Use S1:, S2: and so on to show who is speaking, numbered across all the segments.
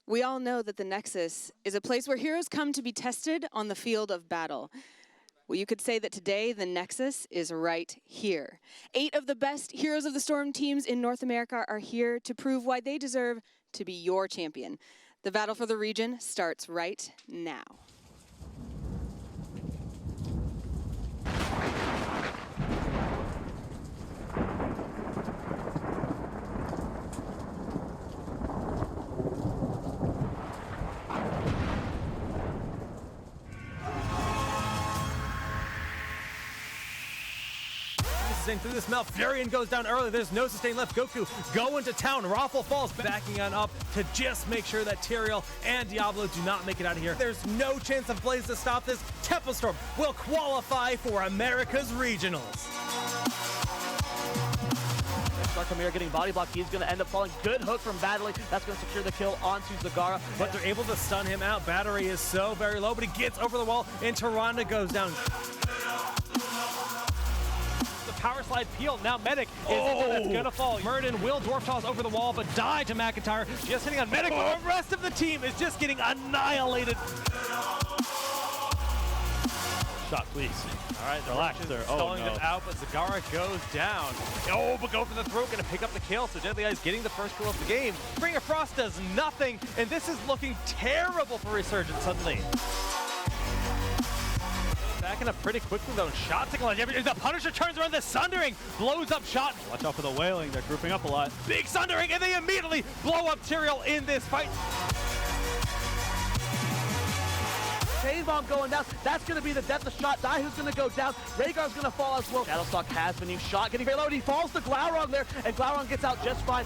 S1: We all know that the Nexus is a place where heroes come to be tested on the field of battle. Well, you could say that today the Nexus is right here. 8 of the best Heroes of the Storm teams in North America are here to prove why they deserve to be your champion. The battle for the region starts right now.
S2: Through this Malfurion goes down early. There's no sustain left. Goku going to town. Raffle falls backing on up to just make sure that Tyrael and Diablo do not make it out of here. There's no chance of Blaze to stop this. Tempo Storm will qualify for America's Regionals.
S3: Sarkamir getting body blocked. He's going to end up falling. Good hook from Battery. That's going to secure the kill onto Zagara.
S2: But they're able to stun him out. Battery is so very low, but he gets over the wall, and Tyrande goes down.
S4: Power slide peel. Now Medic is gonna fall. Murden will dwarf toss over the wall, but die to McIntyre. Just hitting on Medic.
S2: The rest of the team is just getting annihilated.
S4: Shot, please. All right, relax there.
S2: Stalling them out, but Zagara goes down. Oh, but go for the throat, gonna pick up the kill. So Deadly Eyes getting the first kill of the game. Ring of Frost does nothing, and this is looking terrible for Resurgence suddenly. Backing up pretty quickly though. Shot taking like everything. The Punisher turns around. The Sundering blows up Shot.
S4: Watch out for the wailing. They're grouping up a lot.
S2: Big Sundering, and they immediately blow up Tyrael in this fight.
S3: Chain Bomb going down. That's going to be the death of Shot. Daihu's going to go down. Rhaegar's going to fall as well. Shadowstalk has been used. Shot getting very low, and he falls to Glaurung there, and Glaurung gets out just fine.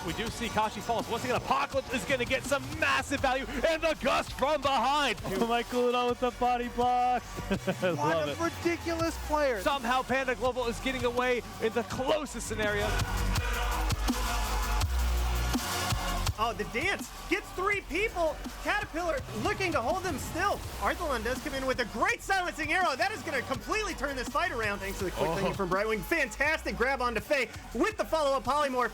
S4: We do see Kashi falls. Once again, Apocalypse is going to get some massive value, and the gust from behind.
S5: Oh my cooldown with the body blocks.
S2: What a ridiculous player. Somehow Panda Global is getting away in the closest scenario.
S6: Oh, the dance gets 3 people. Caterpillar looking to hold them still. Arthalon does come in with a great silencing arrow. That is going to completely turn this fight around thanks to the quick thinking from Brightwing. Fantastic grab onto Faye with the follow-up polymorph.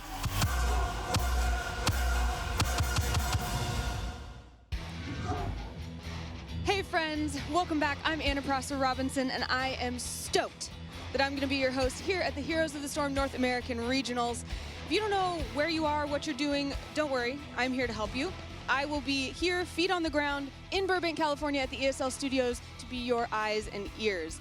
S1: Hey friends, welcome back. I'm Anna Prosser Robinson, and I am stoked that I'm going to be your host here at the Heroes of the Storm North American Regionals. If you don't know where you are, what you're doing, don't worry, I'm here to help you. I will be here, feet on the ground, in Burbank, California at the ESL Studios to be your eyes and ears.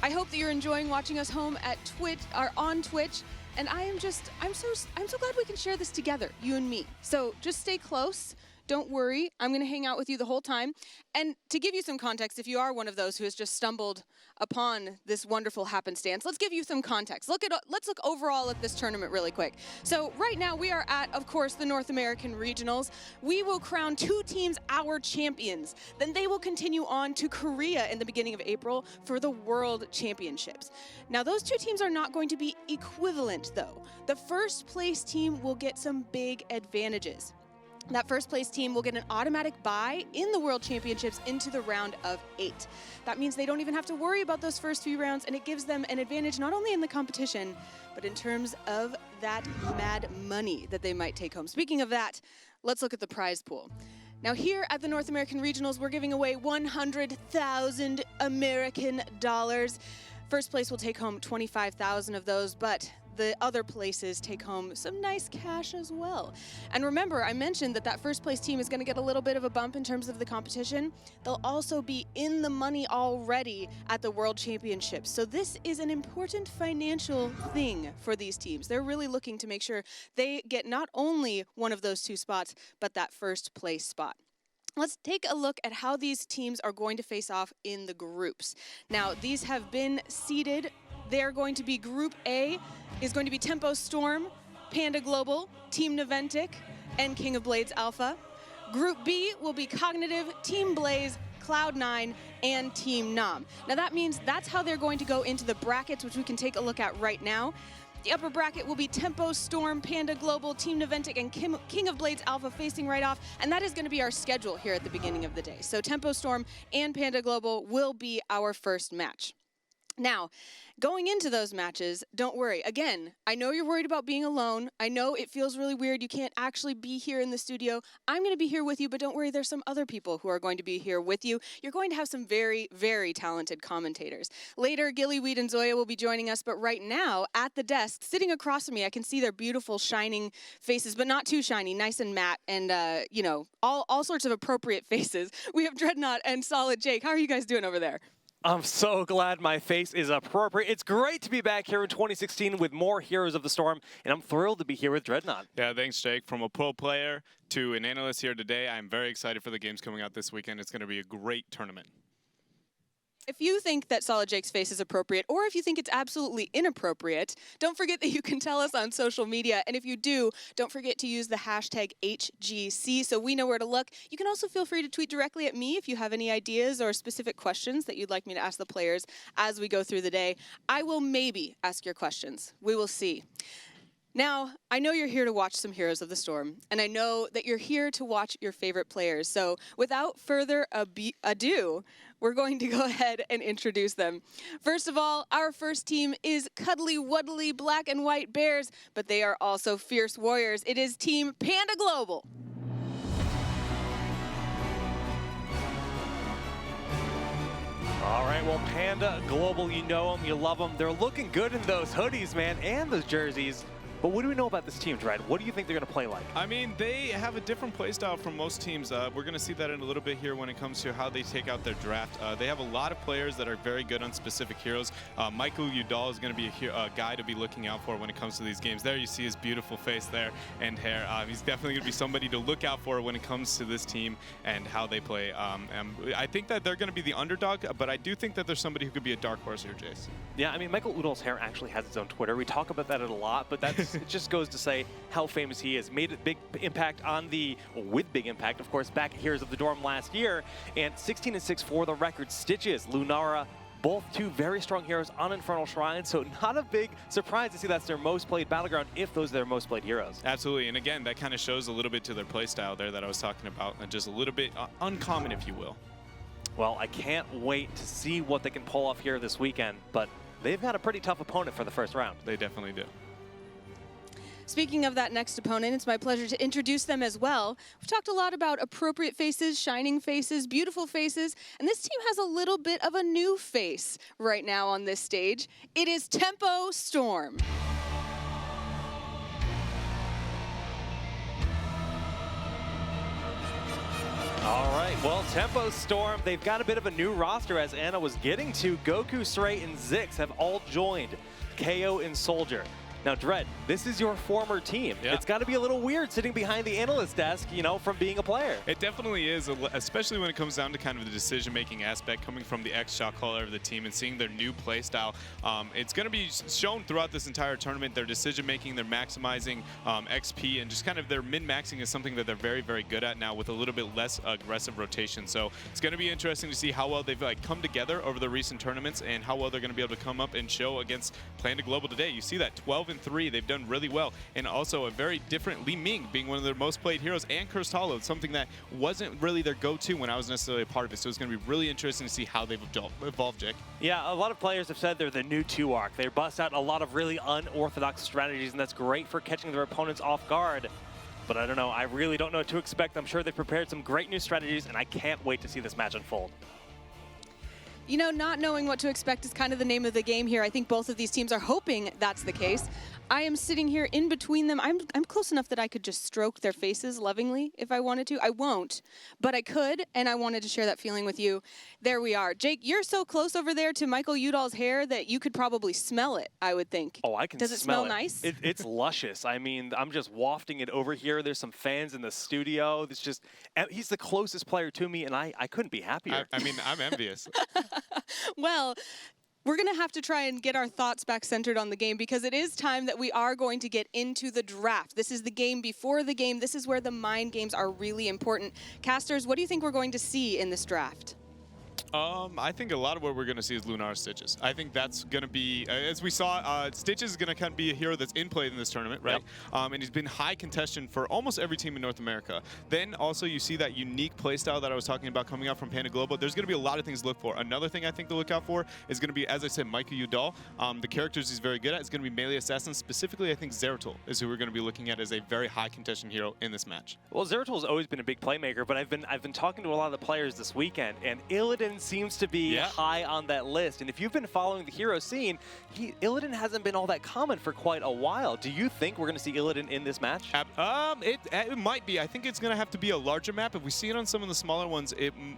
S1: I hope that you're enjoying watching us home at Twitch, or on Twitch, and I'm so glad we can share this together, you and me. So just stay close. Don't worry, I'm going to hang out with you the whole time. And to give you some context, if you are one of those who has just stumbled upon this wonderful happenstance, let's give you some context. Let's look overall at this tournament really quick. So right now we are at, of course, the North American Regionals. We will crown 2 teams our champions. Then they will continue on to Korea in the beginning of April for the World Championships. Now those 2 teams are not going to be equivalent though. The first place team will get some big advantages. That first place team will get an automatic bye in the World Championships into the round of 8. That means they don't even have to worry about those first few rounds, and it gives them an advantage not only in the competition, but in terms of that mad money that they might take home. Speaking of that, let's look at the prize pool. Now here at the North American Regionals, we're giving away 100,000 American dollars. First place will take home 25,000 of those, but the other places take home some nice cash as well. And remember, I mentioned that first place team is going to get a little bit of a bump in terms of the competition. They'll also be in the money already at the World Championships. So this is an important financial thing for these teams. They're really looking to make sure they get not only one of those 2 spots, but that first place spot. Let's take a look at how these teams are going to face off in the groups. Now, these have been seeded. They're going to be Group A is going to be Tempo Storm, Panda Global, Team Naventic, and King of Blades Alpha. Group B will be Cognitive, Team Blaze, Cloud9, and Team Nam. Now that means that's how they're going to go into the brackets, which we can take a look at right now. The upper bracket will be Tempo Storm, Panda Global, Team Naventic, and King of Blades Alpha facing right off, and that is going to be our schedule here at the beginning of the day. So Tempo Storm and Panda Global will be our first match. Now, going into those matches, don't worry. Again, I know you're worried about being alone. I know it feels really weird. You can't actually be here in the studio. I'm going to be here with you, but don't worry. There's some other people who are going to be here with you. You're going to have some very, very talented commentators. Later, Gilly Weed and Zoya will be joining us, but right now, at the desk, sitting across from me, I can see their beautiful, shining faces, but not too shiny, nice and matte, and, you know, all sorts of appropriate faces. We have Dreadnought and Solid Jake. How are you guys doing over there?
S4: I'm so glad my face is appropriate. It's great to be back here in 2016 with more Heroes of the Storm, and I'm thrilled to be here with Dreadnought.
S7: Yeah, thanks, Jake. From a pro player to an analyst here today, I'm very excited for the games coming out this weekend. It's going to be a great tournament.
S1: If you think that Solid Jake's face is appropriate, or if you think it's absolutely inappropriate, don't forget that you can tell us on social media. And if you do, don't forget to use the hashtag HGC so we know where to look. You can also feel free to tweet directly at me if you have any ideas or specific questions that you'd like me to ask the players as we go through the day. I will maybe ask your questions. We will see. Now, I know you're here to watch some Heroes of the Storm, and I know that you're here to watch your favorite players. So without further ado, we're going to go ahead and introduce them. First of all, our first team is cuddly, wuddly black and white bears, but they are also fierce warriors. It is Team Panda Global.
S4: All right, well, Panda Global, you know them, you love them. They're looking good in those hoodies, man, and those jerseys. But what do we know about this team, Dredd? What do you think they're going to play like?
S7: I mean, they have a different play style from most teams. We're going to see that in a little bit here when it comes to how they take out their draft. They have a lot of players that are very good on specific heroes. Michael Udall is going to be a guy to be looking out for when it comes to these games. There you see his beautiful face there and hair. He's definitely going to be somebody to look out for when it comes to this team and how they play. I think that they're going to be the underdog, but I do think that there's somebody who could be a dark horse here, Jace.
S4: Yeah, I mean, Michael Udall's hair actually has its own Twitter. We talk about that a lot, but that's it just goes to say how famous he is. Made a big impact on with big impact, of course, back at Heroes of the Dorm last year. And 16-6 for the record. Stitches, Lunara, both two very strong heroes on Infernal Shrine, so not a big surprise to see that's their most played Battleground if those are their most played heroes.
S7: Absolutely, and again, that kind of shows a little bit to their play style there that I was talking about, and just a little bit uncommon, if you will.
S4: Well, I can't wait to see what they can pull off here this weekend, but they've got a pretty tough opponent for the first round.
S7: They definitely do.
S1: Speaking of that next opponent, it's my pleasure to introduce them as well. We've talked a lot about appropriate faces, shining faces, beautiful faces, and this team has a little bit of a new face right now on this stage. It is Tempo Storm.
S4: All right, well, Tempo Storm, they've got a bit of a new roster, as Anna was getting to. Goku, Stray, and Zix have all joined KO and Soldier. Now, Dredd, this is your former team. Yeah. It's got to be a little weird sitting behind the analyst desk, you know, from being a player.
S7: It definitely is, especially when it comes down to kind of the decision-making aspect, coming from the ex-shot caller of the team and seeing their new play style. It's going to be shown throughout this entire tournament. Their decision-making, their maximizing XP, and just kind of their min-maxing is something that they're very, very good at now with a little bit less aggressive rotation. So it's going to be interesting to see how well they've come together over the recent tournaments and how well they're going to be able to come up and show against Panda Global today. You see that 12-3. They've done really well, and also a very different Li Ming being one of their most played heroes, and Cursed Hollow, something that wasn't really their go-to when I was necessarily a part of it. So it's going to be really interesting to see how they've evolved, Jake.
S4: Yeah, a lot of players have said they're the new 2-arc. They bust out a lot of really unorthodox strategies, and that's great for catching their opponents off guard. But I don't know. I really don't know what to expect. I'm sure they've prepared some great new strategies, and I can't wait to see this match unfold.
S1: You know, not knowing what to expect is kind of the name of the game here. I think both of these teams are hoping that's the case. I am sitting here in between them. I'm close enough that I could just stroke their faces lovingly if I wanted to. I won't, but I could, and I wanted to share that feeling with you. There we are. Jake, you're so close over there to Michael Udall's hair that you could probably smell it, I would think.
S4: Oh, I can smell it.
S1: Does it smell nice?
S4: It's luscious. I mean, I'm just wafting it over here. There's some fans in the studio. It's just, he's the closest player to me, and I couldn't be happier.
S7: I mean, I'm envious.
S1: Well, we're going to have to try and get our thoughts back centered on the game because it is time that we are going to get into the draft. This is the game before the game. This is where the mind games are really important. Casters, what do you think we're going to see in this draft?
S7: I think a lot of what we're going to see is Lunar Stitches. I think that's going to be, as we saw, Stitches is going to kind of be a hero that's in play in this tournament, right? Yep. And he's been high contention for almost every team in North America. Then also you see that unique playstyle that I was talking about coming out from Panda Global. There's going to be a lot of things to look for. Another thing I think to look out for is going to be, as I said, Michael Udall. The characters he's very good at is going to be melee assassins. Specifically, I think Zeratul is who we're going to be looking at as a very high contention hero in this match.
S4: Well, Zeratul's always been a big playmaker, but I've been talking to a lot of the players this weekend, and Illidan seems to be high on that list. And if you've been following the hero scene, Illidan hasn't been all that common for quite a while. Do you think we're going to see Illidan in this match?
S7: It might be. I think it's going to have to be a larger map. If we see it on some of the smaller ones,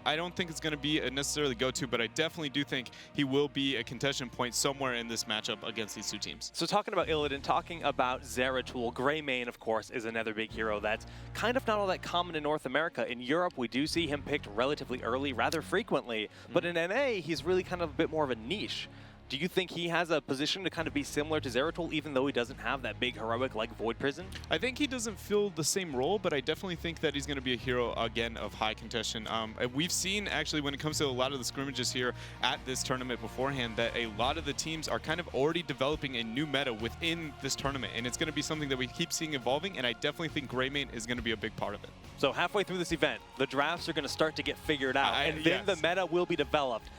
S7: I don't think it's going to be a necessarily go-to, but I definitely do think he will be a contention point somewhere in this matchup against these two teams.
S4: So talking about Illidan, talking about Zeratul, Greymane, of course, is another big hero that's kind of not all that common in North America. In Europe, we do see him picked relatively early, rather frequently, but in NA, he's really kind of a bit more of a niche. Do you think he has a position to kind of be similar to Zeratul, even though he doesn't have that big heroic like Void Prison?
S7: I think he doesn't fill the same role, but I definitely think that he's going to be a hero, again, of high contention. We've seen, actually, when it comes to a lot of the scrimmages here at this tournament beforehand, that a lot of the teams are kind of already developing a new meta within this tournament, and it's going to be something that we keep seeing evolving, and I definitely think Greymane is going to be a big part of it.
S4: So halfway through this event, the drafts are going to start to get figured out, and then the meta will be developed.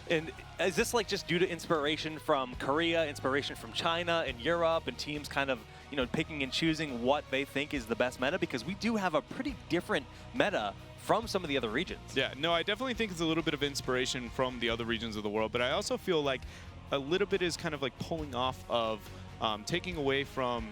S4: And is this like just due to inspiration from Korea, inspiration from China and Europe, and teams kind of, you know, picking and choosing what they think is the best meta? Because we do have a pretty different meta from some of the other regions. Yeah, no, I definitely think it's a little bit of inspiration from the other regions of the world, but I also feel like a little bit is kind of like pulling off of taking away from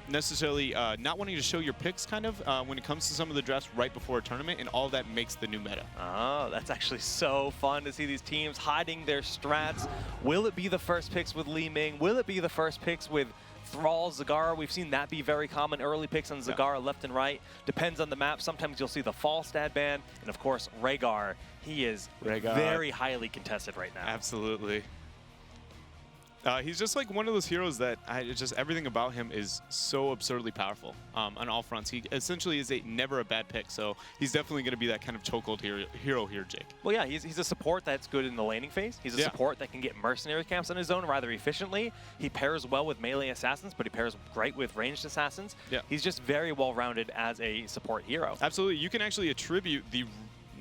S4: necessarily not wanting to show your picks kind of when it comes to some of the drafts right before a tournament, and all that makes the new meta. Oh, that's actually so fun to see these teams hiding their strats. Will it be the first picks with Li Ming? Will it be the first picks with Thrall, Zagara? We've seen that be very common. Early picks on Zagara left and right. Depends on the map. Sometimes you'll see the Falstad ban, and of course, Rehgar. He is very highly contested right now. Absolutely. He's just like one of those heroes that everything about him is so absurdly powerful on all fronts. He essentially is never a bad pick, so he's definitely going to be that kind of chokehold hero here, Jake. Well, yeah, he's a support that's good in the laning phase. He's a support that can get mercenary camps on his own rather efficiently. He pairs well with melee assassins, but he pairs great with ranged assassins. Yeah. He's just very well-rounded as a support hero. Absolutely. You can actually attribute the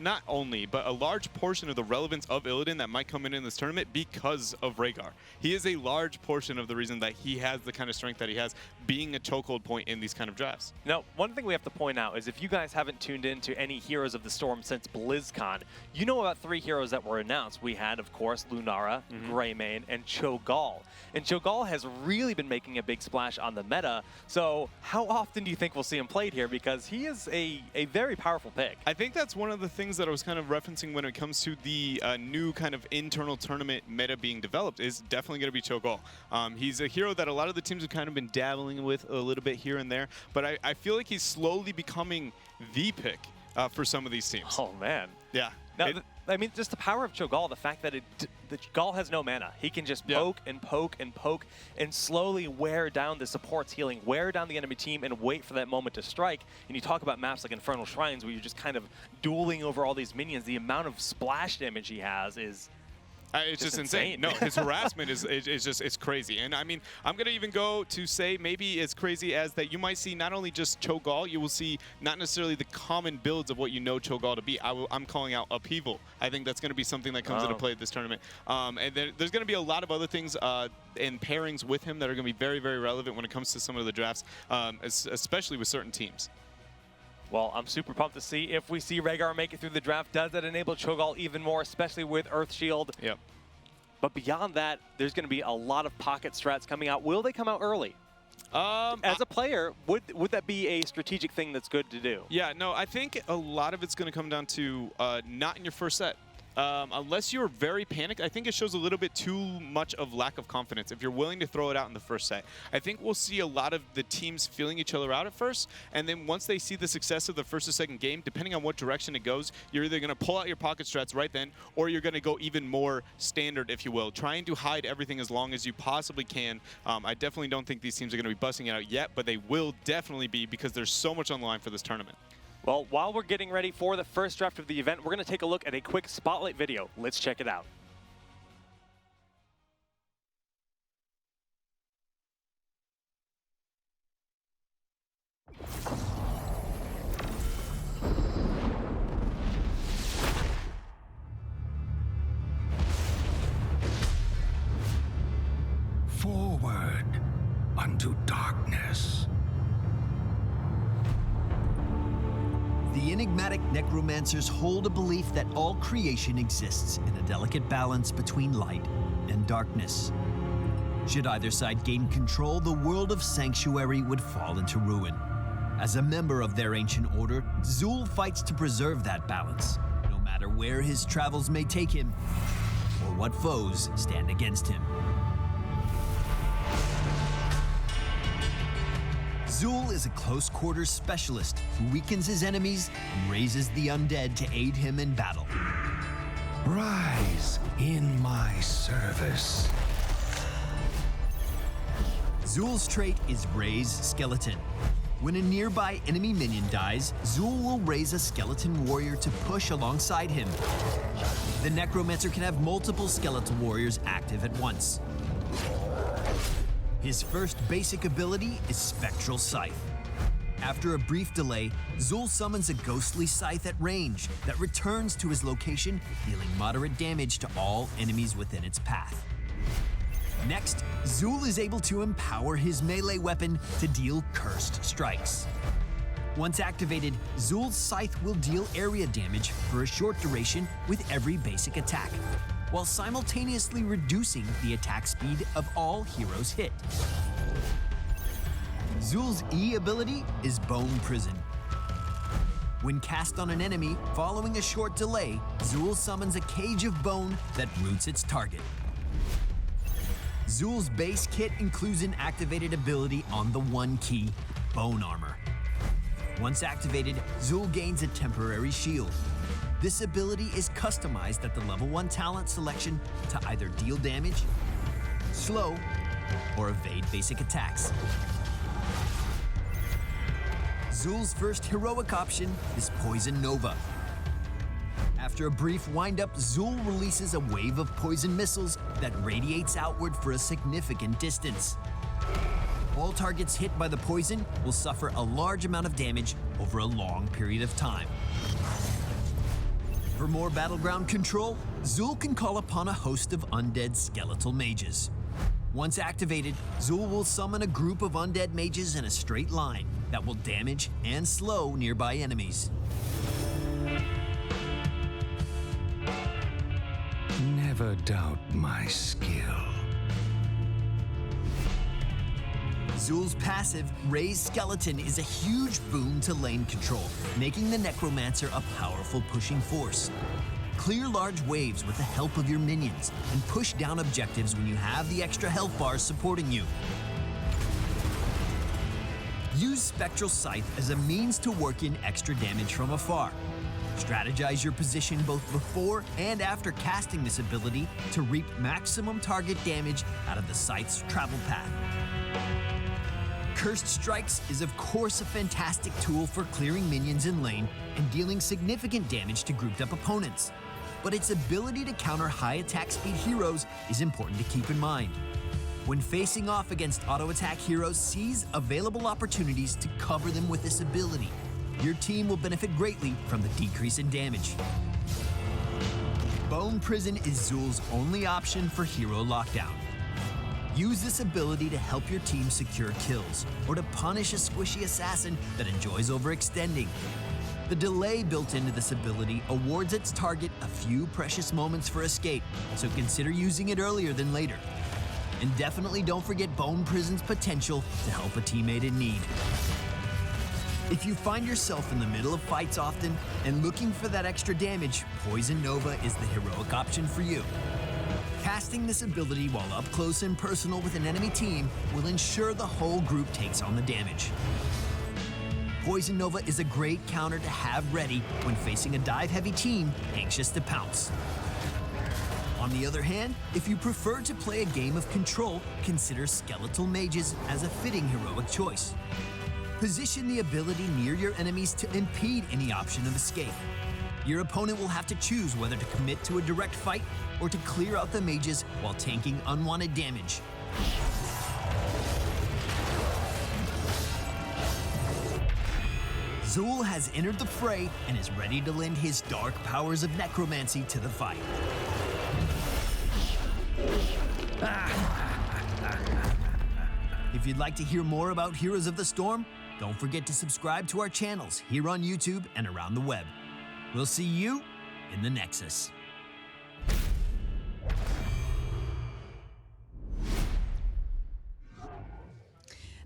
S4: not only, but a large portion of the relevance of Illidan that might come in this tournament because of Rehgar. He is a large portion of the reason that he has the kind of strength that he has, being a chokehold point in these kind of drafts. Now, one thing we have to point out is if you guys haven't tuned in to any Heroes of the Storm since BlizzCon, you know about 3 heroes that were announced. We had, of course, Lunara, Greymane, and Cho'Gall. And Cho'Gall has really been making a big splash on the meta, so how often do you think we'll see him played here? Because he is a very powerful pick. I think that's one of the things that I was kind of referencing when it comes to the new kind of internal tournament meta being developed is definitely going to be Cho'Gall. He's a hero that a lot of the teams have kind of been dabbling with a little bit here and there, but I feel like he's slowly becoming the pick for some of these teams. Oh, man. Yeah. Now, I mean, just the power of Cho'Gall, the fact that Gall has no mana. He can just poke and poke and poke and slowly wear down the support's healing, wear down the enemy team, and wait for that moment to strike. And you talk about maps like Infernal Shrines where you're just kind of dueling over all these minions. The amount of splash damage he has is it's just insane. No, his harassment is it's crazy. And I mean, I'm going to even go to say maybe as crazy as that you might see not only just Cho'Gall, you will see not necessarily the common builds of what you know Cho'Gall to be. I'm calling out Upheaval. I think that's going to be something that comes into play at this tournament. And there's going to be a lot of other things and pairings with him that are going to be very, very relevant when it comes to some of the drafts, especially with certain teams. Well, I'm super pumped to see if we see Rehgar make it through the draft. Does that enable Cho'Gall even more, especially with Earthshield? Yep. But beyond that, there's going to be a lot of pocket strats coming out. Will they come out early? As a player, would that be a strategic thing that's good to do? Yeah, no, I think a lot of it's going to come down to not in your first set. Unless you're very panicked, I think it shows a little bit too much of lack of confidence if you're willing to throw it out in the first set. I think we'll see a lot of the teams feeling each other out at first, and then once they see the success of the first or second game, depending on what direction it goes, you're either going to pull out your pocket strats right then, or you're going to go even more standard, if you will, trying to hide everything as long as you possibly can. I definitely don't think these teams are going to be busting it out yet, but they will definitely be because there's so much on the line for this tournament. Well, while we're getting ready for the first draft of the event, we're going to take a look at a quick spotlight video. Let's check it out.
S8: Forward unto darkness.
S9: The enigmatic necromancers hold a belief that all creation exists in a delicate balance between light and darkness. Should either side gain control, the world of Sanctuary would fall into ruin. As a member of their ancient order, Zul fights to preserve that balance, no matter where his travels may take him or what foes stand against him. Zul is a close-quarters specialist who weakens his enemies and raises the undead to aid him in battle.
S8: Rise in my service.
S9: Zul's trait is Raise Skeleton. When a nearby enemy minion dies, Zul will raise a skeleton warrior to push alongside him. The Necromancer can have multiple skeletal warriors active at once. His first basic ability is Spectral Scythe. After a brief delay, Zul summons a ghostly scythe at range that returns to his location, dealing moderate damage to all enemies within its path. Next, Zul is able to empower his melee weapon to deal Cursed Strikes. Once activated, Zul's scythe will deal area damage for a short duration with every basic attack, while simultaneously reducing the attack speed of all heroes hit. Zul's E ability is Bone Prison. When cast on an enemy, following a short delay, Zul summons a cage of bone that roots its target. Zul's base kit includes an activated ability on the one key, Bone Armor. Once activated, Zul gains a temporary shield. This ability is customized at the level 1 talent selection to either deal damage, slow, or evade basic attacks. Zul's first heroic option is Poison Nova. After a brief wind-up, Zul releases a wave of poison missiles that radiates outward for a significant distance. All targets hit by the poison will suffer a large amount of damage over a long period of time. For more battleground control, Zul can call upon a host of undead skeletal mages. Once activated, Zul will summon a group of undead mages in a straight line that will damage and slow nearby enemies.
S8: Never doubt my skill.
S9: Zul's passive, Raise Skeleton, is a huge boon to lane control, making the Necromancer a powerful pushing force. Clear large waves with the help of your minions, and push down objectives when you have the extra health bars supporting you. Use Spectral Scythe as a means to work in extra damage from afar. Strategize your position both before and after casting this ability to reap maximum target damage out of the scythe's travel path. Cursed Strikes is of course a fantastic tool for clearing minions in lane and dealing significant damage to grouped up opponents. But its ability to counter high attack speed heroes is important to keep in mind. When facing off against auto attack heroes, seize available opportunities to cover them with this ability. Your team will benefit greatly from the decrease in damage. Bone Prison is Zul's only option for hero lockdown. Use this ability to help your team secure kills, or to punish a squishy assassin that enjoys overextending. The delay built into this ability awards its target a few precious moments for escape, so consider using it earlier than later. And definitely don't forget Bone Prison's potential to help a teammate in need. If you find yourself in the middle of fights often and looking for that extra damage, Poison Nova is the heroic option for you. Casting this ability while up close and personal with an enemy team will ensure the whole group takes on the damage. Poison Nova is a great counter to have ready when facing a dive-heavy team anxious to pounce. On the other hand, if you prefer to play a game of control, consider Skeletal Mages as a fitting heroic choice. Position the ability near your enemies to impede any option of escape. Your opponent will have to choose whether to commit to a direct fight or to clear out the mages while tanking unwanted damage. Zul has entered the fray and is ready to lend his dark powers of necromancy to the fight. If you'd like to hear more about Heroes of the Storm, don't forget to subscribe to our channels here on YouTube and around the web. We'll see you in the Nexus.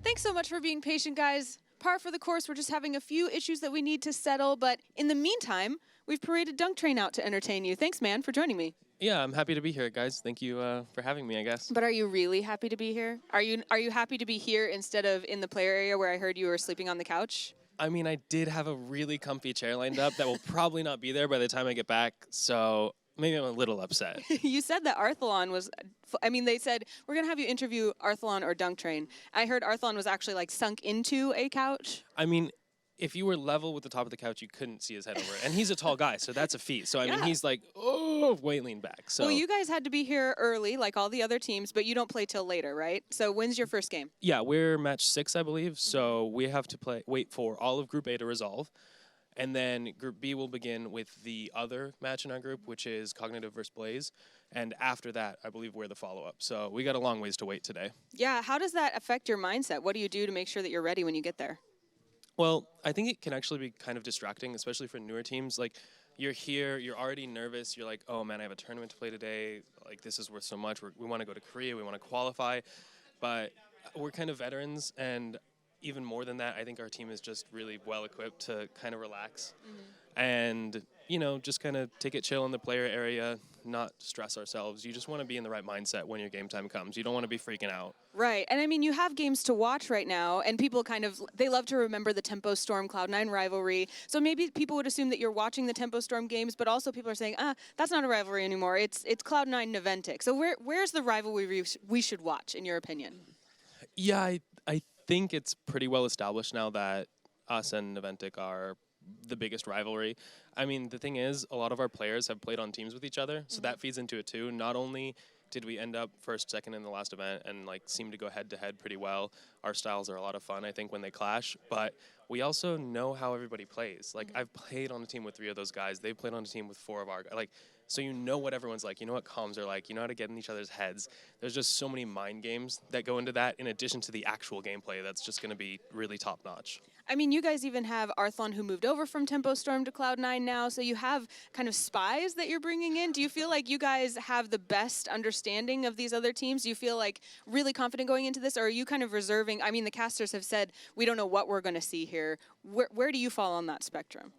S1: Thanks so much for being patient, guys. Par for the course, we're just having a few issues that we need to settle, but in the meantime, we've paraded Dunk Train out to entertain you. Thanks, man, for joining me.
S10: Yeah, I'm happy to be here, guys. Thank you for having me, I guess.
S1: But are you really happy to be here? Are you happy to be here instead of in the player area where I heard you were sleeping on the couch?
S10: I mean, I did have a really comfy chair lined up that will probably not be there by the time I get back, so maybe I'm a little upset.
S1: You said that Arthalon was, I mean, they said, we're going to have you interview Arthalon or Dunk Train. I heard Arthalon was actually like sunk into a couch.
S10: I mean, if you were level with the top of the couch, you couldn't see his head over it. And he's a tall guy, so that's a feat. So, I mean, he's like, oh, way lean back. So.
S1: Well, you guys had to be here early, like all the other teams, but you don't play till later, right? So when's your first game?
S10: Yeah, we're match 6, I believe. So we have to wait for all of Group A to resolve. And then Group B will begin with the other match in our group, which is Cognitive versus Blaze. And after that, I believe we're the follow-up. So we got a long ways to wait today.
S1: Yeah, how does that affect your mindset? What do you do to make sure that you're ready when you get there?
S10: Well, I think it can actually be kind of distracting, especially for newer teams. Like, you're here, you're already nervous. You're like, oh, man, I have a tournament to play today. Like, this is worth so much. We want to go to Korea. We want to qualify. But we're kind of veterans, and even more than that, I think our team is just really well-equipped to kind of relax. And, you know, just kind of take it chill in the player area, not stress ourselves. You just want to be in the right mindset when your game time comes. You don't want to be freaking out.
S1: Right, and I mean, you have games to watch right now, and people kind of, they love to remember the Tempo Storm Cloud9 rivalry. So maybe people would assume that you're watching the Tempo Storm games, but also people are saying, that's not a rivalry anymore. It's Cloud9 Naventic. So where's the rivalry we should watch, in your opinion?
S10: Yeah, I think it's pretty well established now that us and Naventic are the biggest rivalry. I mean, the thing is, a lot of our players have played on teams with each other, so that feeds into it too. Not only did we end up first, second in the last event and like seem to go head to head pretty well. Our styles are a lot of fun, I think, when they clash, but we also know how everybody plays. Like, I've played on a team with 3 of those guys. They've played on a team with 4 of our guys. Like, so you know what everyone's like. You know what comms are like. You know how to get in each other's heads. There's just so many mind games that go into that in addition to the actual gameplay that's just going to be really top-notch.
S1: I mean, you guys even have Arthalon who moved over from Tempo Storm to Cloud9 now, so you have kind of spies that you're bringing in. Do you feel like you guys have the best understanding of these other teams? Do you feel like really confident going into this, or are you kind of reserving? I mean, the casters have said, we don't know what we're going to see here. Where do you fall on that spectrum?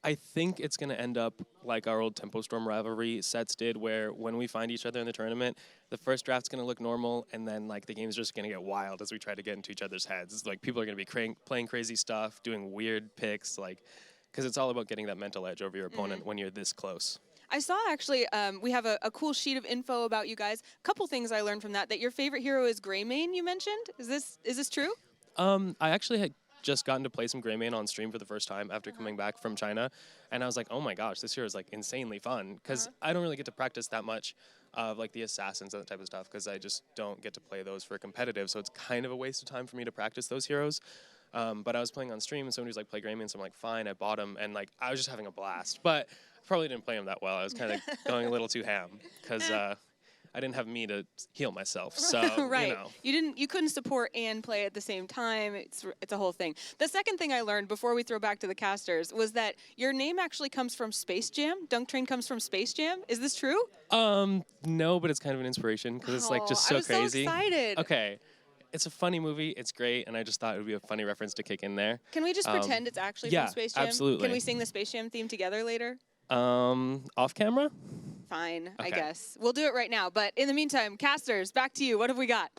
S10: I think it's going to end up like our old Tempo Storm rivalry sets did, where when we find each other in the tournament, the first draft's going to look normal, and then like the game's just going to get wild as we try to get into each other's heads. It's like people are going to be playing crazy stuff, doing weird picks, like, because it's all about getting that mental edge over your opponent when you're this close.
S1: I saw actually, we have a cool sheet of info about you guys. A couple things I learned from that your favorite hero is Greymane, you mentioned. Is this true?
S10: I actually had just gotten to play some Greymane on stream for the first time after coming back from China, and I was like, oh my gosh, this hero is like insanely fun, because I don't really get to practice that much of like the assassins and that type of stuff, because I just don't get to play those for competitive, so it's kind of a waste of time for me to practice those heroes. But I was playing on stream, and somebody was like, play Greymane, so I'm like, fine, I bought him, and like I was just having a blast, but I probably didn't play him that well. I was kind of going a little too ham, because I didn't have me to heal myself, so
S1: right.
S10: you know.
S1: You couldn't support and play at the same time. It's a whole thing. The second thing I learned before we throw back to the casters was that your name actually comes from Space Jam. Dunk Train comes from Space Jam. Is this true?
S10: No, but it's kind of an inspiration because it's like just so crazy.
S1: I was so excited.
S10: Okay. It's a funny movie. It's great, and I just thought it would be a funny reference to kick in there.
S1: Can we just pretend it's actually from Space Jam?
S10: Absolutely.
S1: Can we sing the Space Jam theme together later?
S10: Off camera?
S1: Fine,
S10: okay.
S1: I guess. We'll do it right now. But in the meantime, casters, back to you. What have we got?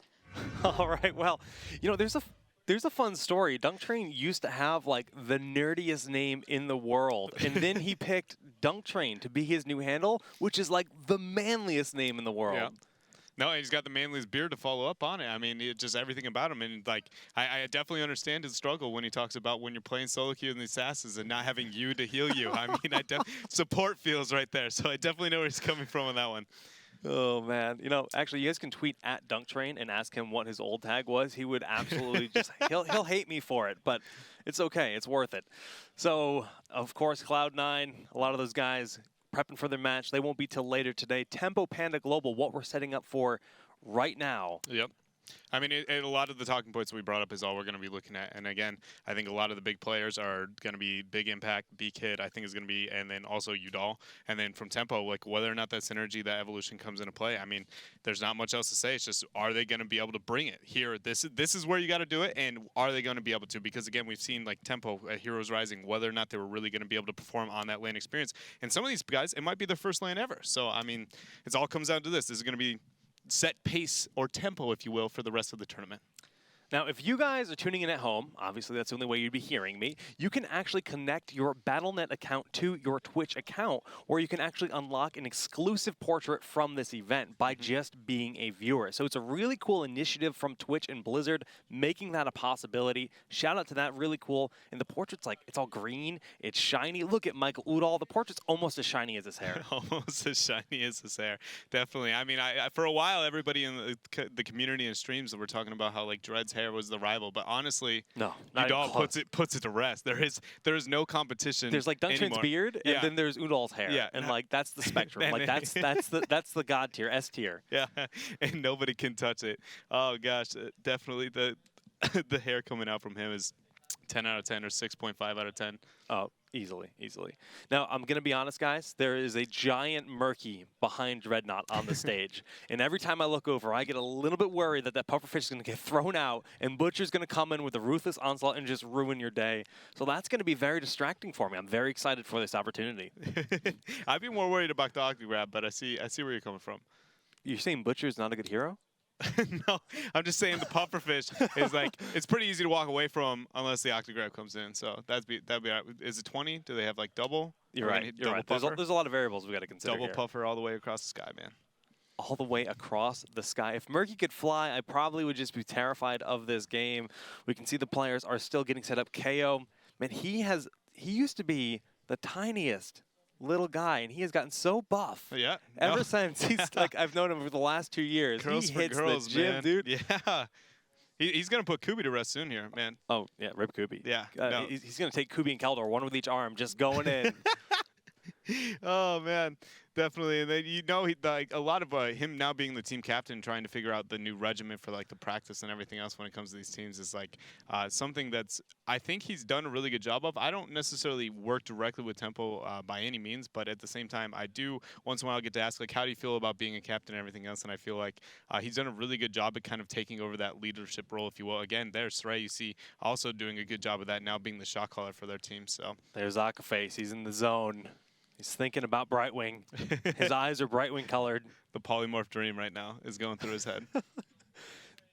S4: All right. Well, you know, there's a fun story. Dunk Train used to have like the nerdiest name in the world, and then he picked Dunk Train to be his new handle, which is like the manliest name in the world.
S7: Yeah. No, and he's got the manliest beard to follow up on it. I mean, just everything about him. And, like, I definitely understand his struggle when he talks about when you're playing solo queue in these assassins and not having you to heal you. I mean, support feels right there. So I definitely know where he's coming from on that one.
S4: Oh, man. You know, actually, you guys can tweet at DunkTrain and ask him what his old tag was. He would absolutely just, he'll hate me for it, but it's okay. It's worth it. So, of course, Cloud9, a lot of those guys prepping for their match. They won't be till later today. Tempo Panda Global, what we're setting up for right now.
S7: Yep. I mean, a lot of the talking points we brought up is all we're going to be looking at. And again, I think a lot of the big players are going to be Big Impact, B-Kid, I think is going to be, and then also Udall. And then from Tempo, like whether or not that synergy, that evolution comes into play. I mean, there's not much else to say. It's just, are they going to be able to bring it here? This is where you got to do it. And are they going to be able to? Because again, we've seen like Tempo at Heroes Rising, whether or not they were really going to be able to perform on that lane experience. And some of these guys, it might be their first lane ever. So, I mean, it all comes down to this. This is going to be set pace or tempo, if you will, for the rest of the tournament.
S4: Now, if you guys are tuning in at home, obviously that's the only way you'd be hearing me, you can actually connect your Battle.net account to your Twitch account, where you can actually unlock an exclusive portrait from this event by just being a viewer. So it's a really cool initiative from Twitch and Blizzard, making that a possibility. Shout out to that, really cool. And the portrait's like, it's all green, it's shiny. Look at Michael Udall. The portrait's almost as shiny as his hair.
S7: Almost as shiny as his hair, definitely. I mean, I for a while, everybody in the community and streams were talking about how like Dread's hair was the rival, but honestly,
S4: no,
S7: Udall puts it to rest. There is no competition.
S4: There's like DunkTrain's beard, and then there's Udall's hair, and like that's the spectrum. Like that's the god tier, S tier.
S7: Yeah, and nobody can touch it. Oh gosh, definitely the the hair coming out from him is 10 out of 10 or 6.5 out of 10.
S4: Oh, easily. Now, I'm going to be honest, guys. There is a giant Murky behind Dreadnought on the stage. And every time I look over, I get a little bit worried that pufferfish is going to get thrown out and Butcher's going to come in with a ruthless onslaught and just ruin your day. So that's going to be very distracting for me. I'm very excited for this opportunity.
S7: I'd be more worried about the Octograb, but I see where you're coming from.
S4: You're saying Butcher's not a good hero?
S7: No, I'm just saying the pufferfish is like, it's pretty easy to walk away from unless the Octograb comes in. So that'd be is it 20? Do they have like double?
S4: You're right. There's a lot of variables we got to consider.
S7: Double puffer all the way across the sky, man.
S4: All the way across the sky. If Murky could fly, I probably would just be terrified of this game. We can see the players are still getting set up. KO, man, he used to be the tiniest little guy, and he has gotten so buff.
S7: Yeah.
S4: Ever since he's like, I've known him for the last 2 years.
S7: Girls
S4: he
S7: for
S4: hits
S7: girls,
S4: the gym,
S7: man.
S4: dude.
S7: Yeah. He's going to put Kubi to rest soon here, man.
S4: Oh, yeah, rip Kubi.
S7: Yeah.
S4: He's going to take Kubi and Kaldor, one with each arm, just going in.
S7: Oh, man. Definitely. And then, you know, like a lot of him now being the team captain, trying to figure out the new regimen for like the practice and everything else when it comes to these teams is like something that's, I think he's done a really good job of. I don't necessarily work directly with Tempo by any means, but at the same time, I do once in a while get to ask, like, how do you feel about being a captain and everything else? And I feel like he's done a really good job at kind of taking over that leadership role, if you will. Again, there's Srey, you see, also doing a good job of that now, being the shot caller for their team. So
S4: there's Akaface. He's in the zone. He's thinking about Brightwing. His eyes are Brightwing colored.
S7: The polymorph dream right now is going through his head.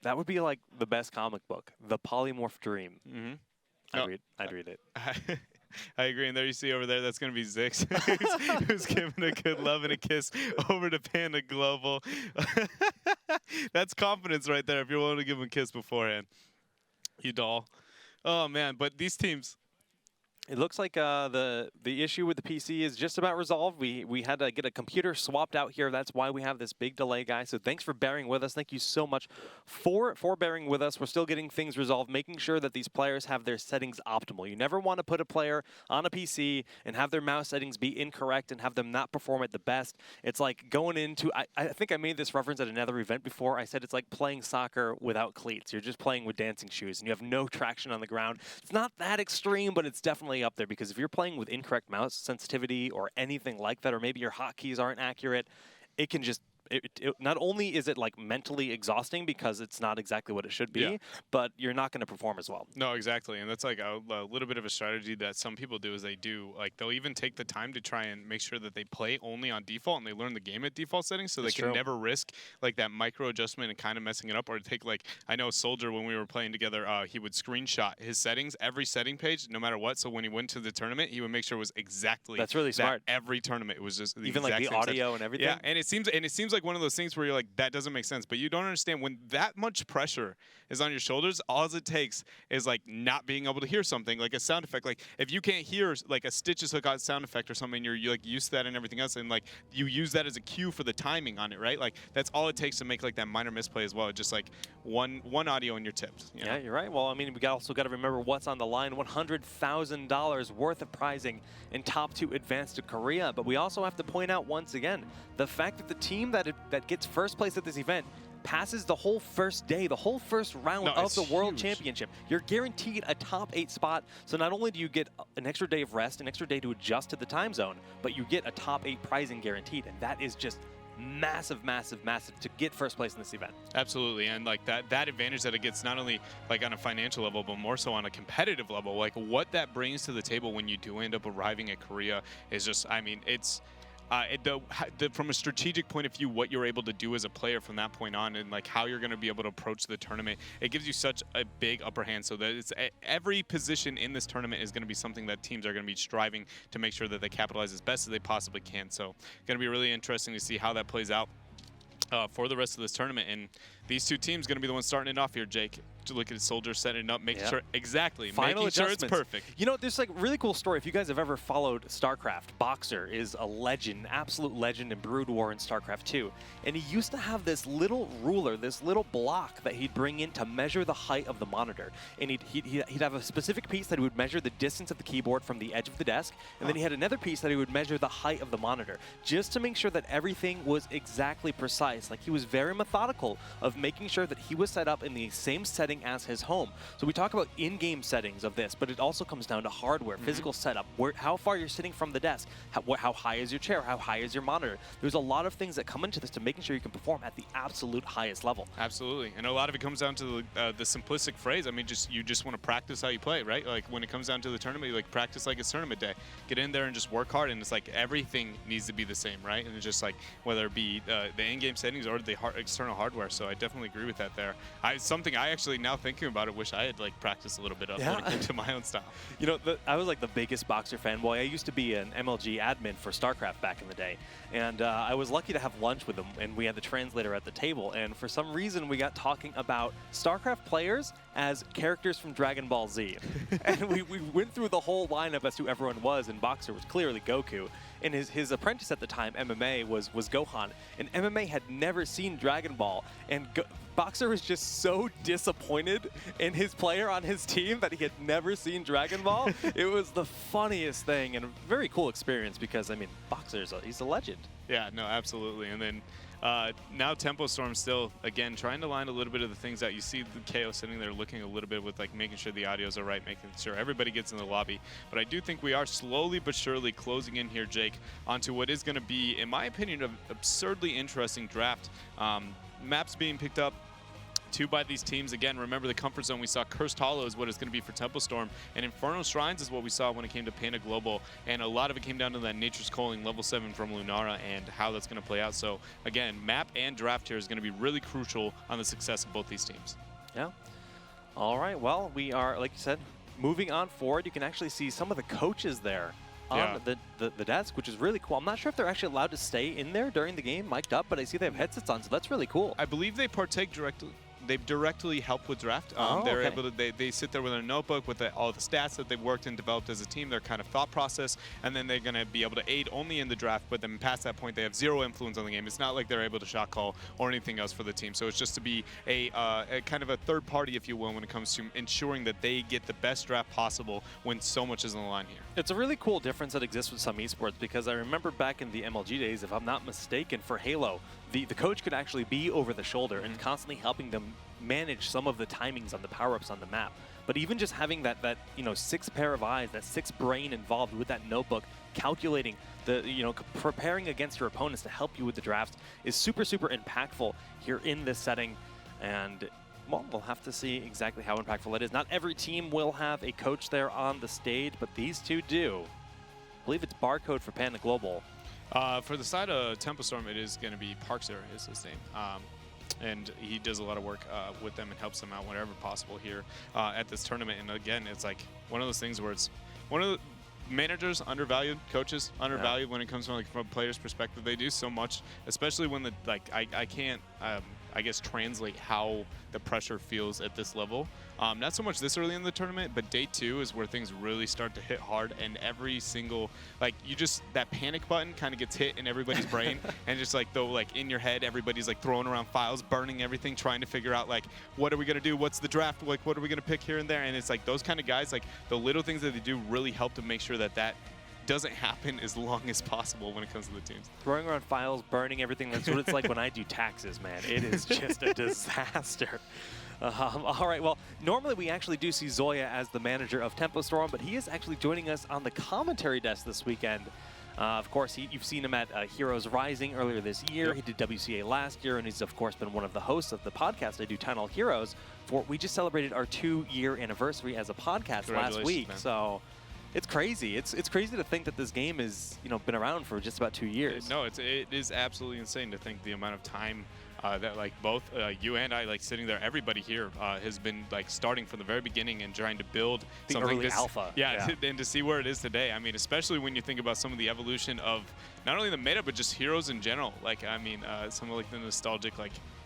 S4: That would be like the best comic book, The Polymorph Dream.
S7: Mm-hmm.
S4: I'd read it.
S7: I agree. And there you see over there, that's going to be Zix, who's giving a good love and a kiss over to Panda Global. That's confidence right there if you're willing to give him a kiss beforehand. Udall. Oh, man. But these teams...
S4: It looks like the issue with the PC is just about resolved. We had to get a computer swapped out here. That's why we have this big delay, guys. So thanks for bearing with us. Thank you so much for bearing with us. We're still getting things resolved, making sure that these players have their settings optimal. You never want to put a player on a PC and have their mouse settings be incorrect and have them not perform at the best. It's like going into, I think I made this reference at another event before. I said it's like playing soccer without cleats. You're just playing with dancing shoes and you have no traction on the ground. It's not that extreme, but it's definitely up there, because if you're playing with incorrect mouse sensitivity or anything like that, or maybe your hotkeys aren't accurate, it can just not only is it like mentally exhausting because it's not exactly what it should be, but you're not going to perform as well.
S7: No, exactly. And that's like a little bit of a strategy that some people do is they'll even take the time to try and make sure that they play only on default and they learn the game at default settings, so they can never risk like that micro adjustment and kind of messing it up. Or take, like, I know Soldier, when we were playing together, he would screenshot his settings, every setting page, no matter what. So when he went to the tournament, he would make sure it was exactly
S4: that's really smart.
S7: Every tournament it was just
S4: even like the audio and everything.
S7: Yeah, and it seems like one of those things where you're like, that doesn't make sense. But you don't understand when that much pressure is on your shoulders, all it takes is like not being able to hear something, like a sound effect. Like if you can't hear like a Stitches Hook out sound effect or something, you're like used to that and everything else, and like you use that as a cue for the timing on it, right? Like that's all it takes to make like that minor misplay as well. Just like one audio and you're tipped. You know?
S4: Yeah, you're right. Well, I mean, we also got to remember what's on the line: $100,000 worth of prizing in top 2 advance to Korea. But we also have to point out once again the fact that the team that gets first place at this event passes the whole first day, the whole first round of the World Championship. You're guaranteed a top 8 spot. So not only do you get an extra day of rest, an extra day to adjust to the time zone, but you get a top 8 prizing guaranteed, and that is just massive, massive, massive to get first place in this event.
S7: Absolutely, and like that advantage that it gets not only like on a financial level, but more so on a competitive level. Like what that brings to the table when you do end up arriving at Korea is just, I mean, it's from a strategic point of view, what you're able to do as a player from that point on, and like how you're going to be able to approach the tournament, it gives you such a big upper hand. So that it's every position in this tournament is going to be something that teams are going to be striving to make sure that they capitalize as best as they possibly can. So going to be really interesting to see how that plays out for the rest of this tournament. And these two teams going to be the ones starting it off here, Jake. To look at Soldier setting it up, making sure making sure it's perfect.
S4: You know, there's like a really cool story. If you guys have ever followed StarCraft, Boxer is a legend, absolute legend in Brood War and StarCraft 2. And he used to have this little ruler, this little block that he'd bring in to measure the height of the monitor. And he'd have a specific piece that he would measure the distance of the keyboard from the edge of the desk. And then he had another piece that he would measure the height of the monitor, just to make sure that everything was exactly precise. Like he was very methodical of making sure that he was set up in the same setting as his home. So we talk about in-game settings of this, but it also comes down to hardware, physical setup, how far you're sitting from the desk, how high is your chair, how high is your monitor. There's a lot of things that come into this to making sure you can perform at the absolute highest level.
S7: Absolutely, and a lot of it comes down to the simplistic phrase. I mean, you just want to practice how you play, right? Like when it comes down to the tournament, you like practice like it's tournament day. Get in there and just work hard, and it's like everything needs to be the same, right? And it's just like whether it be the in-game settings or the external hardware. So I definitely agree with that there. Something I actually now thinking about it, wish I had like practiced a little bit of when it came to my own style.
S4: You know, I was like the biggest Boxer fanboy. I used to be an MLG admin for StarCraft back in the day, and I was lucky to have lunch with him, and we had the translator at the table, and for some reason we got talking about StarCraft players as characters from Dragon Ball Z. And we went through the whole lineup as to who everyone was, and Boxer was clearly Goku. And his apprentice at the time, MMA, was Gohan. And MMA had never seen Dragon Ball. And Boxer was just so disappointed in his player on his team that he had never seen Dragon Ball. It was the funniest thing and a very cool experience because, I mean, Boxer's he's a legend.
S7: Yeah, no, absolutely. And then now Tempo Storm still, again, trying to line a little bit of the things out. You see the KO sitting there looking a little bit with like making sure the audios are right, making sure everybody gets in the lobby. But I do think we are slowly but surely closing in here, Jake, onto what is going to be, in my opinion, an absurdly interesting draft. Maps being picked up by these teams. Again, remember the comfort zone. We saw Cursed Hollow is what it's going to be for Tempo Storm, and Inferno Shrines is what we saw when it came to Panda Global, and a lot of it came down to that Nature's Calling level 7 from Lunara and how that's going to play out. So again, map and draft here is going to be really crucial on the success of both these teams.
S4: Yeah. All right. Well, we are, like you said, moving on forward. You can actually see some of the coaches there on the desk, which is really cool. I'm not sure if they're actually allowed to stay in there during the game, mic'd up, but I see they have headsets on, so that's really cool.
S7: I believe they partake directly. They directly help with draft. They're able to. They sit there with a notebook with all the stats that they've worked and developed as a team, their kind of thought process, and then they're going to be able to aid only in the draft. But then past that point, they have zero influence on the game. It's not like they're able to shot call or anything else for the team. So it's just to be a kind of a third party, if you will, when it comes to ensuring that they get the best draft possible when so much is on the line here.
S4: It's a really cool difference that exists with some esports, because I remember back in the MLG days, if I'm not mistaken, for Halo, the coach could actually be over the shoulder and constantly helping them manage some of the timings on the power-ups on the map. But even just having that 6 pair of eyes, that 6 brain involved with that notebook, calculating preparing against your opponents to help you with the draft is super, super impactful here in this setting. And well, we'll have to see exactly how impactful it is. Not every team will have a coach there on the stage, but these two do. I believe it's Barcode for Panda Global.
S7: For the side of Tempo Storm, it is going to be Parkser is his name. And he does a lot of work with them and helps them out whenever possible here at this tournament. And again, it's like one of those things where it's one of managers undervalued, coaches undervalued when it comes from a player's perspective. They do so much, especially when I can't I guess translate how the pressure feels at this level. Not so much this early in the tournament, but day 2 is where things really start to hit hard, and every single that panic button kind of gets hit in everybody's brain, and just in your head, everybody's throwing around files, burning everything, trying to figure out what are we gonna do, what's the draft, what are we gonna pick here and there, and it's those kind of guys, the little things that they do really help to make sure that doesn't happen as long as possible when it comes to the teams.
S4: Throwing around files, burning everything, that's what it's like when I do taxes, man. It is just a disaster. All right, well, normally we actually do see Zoya as the manager of Tempo Storm, but he is actually joining us on the commentary desk this weekend. Of course, you've seen him at Heroes Rising earlier this year. He did WCA last year, and he's, of course, been one of the hosts of the podcast I do, Town Hall Heroes. We just celebrated our 2-year anniversary as a podcast last week,
S7: man.
S4: So it's crazy. It's crazy to think that this game has been around for just about 2 years.
S7: No, it is absolutely insane to think the amount of time that both you and I sitting there, everybody here has been starting from the very beginning and trying to build
S4: the
S7: something
S4: early alpha.
S7: Yeah, and to see where it is today. I mean, especially when you think about some of the evolution of not only the meta but just heroes in general. Some of the nostalgic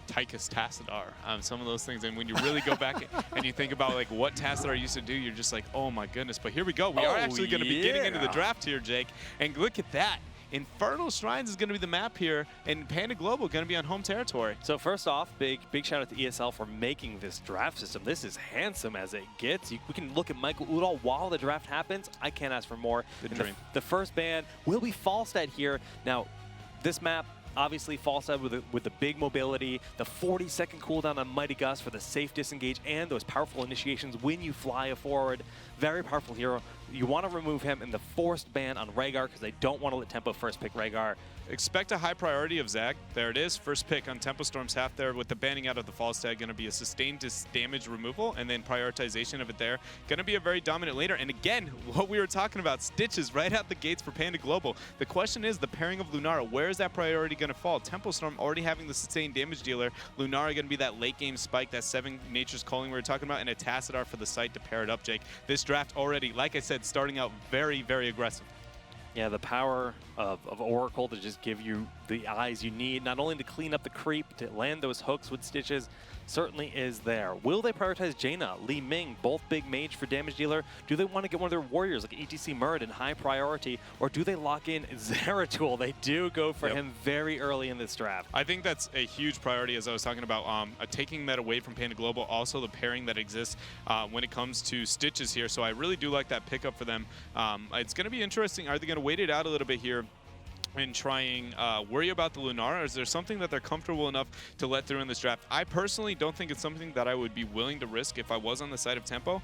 S7: Tychus Tassadar, some of those things, and when you really go back and you think about what Tassadar used to do, you're just oh my goodness. But here we go. We are actually going to be getting into the draft here, Jake, and look at that. Infernal Shrines is going to be the map here, and Panda Global going to be on home territory.
S4: So first off, big shout out to ESL for making this draft system. This is handsome as it gets. We can look at Michael Udall while the draft happens. I can't ask for more. The first ban will be Falstad here. Now, this map, obviously Falstad with the big mobility, the 40-second cooldown on Mighty Gust for the safe disengage, and those powerful initiations when you fly forward. Very powerful hero. You want to remove him in the forced ban on Rehgar because they don't want to let Tempo first pick Rehgar.
S7: Expect a high priority of Zag. There it is. First pick on Tempo Storm's half there with the banning out of the Falstad. Going to be a sustained damage removal and then prioritization of it there. Going to be a very dominant laner. And again, what we were talking about, Stitches right out the gates for Panda Global. The question is the pairing of Lunara. Where is that priority going to fall? Tempo Storm already having the sustained damage dealer. Lunara going to be that late game spike, that 7 Nature's Calling we were talking about, and a Tassadar for the site to pair it up, Jake. This draft already, like I said, starting out very, very aggressive.
S4: Yeah, the power of Oracle to just give you the eyes you need, not only to clean up the creep, to land those hooks with Stitches, certainly is there. Will they prioritize Jaina, Li Ming, both big mage for damage dealer? Do they want to get one of their warriors like ETC Murd in high priority, or do they lock in Zeratul? They do go for him very early in this draft.
S7: I think that's a huge priority, as I was talking about, taking that away from Panda Global, also the pairing that exists when it comes to Stitches here. So I really do like that pickup for them. It's going to be interesting. Are they going to wait it out a little bit here and trying worry about the Lunara? Or is there something that they're comfortable enough to let through in this draft? I personally don't think it's something that I would be willing to risk if I was on the side of Tempo.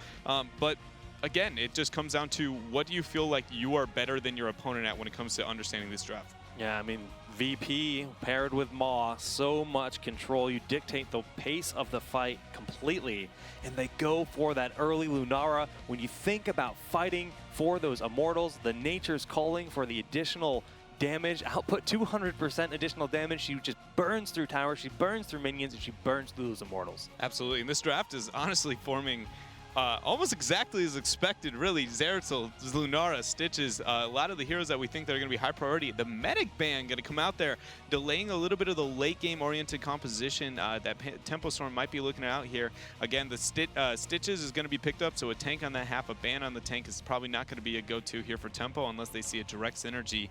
S7: But again, it just comes down to what do you feel like you are better than your opponent at when it comes to understanding this draft?
S4: Yeah, I mean, VP paired with Maw, so much control. You dictate the pace of the fight completely, and they go for that early Lunara. When you think about fighting for those Immortals, the Nature's Calling for the additional damage, output 200% additional damage. She just burns through towers, she burns through minions, and she burns through those Immortals.
S7: Absolutely, and this draft is honestly forming almost exactly as expected, really. Zeratul, Lunara, Stitches, a lot of the heroes that we think that are going to be high priority. The Medic ban going to come out there, delaying a little bit of the late game oriented composition that Tempo Storm might be looking out here. Again, the Stitches is going to be picked up, so a tank on that half, a ban on the tank is probably not going to be a go-to here for Tempo unless they see a direct synergy.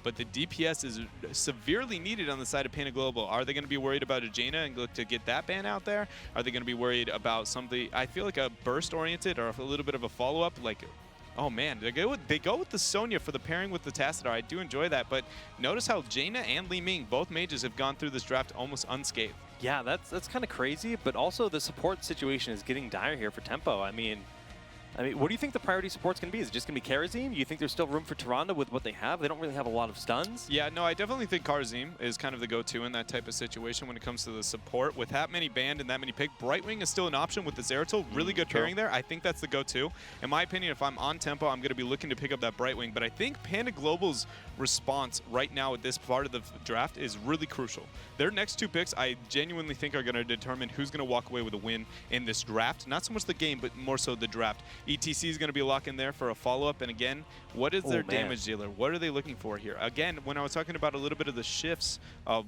S7: But the DPS is severely needed on the side of Panda Global. Are they going to be worried about a Jaina and look to get that ban out there? Are they going to be worried about something? I feel like a burst oriented or a little bit of a follow-up, oh man, they go with the Sonya for the pairing with the Tassadar. I do enjoy that, but notice how Jaina and Li Ming, both mages, have gone through this draft almost unscathed.
S4: Yeah, that's kind of crazy, but also the support situation is getting dire here for Tempo. I mean, what do you think the priority support's going to be? Is it just going to be Kharazim? Do you think there's still room for Tyrande with what they have? They don't really have a lot of stuns.
S7: Yeah, no, I definitely think Kharazim is kind of the go-to in that type of situation when it comes to the support. With that many banned and that many picked, Brightwing is still an option with the Zeratul. Really good pairing there. I think that's the go-to. In my opinion, if I'm on Tempo, I'm going to be looking to pick up that Brightwing. But I think Panda Global's response right now at this part of the draft is really crucial. Their next 2 picks, I genuinely think, are going to determine who's going to walk away with a win in this draft. Not so much the game, but more so the draft. ETC is going to be locking there for a follow-up. And again, what is their damage dealer? What are they looking for here? Again, when I was talking about a little bit of the shifts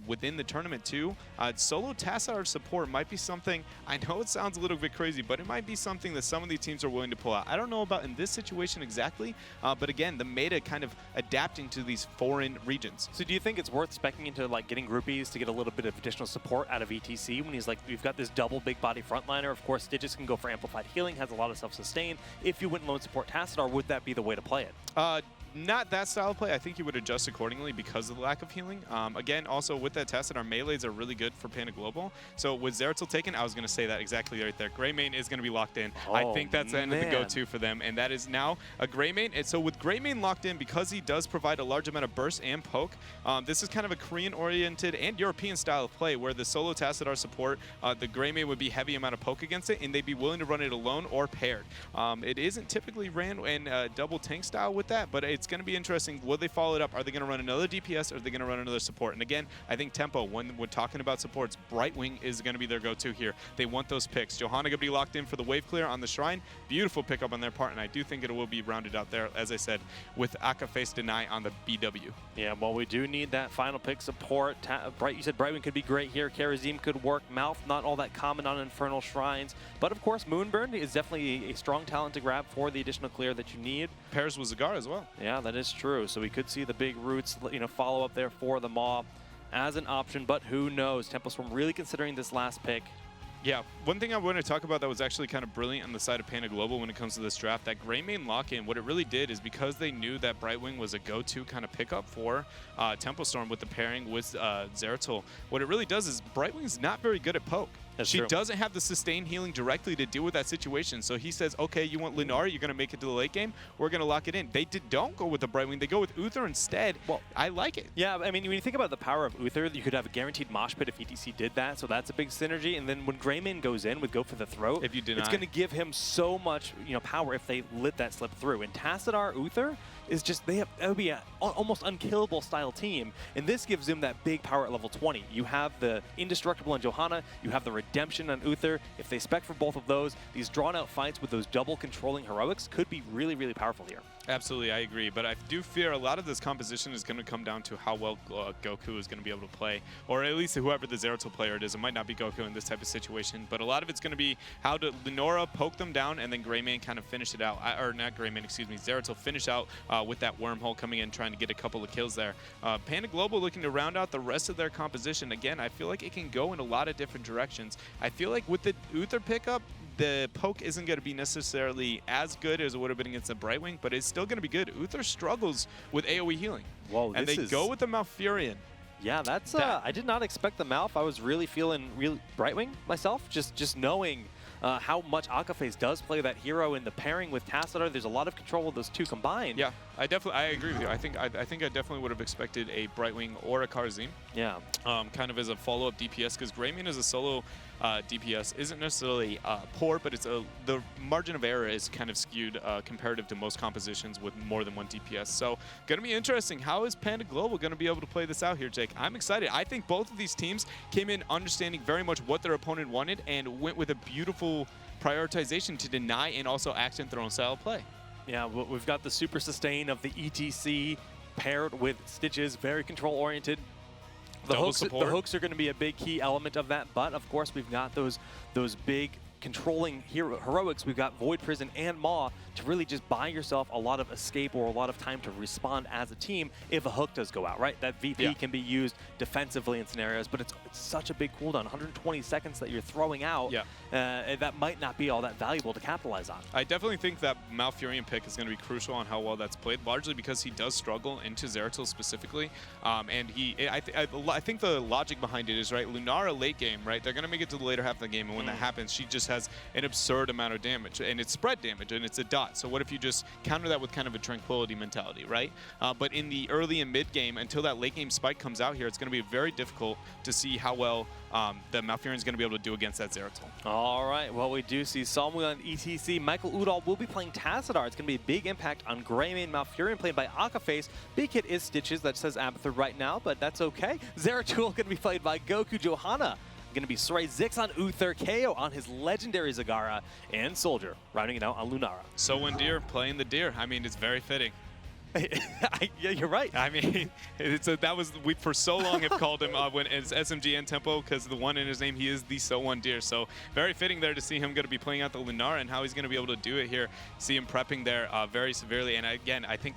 S7: within the tournament too, solo Tassadar support might be something, I know it sounds a little bit crazy, but it might be something that some of these teams are willing to pull out. I don't know about in this situation exactly, but again, the meta kind of adapting to these foreign regions.
S4: So do you think it's worth speccing into like getting groupies to get a little bit of additional support out of ETC when he's like, we've got this double big body frontliner? Of course, Stitches can go for amplified healing, has a lot of self-sustain. If you went lone support Tassadar, would that be the way to play it?
S7: Not that style of play. I think you would adjust accordingly because of the lack of healing. Again, also with that Tassadar, melees are really good for Panda Global. So with Zeratul taken, I was going to say that exactly right there. Greymane is going to be locked in. I think that's the end of the go-to for them, and that is now a Greymane. And so with Greymane locked in, because he does provide a large amount of burst and poke, this is kind of a Korean-oriented and European style of play where the solo Tassadar support, the Greymane would be heavy amount of poke against it, and they'd be willing to run it alone or paired. It isn't typically ran in double tank style with that, but it's going to be interesting. Will they follow it up? Are they going to run another DPS or are they going to run another support? And again, I think Tempo, when we're talking about supports, Brightwing is going to be their go-to here. They want those picks. Johanna going to be locked in for the wave clear on the Shrine. Beautiful pickup on their part, and I do think it will be rounded out there, as I said, with Akaface Deny on the BW.
S4: Yeah, well, we do need that final pick support. You said Brightwing could be great here. Karazim could work. Mouth, not all that common on Infernal Shrines. But of course, Moonburn is definitely a strong talent to grab for the additional clear that you need.
S7: Pairs with Zagar as well.
S4: Yeah, that is true. So we could see the big roots, follow up there for the Maw as an option, but who knows? Tempostorm really considering this last pick.
S7: Yeah, one thing I want to talk about that was actually kind of brilliant on the side of Panda Global when it comes to this draft, that Greymane lock-in, what it really did is because they knew that Brightwing was a go-to kind of pickup for Tempostorm with the pairing with Zeratul, what it really does is Brightwing's not very good at poke. She doesn't have the sustain healing directly to deal with that situation. So he says, okay, you want Lunari, you're going to make it to the late game, we're going to lock it in. They don't go with the Brightwing, they go with Uther instead. Well, I like it.
S4: Yeah, I mean, when you think about the power of Uther, you could have a guaranteed mosh pit if ETC did that, so that's a big synergy. And then when Greymane goes in with Go for the Throat,
S7: if you deny,
S4: it's going to give him so much power if they lit that slip through. And Tassadar, Uther is just, that would be an almost unkillable style team. And this gives him that big power at level 20. You have the Indestructible on Johanna, you have the Redemption on Uther. If they spec for both of those, these drawn out fights with those double controlling heroics could be really, really powerful here.
S7: Absolutely, I agree. But I do fear a lot of this composition is going to come down to how well Goku is going to be able to play, or at least whoever the Zeratul player it is. It might not be Goku in this type of situation, but a lot of it's going to be how to Lenora poke them down and then Greymane kind of finish it out. Or not Greymane, excuse me, Zeratul finish out with that wormhole coming in, trying to get a couple of kills there. Panda Global looking to round out the rest of their composition. Again, I feel like it can go in a lot of different directions. I feel like with the Uther pickup, the poke isn't going to be necessarily as good as it would have been against the Brightwing, but it's still going to be good. Uther struggles with AoE healing.
S4: Whoa,
S7: and they go with the Malfurion.
S4: Yeah, that's I did not expect the Malf. I was really feeling Brightwing myself, just knowing how much Akaface does play that hero in the pairing with Tassadar. There's a lot of control with those two combined.
S7: Yeah, I agree with you. I think I definitely would have expected a Brightwing or a Karazim.
S4: Yeah.
S7: Kind of as a follow-up DPS, because Greymane as a solo DPS isn't necessarily poor, but it's the margin of error is kind of skewed comparative to most compositions with more than one DPS. So going to be interesting. How is Panda Global going to be able to play this out here, Jake? I'm excited. I think both of these teams came in understanding very much what their opponent wanted and went with a beautiful prioritization to deny and also accent their own style of play.
S4: Yeah, we've got the super sustain of the ETC paired with Stitches, very control oriented. The hooks are going to be a big key element of that, but of course we've got those big controlling heroics. We've got Void Prison and Maw to really just buy yourself a lot of escape or a lot of time to respond as a team if a hook does go out, right? That VP can be used defensively in scenarios, but it's such a big cooldown, 120 seconds that you're throwing out.
S7: Yeah.
S4: That might not be all that valuable to capitalize on.
S7: I definitely think that Malfurion pick is going to be crucial on how well that's played, largely because he does struggle into Zeratul specifically. And I think the logic behind it is, right, Lunara late game, right? They're going to make it to the later half of the game, and when that happens, she just has an absurd amount of damage, and it's spread damage, and it's a dot. So what if you just counter that with kind of a tranquility mentality, right? But in the early and mid game, until that late game spike comes out here, it's going to be very difficult to see how well the Malfurion is going to be able to do against that Zeratul.
S4: All right, well, we do see Salmu on ETC. Michael Udall will be playing Tassadar. It's going to be a big impact on Greymane. Malfurion played by Akaface. Big hit is Stitches. That says Abathur right now, but that's okay. Zeratul going to be played by Goku. Johanna going to be Soray, Zix on Uther, KO on his legendary Zagara, and Soldier rounding it out on Lunara.
S7: So Deer playing the deer. I mean, it's very fitting.
S4: Yeah, you're right.
S7: I mean, we for so long have called him when it's SMG and Tempo because the one in his name, he is the So Deer. So very fitting there to see him going to be playing out the Lunara and how he's going to be able to do it here. See him prepping there very severely. And again, I think.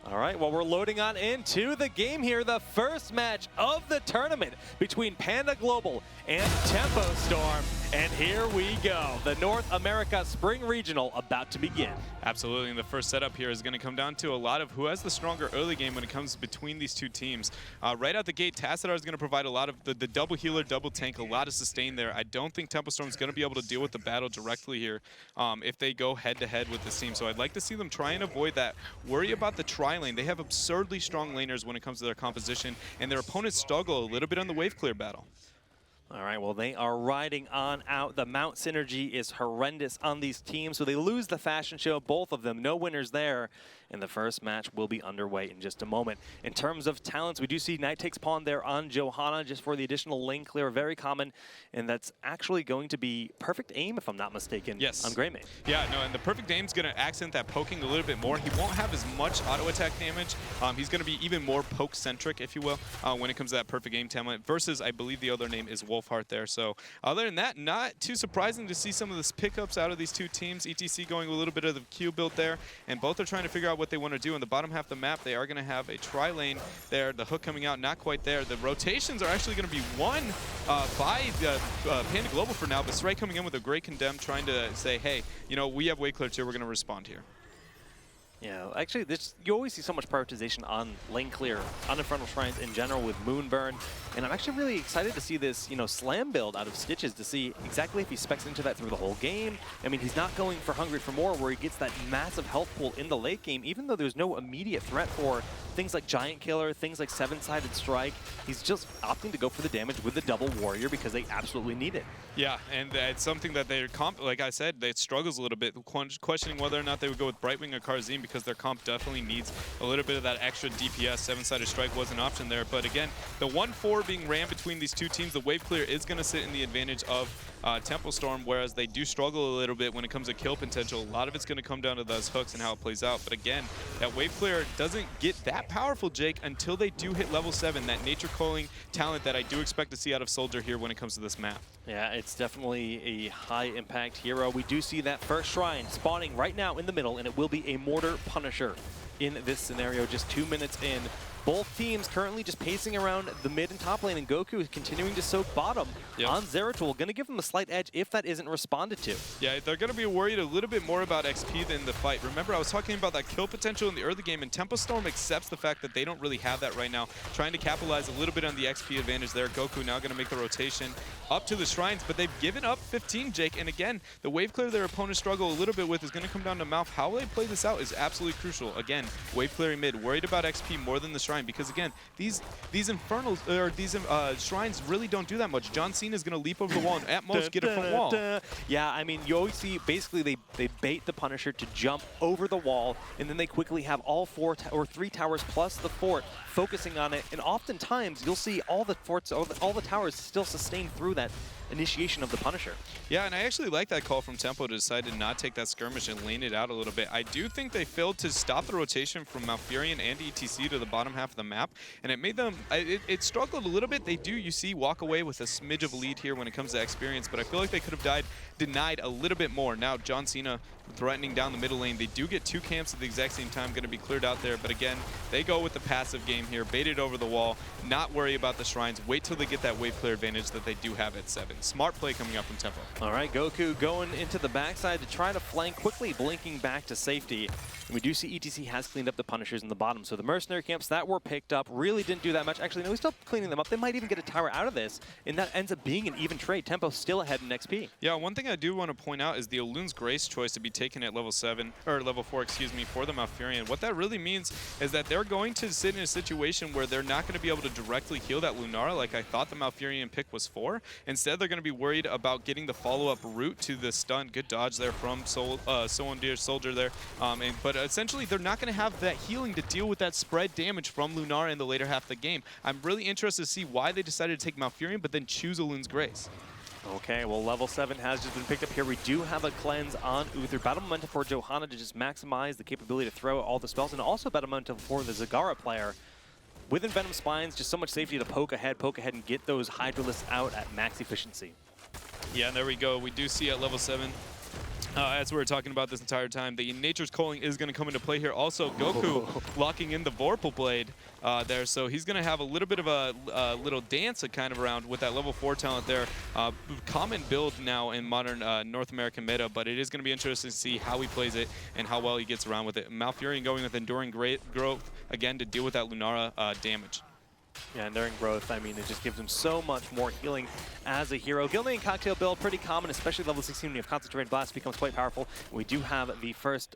S4: All right, well, we're loading on into the game here. The first match of the tournament between Panda Global and Tempo Storm. And here we go. The North America Spring Regional about to begin.
S7: Absolutely, and the first setup here is going to come down to a lot of who has the stronger early game when it comes between these two teams. Right out the gate, Tassadar is going to provide a lot of the double healer, double tank, a lot of sustain there. I don't think Tempo Storm is going to be able to deal with the battle directly here if they go head-to-head with this team. So I'd like to see them try and avoid that. Worry about the tri-lane. They have absurdly strong laners when it comes to their composition, and their opponents struggle a little bit on the wave clear battle.
S4: All right, well, they are riding on out. The Mount synergy is horrendous on these teams, so they lose the fashion show, both of them. No winners there, and the first match will be underway in just a moment. In terms of talents, we do see Knight takes pawn there on Johanna just for the additional lane clear, very common, and that's actually going to be perfect aim, if I'm not mistaken,
S7: yes,
S4: on Greymane.
S7: Yeah, no, and the perfect aim is going to accent that poking a little bit more. He won't have as much auto attack damage. He's going to be even more poke-centric, if you will, when it comes to that perfect aim talent, versus, I believe the other name is Wolfheart there. So other than that, not too surprising to see some of the pickups out of these two teams. ETC going a little bit of the Q build there, and both are trying to figure out what they want to do. In the bottom half of the map, they are going to have a tri-lane there. The hook coming out, not quite there. The rotations are actually going to be won by Panda Global for now, but Soray coming in with a great condemn, trying to say, hey, you know, we have wave clear too, we're going to respond here.
S4: Yeah, actually, you always see so much prioritization on lane clear, on Infernal Shrines in general with Moonburn, and I'm actually really excited to see this, slam build out of Stitches to see exactly if he specs into that through the whole game. I mean, he's not going for Hungry for More where he gets that massive health pool in the late game, even though there's no immediate threat for things like Giant Killer, things like Seven-Sided Strike. He's just opting to go for the damage with the double Warrior because they absolutely need it.
S7: Yeah, and it's something that they're like I said, it struggles a little bit, questioning whether or not they would go with Brightwing or Karzim because their comp definitely needs a little bit of that extra DPS. Seven-Sided Strike was an option there, but again, the 1-4 being ran between these two teams, the wave clear is going to sit in the advantage of Tempo Storm, whereas they do struggle a little bit when it comes to kill potential. A lot of it's going to come down to those hooks and how it plays out, but again, that wave clear doesn't get that powerful, Jake, until they do hit level 7, that nature calling talent that I do expect to see out of Soldier here when it comes to this map.
S4: Yeah, it's definitely a high-impact hero. We do see that first shrine spawning right now in the middle, and it will be a Mortar Punisher in this scenario, just 2 minutes in. Both teams currently just pacing around the mid and top lane, and Goku is continuing to soak bottom on Zeratul. Going to give them a slight edge if that isn't responded to.
S7: Yeah, they're going to be worried a little bit more about XP than the fight. Remember, I was talking about that kill potential in the early game, and Tempo Storm accepts the fact that they don't really have that right now, trying to capitalize a little bit on the XP advantage there. Goku now going to make the rotation up to the shrines, but they've given up 15, Jake. And again, the wave clear their opponents struggle a little bit with is going to come down to Mouth. How they play this out is absolutely crucial. Again, wave clearing mid, worried about XP more than the shrine, because again, these infernals or these shrines really don't do that much. John Cena is going to leap over the wall and at most get a front wall.
S4: Yeah, I mean, you always see basically they bait the Punisher to jump over the wall, and then they quickly have all 4 or 3 towers plus the fort focusing on it, and oftentimes you'll see all the forts, all the towers still sustain through that initiation of the Punisher.
S7: Yeah, and I actually like that call from Tempo to decide to not take that skirmish and lane it out a little bit. I do think they failed to stop the rotation from Malfurion and ETC to the bottom half of the map, and it made them, it struggled a little bit. They do, you see, walk away with a smidge of a lead here when it comes to experience, but I feel like they could have denied a little bit more. Now, John Cena threatening down the middle lane. They do get 2 camps at the exact same time, going to be cleared out there, but again, they go with the passive game here, baited over the wall, not worry about the shrines, wait till they get that wave clear advantage that they do have at 7. Smart play coming up from Tempo.
S4: All right, Goku going into the backside to try to flank, quickly blinking back to safety. And we do see ETC has cleaned up the Punishers in the bottom, so the mercenary camps that were picked up really didn't do that much. Actually, no, he's still cleaning them up. They might even get a tower out of this, and that ends up being an even trade. Tempo still ahead in XP.
S7: Yeah, one thing I do want to point out is the Elun's Grace choice to be taken at level 7, or level 4, excuse me, for the Malfurion. What that really means is that they're going to sit in a situation where they're not going to be able to directly heal that Lunara like I thought the Malfurion pick was for. Instead, they're they're going to be worried about getting the follow-up route to the stun. Good dodge there from Soldier there. But essentially, they're not going to have that healing to deal with that spread damage from Lunara in the later half of the game. I'm really interested to see why they decided to take Malfurion, but then choose Elune's Grace.
S4: Okay, well, level 7 has just been picked up here. We do have a cleanse on Uther. Battle momentum for Johanna to just maximize the capability to throw all the spells, and also battle momentum for the Zagara player. With Envenom Spines, just so much safety to poke ahead, and get those Hydralisks out at max efficiency.
S7: Yeah, and there we go. We do see at level 7, as we were talking about this entire time, the Nature's Calling is going to come into play here. Also, Goku locking in the Vorpal Blade there, so he's going to have a little bit of a little dance kind of around with that level 4 talent there. Common build now in modern North American meta, but it is going to be interesting to see how he plays it and how well he gets around with it. Malfurion going with Enduring Growth, again, to deal with that Lunara damage.
S4: Yeah, and during growth, I mean, it just gives him so much more healing as a hero. Gilnean Cocktail build, pretty common, especially level 16 when you have Concentrated Blast, becomes quite powerful. We do have the first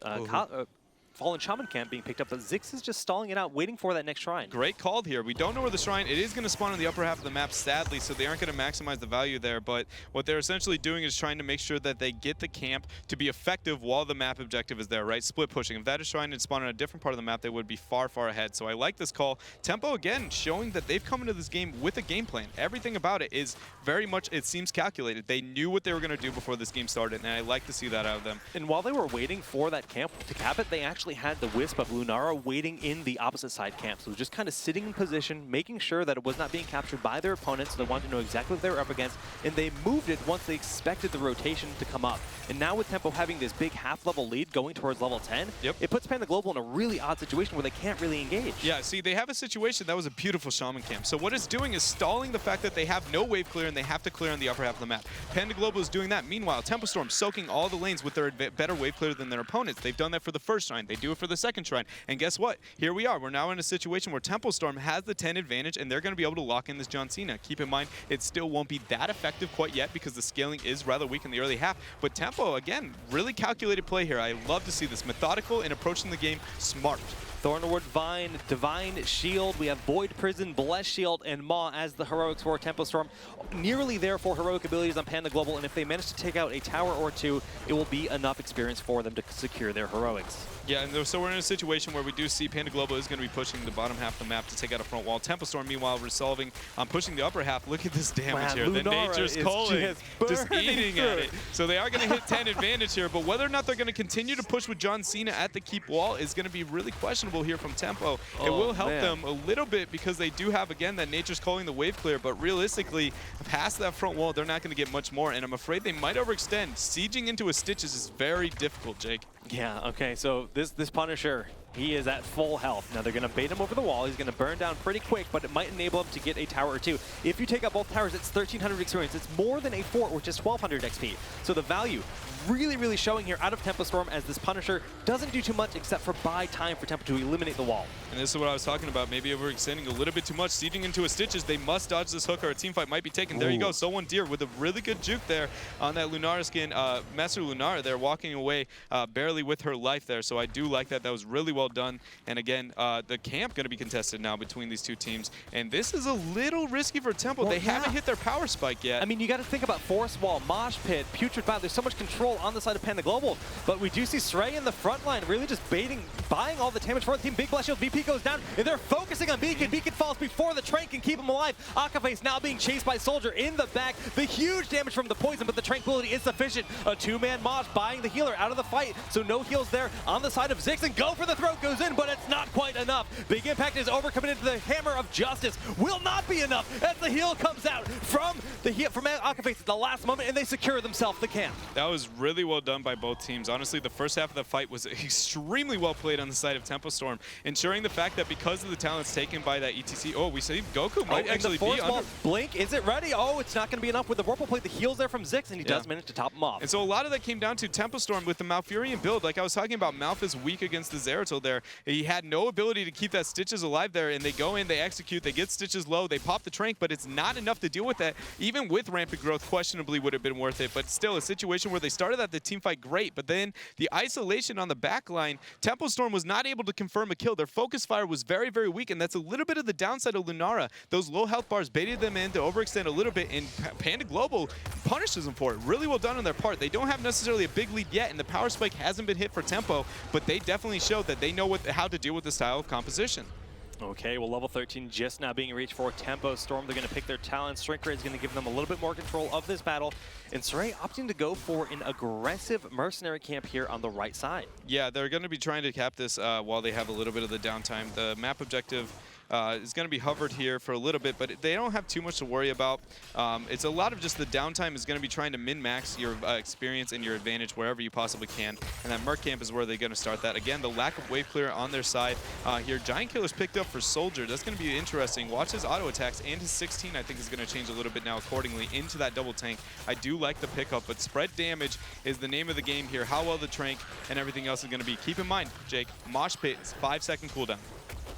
S4: Fallen Shaman camp being picked up, but Ziggs is just stalling it out, waiting for that next shrine.
S7: Great call here. We don't know where the shrine, it is going to spawn in the upper half of the map, sadly, so they aren't going to maximize the value there, but what they're essentially doing is trying to make sure that they get the camp to be effective while the map objective is there, right? Split pushing. If that is shrine and spawn on a different part of the map, they would be far, far ahead. So I like this call. Tempo, again, showing that they've come into this game with a game plan. Everything about it is very much, it seems calculated. They knew what they were going to do before this game started, and I like to see that out of them.
S4: And while they were waiting for that camp to cap it, they actually had the Wisp of Lunara waiting in the opposite side camp. So just kind of sitting in position, making sure that it was not being captured by their opponents, so they wanted to know exactly what they were up against, and they moved it once they expected the rotation to come up. And now with Tempo having this big half-level lead going towards level 10, it puts Panda Global in a really odd situation where they can't really engage.
S7: Yeah, see, they have a situation that was a beautiful Shaman camp. So what it's doing is stalling the fact that they have no wave clear and they have to clear on the upper half of the map. Panda Global is doing that. Meanwhile, Tempo Storm soaking all the lanes with their better wave clear than their opponents. They've done that for the first shrine. They do it for the second shrine. And guess what? Here we are. We're now in a situation where Tempo Storm has the 10 advantage, and they're going to be able to lock in this John Cena. Keep in mind, it still won't be that effective quite yet because the scaling is rather weak in the early half. But Tempo, again, really calculated play here. I love to see this. Methodical and approaching the game smart.
S4: Thornwood Vine, Divine Shield, we have Void Prison, Blessed Shield, and Maw as the heroics for Tempo Storm. Nearly there for heroic abilities on Panda Global, and if they manage to take out a tower or two, it will be enough experience for them to secure their heroics.
S7: Yeah, and so we're in a situation where we do see Panda Global is going to be pushing the bottom half of the map to take out a front wall. Tempo Storm, meanwhile, resolving on pushing the upper half. Look at this damage here.
S4: Lunara
S7: the Nature's Calling, just eating at it.
S4: it.
S7: So they are going to hit 10 advantage here, but whether or not they're going to continue to push with John Cena at the keep wall is going to be really questionable here from Tempo. It will help them a little bit because they do have, again, that Nature's Calling the wave clear, but realistically, past that front wall, they're not going to get much more, and I'm afraid they might overextend. Sieging into a Stitches is very difficult, Jake.
S4: Yeah, okay, so this Punisher, he is at full health. Now they're going to bait him over the wall. He's going to burn down pretty quick, but it might enable him to get a tower or two. If you take out both towers, it's 1,300 experience. It's more than a fort, which is 1,200 XP. So the value really showing here out of Tempo Storm as this Punisher doesn't do too much except for buy time for Tempo to eliminate the wall.
S7: And this is what I was talking about. Maybe overextending a little bit too much. Sieging into a Stitches, they must dodge this hook or a team fight might be taken. Ooh. There you go. So1 Deer with a really good juke there on that Lunara skin. Master Lunara there walking away barely with her life there. So I do like that. That was really well done. And again, the camp going to be contested now between these two teams. And this is a little risky for Tempo. Well, they haven't hit their power spike yet.
S4: I mean, you got to think about Forest Wall, Mosh Pit, Putrid Battle. There's so much control on the side of Panda Global. But we do see Stray in the front line really just buying all the damage for the team. Big Blast Shield, VP goes down, and they're focusing on Beacon. Beacon falls before the train can keep him alive. Akaface now being chased by Soldier in the back. The huge damage from the poison, but the tranquility is sufficient. A two-man Mosh buying the healer out of the fight, so no heals there on the side of Ziggs, and go for the throat goes in, but it's not quite enough. Big Impact is overcommitted to the Hammer of Justice. Will not be enough as the heal comes out from Akaface at the last moment, and they secure themselves the camp.
S7: That was really well done by both teams. Honestly, the first half of the fight was extremely well played on the side of Tempo Storm, ensuring the fact that because of the talents taken by that ETC, we see Goku might actually be under.
S4: Blink, is it ready? Oh, it's not going to be enough with the Vorpal Plate. The heals there from Ziggs, and he does manage to top him off.
S7: And so a lot of that came down to Tempo Storm with the Malfurion build. Like I was talking about, Malf is weak against the Zeratul there. He had no ability to keep that Stitches alive there, and they go in, they execute, they get Stitches low, they pop the Trank, but it's not enough to deal with that. Even with Rampant Growth, questionably would have been worth it, but still a situation where they start started out the team fight great, but then the isolation on the back line, Tempo Storm was not able to confirm a kill. Their focus fire was very, very weak, and that's a little bit of the downside of Lunara. Those low health bars baited them in to overextend a little bit, and Panda Global punishes them for it. Really well done on their part. They don't have necessarily a big lead yet, and the power spike hasn't been hit for Tempo, but they definitely showed that they know how to deal with this style of composition.
S4: Okay, well, level 13 just now being reached for Tempo Storm. They're going to pick their talent. Shrink Ray is going to give them a little bit more control of this battle. And Saray opting to go for an aggressive mercenary camp here on the right side.
S7: Yeah, they're going to be trying to cap this while they have a little bit of the downtime. The map objective is going to be hovered here for a little bit, but they don't have too much to worry about. It's a lot of just the downtime is going to be trying to min-max your experience and your advantage wherever you possibly can. And that Merc camp is where they're going to start that. Again, the lack of wave clear on their side here. Giant Killer's picked up for Soldier. That's going to be interesting. Watch his auto attacks, and his 16 I think is going to change a little bit now accordingly into that double tank. I do like the pickup, but spread damage is the name of the game here. How well the Trank and everything else is going to be. Keep in mind, Jake, Mosh Pit is 5-second cooldown.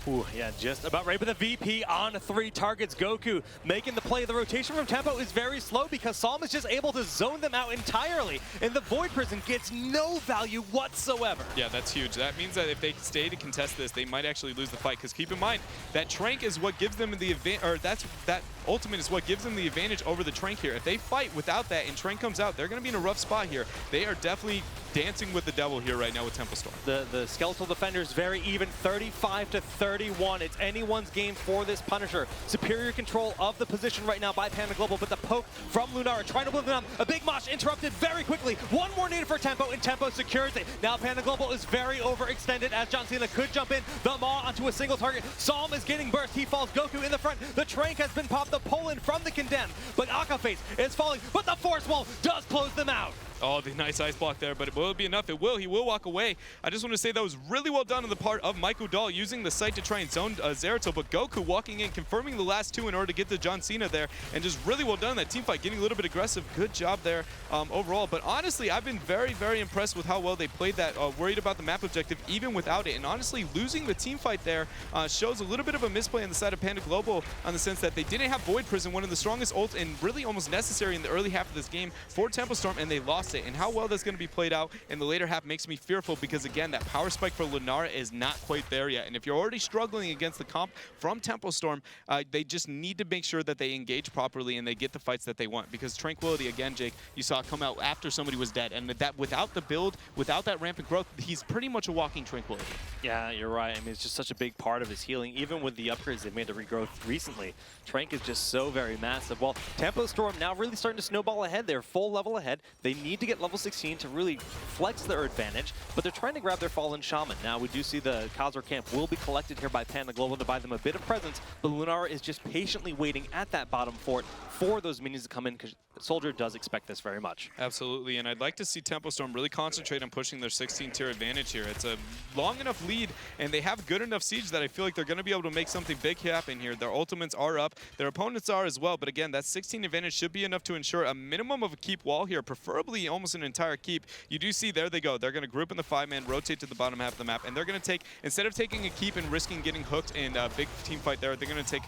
S4: Ooh, yeah, just about right. But the VP on 3 targets. Goku making the play. The rotation from Tempo is very slow because Psalm is just able to zone them out entirely. And the Void Prison gets no value whatsoever.
S7: Yeah, that's huge. That means that if they stay to contest this, they might actually lose the fight. Because keep in mind, that Trank is what gives them the advantage, or that ultimate is what gives them the advantage over the Trank here. If they fight without that and Trank comes out, they're going to be in a rough spot here. They are definitely dancing with the devil here right now with Tempo Storm.
S4: The Skeletal Defenders very even, 35-31. It's anyone's game for this Punisher. Superior control of the position right now by Panda Global, but the poke from Lunara trying to blow them up. A big mosh interrupted very quickly. One more needed for Tempo, and Tempo secures it. Now Panda Global is very overextended as John Cena could jump in. The Maw onto a single target. Psalm is getting burst. He falls. Goku in the front. The Trank has been popped. The Poland from the Condemned, but Akaface is falling, but the Force Wall does close them out.
S7: Oh, the nice ice block there, but will it be enough? It will. He will walk away. I just want to say that was really well done on the part of Michael Dahl using the site to try and zone Zeratul, but Goku walking in, confirming the last 2 in order to get to John Cena there, and just really well done in that team fight, getting a little bit aggressive. Good job there overall. But honestly, I've been very, very impressed with how well they played that, worried about the map objective even without it. And honestly, losing the team fight there shows a little bit of a misplay on the side of Panda Global on the sense that they didn't have Void Prison, one of the strongest ults and really almost necessary in the early half of this game for Tempo Storm, and they lost it. And how well that's going to be played out in the later half makes me fearful because, again, that power spike for Lunara is not quite there yet. And if you're already struggling against the comp from Tempo Storm, they just need to make sure that they engage properly and they get the fights that they want. Because Tranquility, again, Jake, you saw it come out after somebody was dead. And that without the build, without that rampant growth, he's pretty much a walking Tranquility.
S4: Yeah, you're right. I mean, it's just such a big part of his healing. Even with the upgrades they've made to regrowth recently, Trank is just so very massive. Well, Tempo Storm now really starting to snowball ahead. They're full level ahead. They need to get level 16 to really flex their advantage, but they're trying to grab their Fallen Shaman. Now, we do see the Khazar camp will be collected here by Panda Global to buy them a bit of presence, but Lunara is just patiently waiting at that bottom fort for those minions to come in because Soldier does expect this very much.
S7: Absolutely, and I'd like to see Tempo Storm really concentrate on pushing their 16-tier advantage here. It's a long enough lead, and they have good enough siege that I feel like they're going to be able to make something big happen here. Their ultimates are up, their opponents are as well, but again, that 16 advantage should be enough to ensure a minimum of a keep wall here, preferably almost an entire keep. You do see, there they go. They're going to group in the 5-man, rotate to the bottom half of the map, and they're going to take, instead of taking a keep and risking getting hooked in a big team fight there, they're going to take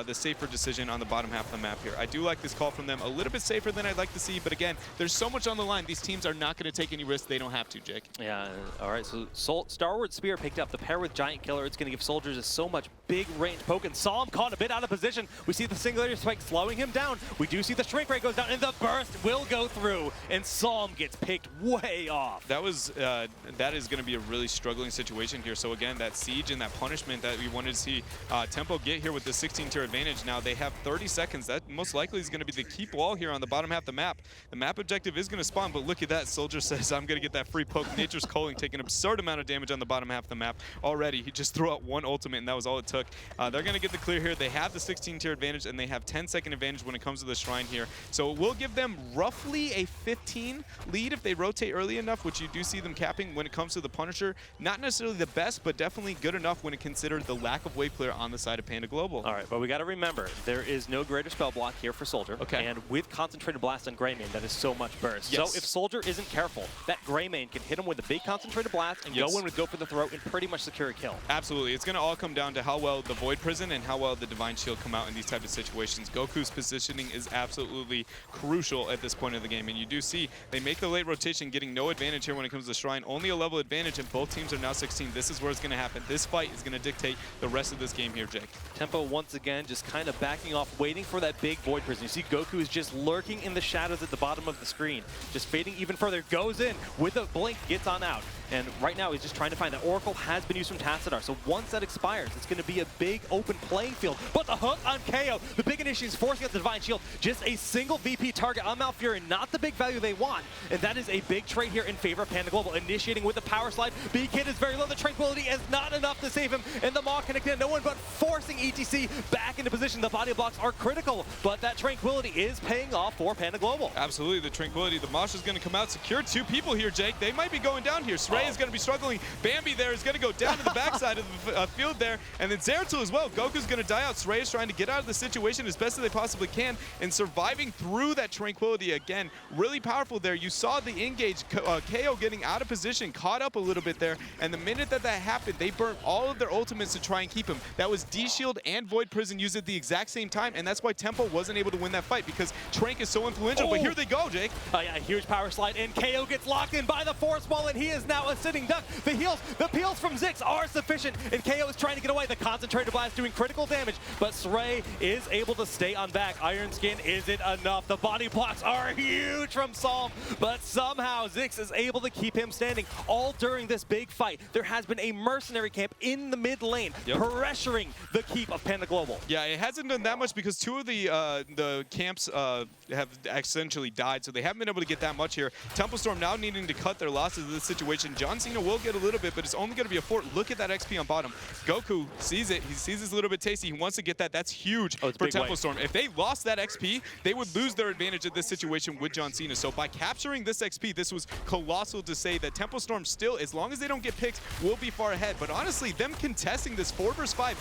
S7: the safer decision on the bottom half of the map here. I do like this call from them, a little bit safer than I'd like to see, but again, there's so much on the line. These teams are not going to take any risks. They don't have to, Jake.
S4: Yeah, all right, so Starward Spear picked up the pair with Giant Killer. It's going to give Soldiers just so much big range poke, and Psalm caught a bit out of position. We see the Singularity Spike slowing him down. We do see the Shrink Ray goes down, and the burst will go through, and Psalm gets picked way off.
S7: That is going to be a really struggling situation here. So again, that siege and that punishment that we wanted to see Tempo get here with the 16-tier advantage. Now they have 30 seconds. That most likely is going to be the keep wall here on the bottom half of the map. The map objective is going to spawn, but look at that. Soldier says, I'm going to get that free poke. Nature's Calling taking an absurd amount of damage on the bottom half of the map already. He just threw out one ultimate, and that was all it took. They're going to get the clear here. They have the 16-tier advantage, and they have 10-second advantage when it comes to the Shrine here. So we'll give them roughly a 15 lead if they rotate early enough, which you do see them capping when it comes to the Punisher. Not necessarily the best, but definitely good enough when it considered the lack of wave clear on the side of Panda Global.
S4: All right, but we got to remember, there is no greater spell block here for Soldier.
S7: Okay.
S4: And with Concentrated Blast on Greymane, that is so much burst.
S7: Yes.
S4: So if Soldier isn't careful, that Greymane can hit him with a big Concentrated Blast and go in with Go for the Throat and pretty much secure a kill.
S7: Absolutely. It's going to all come down to how well the Void Prison and how well the Divine Shield come out in these type of situations. Goku's positioning is absolutely crucial at this point of the game, and you do see They make the late rotation, getting no advantage here when it comes to the Shrine. Only a level advantage, and both teams are now 16. This is where it's going to happen. This fight is going to dictate the rest of this game here, Jake.
S4: Tempo once again just kind of backing off, waiting for that big Void Prison. You see Goku is just lurking in the shadows at the bottom of the screen, just fading even further, goes in with a blink, gets on out. And right now he's just trying to find that Oracle has been used from Tassadar. So once that expires, it's going to be a big open playing field. But the hook on KO, the big initiative is forcing out the Divine Shield. Just a single VP target on Malfurion, not the big value they want. And that is a big trade here in favor of Panda Global. Initiating with the power slide. B-Kid is very low. The Tranquility is not enough to save him. And the Maw connected, no one but forcing ETC back into position. The body blocks are critical, but that Tranquility is paying off for Panda Global.
S7: Absolutely, the Tranquility. The Mosh is going to come out, secure 2 people here, Jake. They might be going down here. Srey is going to be struggling. Bambi there is going to go down to the backside of the field there. And then Zeratul as well. Goku's going to die out. Srey is trying to get out of the situation as best as they possibly can and surviving through that Tranquility again. Really powerful there. You saw the engage, KO getting out of position, caught up a little bit there. And the minute that happened, they burnt all of their ultimates to try and keep him. That was D-Shield and Void Prison used at the exact same time. And that's why Tempo wasn't able to win that fight, because Trank is so influential. But here they go, Jake.
S4: Yeah, huge power slide, and KO gets locked in by the Force Wall, and he is now a sitting duck. The heals, the peels from Zix are sufficient, and KO is trying to get away. The Concentrated Blast doing critical damage, but Srey is able to stay on back. Iron Skin isn't enough. The body blocks are huge from Psalm, but somehow Zix is able to keep him standing all during this big fight. There has been a mercenary camp in the mid lane, pressuring the keep of Panda Global.
S7: Yeah, it hasn't done that much because 2 of the camps have essentially died, so they haven't been able to get that much here. Tempo Storm now needing to cut their losses in this situation. John Cena will get a little bit, but it's only going to be a 4. Look at that XP on bottom. Goku sees it. He sees it's a little bit tasty. He wants to get that. That's huge for Tempo Storm. If they lost that XP, they would lose their advantage at this situation with John Cena. So by capturing this XP, this was colossal to say that Tempo Storm still, as long as they don't get picked, will be far ahead. But honestly, them contesting this 4 versus 5,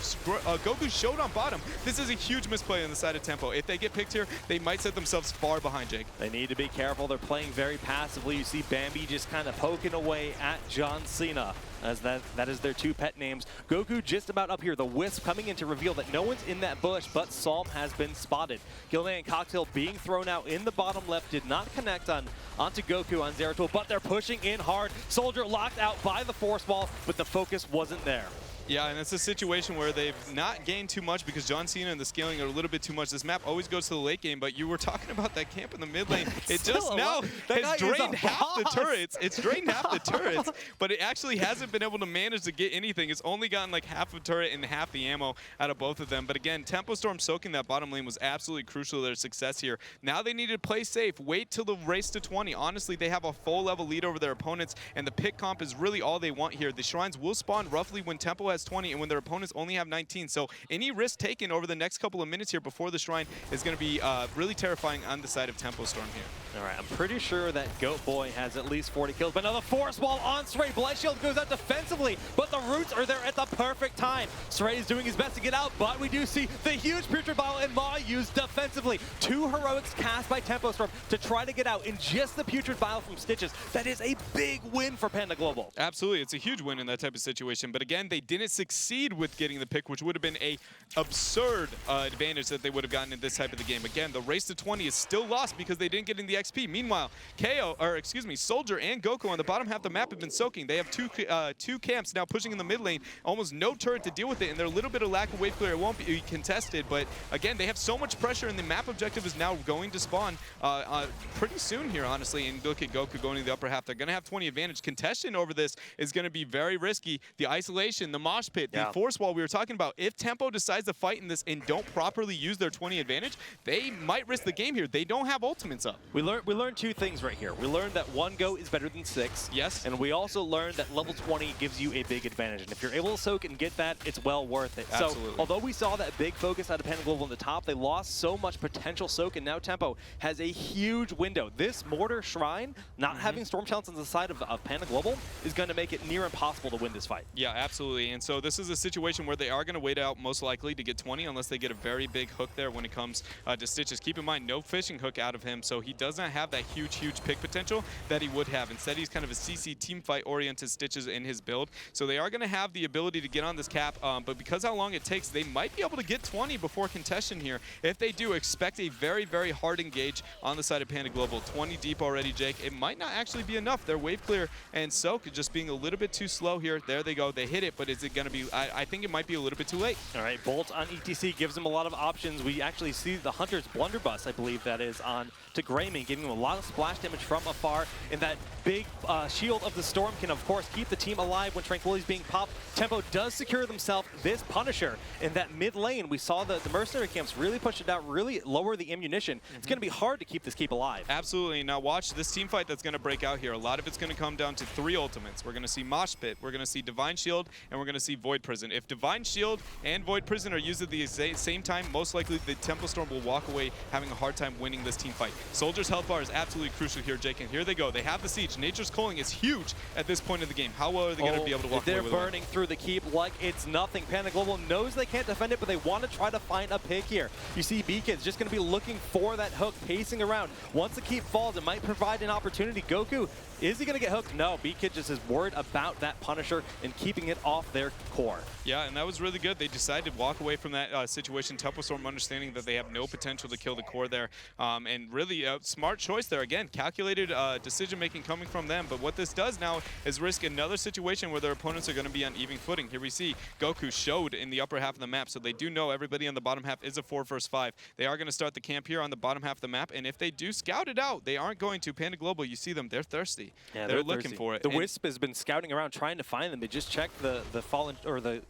S7: Goku showed on bottom. This is a huge misplay on the side of Tempo. If they get picked here, they might set themselves far behind, Jake.
S4: They need to be careful. They're playing very passively. You see Bambi just kind of poking away at John Cena, as that is their 2 pet names. Goku just about up here. The Wisp coming in to reveal that no one's in that bush, but Psalm has been spotted. Gildan Cocktail being thrown out in the bottom left did not connect onto Goku on Zeratul, but they're pushing in hard. Soldier locked out by the Force Wall, but the focus wasn't there.
S7: Yeah, and it's a situation where they've not gained too much because John Cena and the scaling are a little bit too much. This map always goes to the late game, but you were talking about that camp in the mid lane. It just now has drained half the turrets. It's drained half the turrets, but it actually hasn't been able to manage to get anything. It's only gotten like half a turret and half the ammo out of both of them. But again, Tempo Storm soaking that bottom lane was absolutely crucial to their success here. Now they need to play safe. Wait till the race to 20. Honestly, they have a full level lead over their opponents, and the pick comp is really all they want here. The Shrines will spawn roughly when Tempo has 20 and when their opponents only have 19. So any risk taken over the next couple of minutes here before the Shrine is going to be really terrifying on the side of Tempo Storm here.
S4: All right, I'm pretty sure that Goat Boy has at least 40 kills, but now the Force Wall on Srey. Blood Shield goes out defensively, but the roots are there at the perfect time. Srey is doing his best to get out, but we do see the huge Putrid Bile and Maw used defensively. 2 heroics cast by Tempo Storm to try to get out in just the Putrid Bile from Stitches. That is a big win for Panda Global.
S7: Absolutely, it's a huge win in that type of situation, but again, they didn't succeed with getting the pick, which would have been a absurd advantage that they would have gotten in this type of the game. Again, the race to 20 is still lost because they didn't get in the XP. Meanwhile, Soldier and Goku on the bottom half of the map have been soaking. They have two camps now pushing in the mid lane, almost no turret to deal with it, and they're a little bit of lack of wave clear. It won't be contested, but again, they have so much pressure, and the map objective is now going to spawn pretty soon here, honestly. And look at Goku going to the upper half. They're going to have 20 advantage. Contention over this is going to be very risky. The isolation, the mosh pit, the Force Wall we were talking about. If Tempo decides to fight in this and don't properly use their 20 advantage, they might risk the game here. They don't have ultimates up.
S4: We learned 2 things right here. We learned that 1 go is better than 6.
S7: Yes.
S4: And we also learned that level 20 gives you a big advantage. And if you're able to soak and get that, it's well worth it.
S7: Absolutely.
S4: So although we saw that big focus out of Panda Global on the top, they lost so much potential soak, and now Tempo has a huge window. This Mortar Shrine, not having Storm Challenge on the side of Panda Global, is going to make it near impossible to win this fight.
S7: Yeah, absolutely. And And so this is a situation where they are going to wait out most likely to get 20 unless they get a very big hook there when it comes to Stitches. Keep in mind, no fishing hook out of him, so he does not have that huge pick potential that he would have. Instead, he's kind of a CC team fight oriented Stitches in his build. So they are going to have the ability to get on this cap, but because how long it takes, they might be able to get 20 before contestation here. If they do, expect a very, very hard engage on the side of Panda Global. 20 deep already, Jake. It might not actually be enough. They're wave clear, and Soak just being a little bit too slow here. There they go. They hit it, but is it going to be, I think it might be a little bit too late.
S4: All right, Bolt on ETC gives them a lot of options. We actually see the Hunter's Blunderbuss, I believe that is, on to Greymane, giving him a lot of splash damage from afar. And that big Shield of the Storm can, of course, keep the team alive when Tranquility's being popped. Tempo does secure themselves this Punisher in that mid lane. We saw the mercenary camps really push it out, really lower the ammunition. It's going to be hard to keep this keep alive.
S7: Absolutely. Now watch this team fight that's going to break out here. A lot of it's going to come down to 3 ultimates. We're going to see Mosh Pit, we're going to see Divine Shield, and we're going to see Void Prison. If Divine Shield and Void Prison are used at the same time, most likely the Tempo Storm will walk away having a hard time winning this team fight. Soldier's health bar is absolutely crucial here, Jake, and here they go. They have the siege. Nature's Calling is huge at this point of the game. How well are they going to be able to walk away with it?
S4: They're burning through the keep like it's nothing. Panda Global knows they can't defend it, but they want to try to find a pick here. You see B-Kid's just going to be looking for that hook, pacing around. Once the keep falls, it might provide an opportunity. Goku, is he going to get hooked? No, B-Kid just is worried about that Punisher and keeping it off their core.
S7: Yeah, and that was really good. They decided to walk away from that situation. Tempo Storm understanding that they have no potential to kill the core there. And really a smart choice there. Again, calculated decision-making coming from them. But what this does now is risk another situation where their opponents are going to be on even footing. Here we see Goku showed in the upper half of the map, so they do know everybody on the bottom half is a 4 vs 5. They are going to start the camp here on the bottom half of the map, and if they do scout it out, they aren't going to. Panda Global, you see them, they're thirsty.
S4: Yeah,
S7: they're looking for it.
S4: The Wisp has been scouting around trying to find them. They just checked the fallen, or the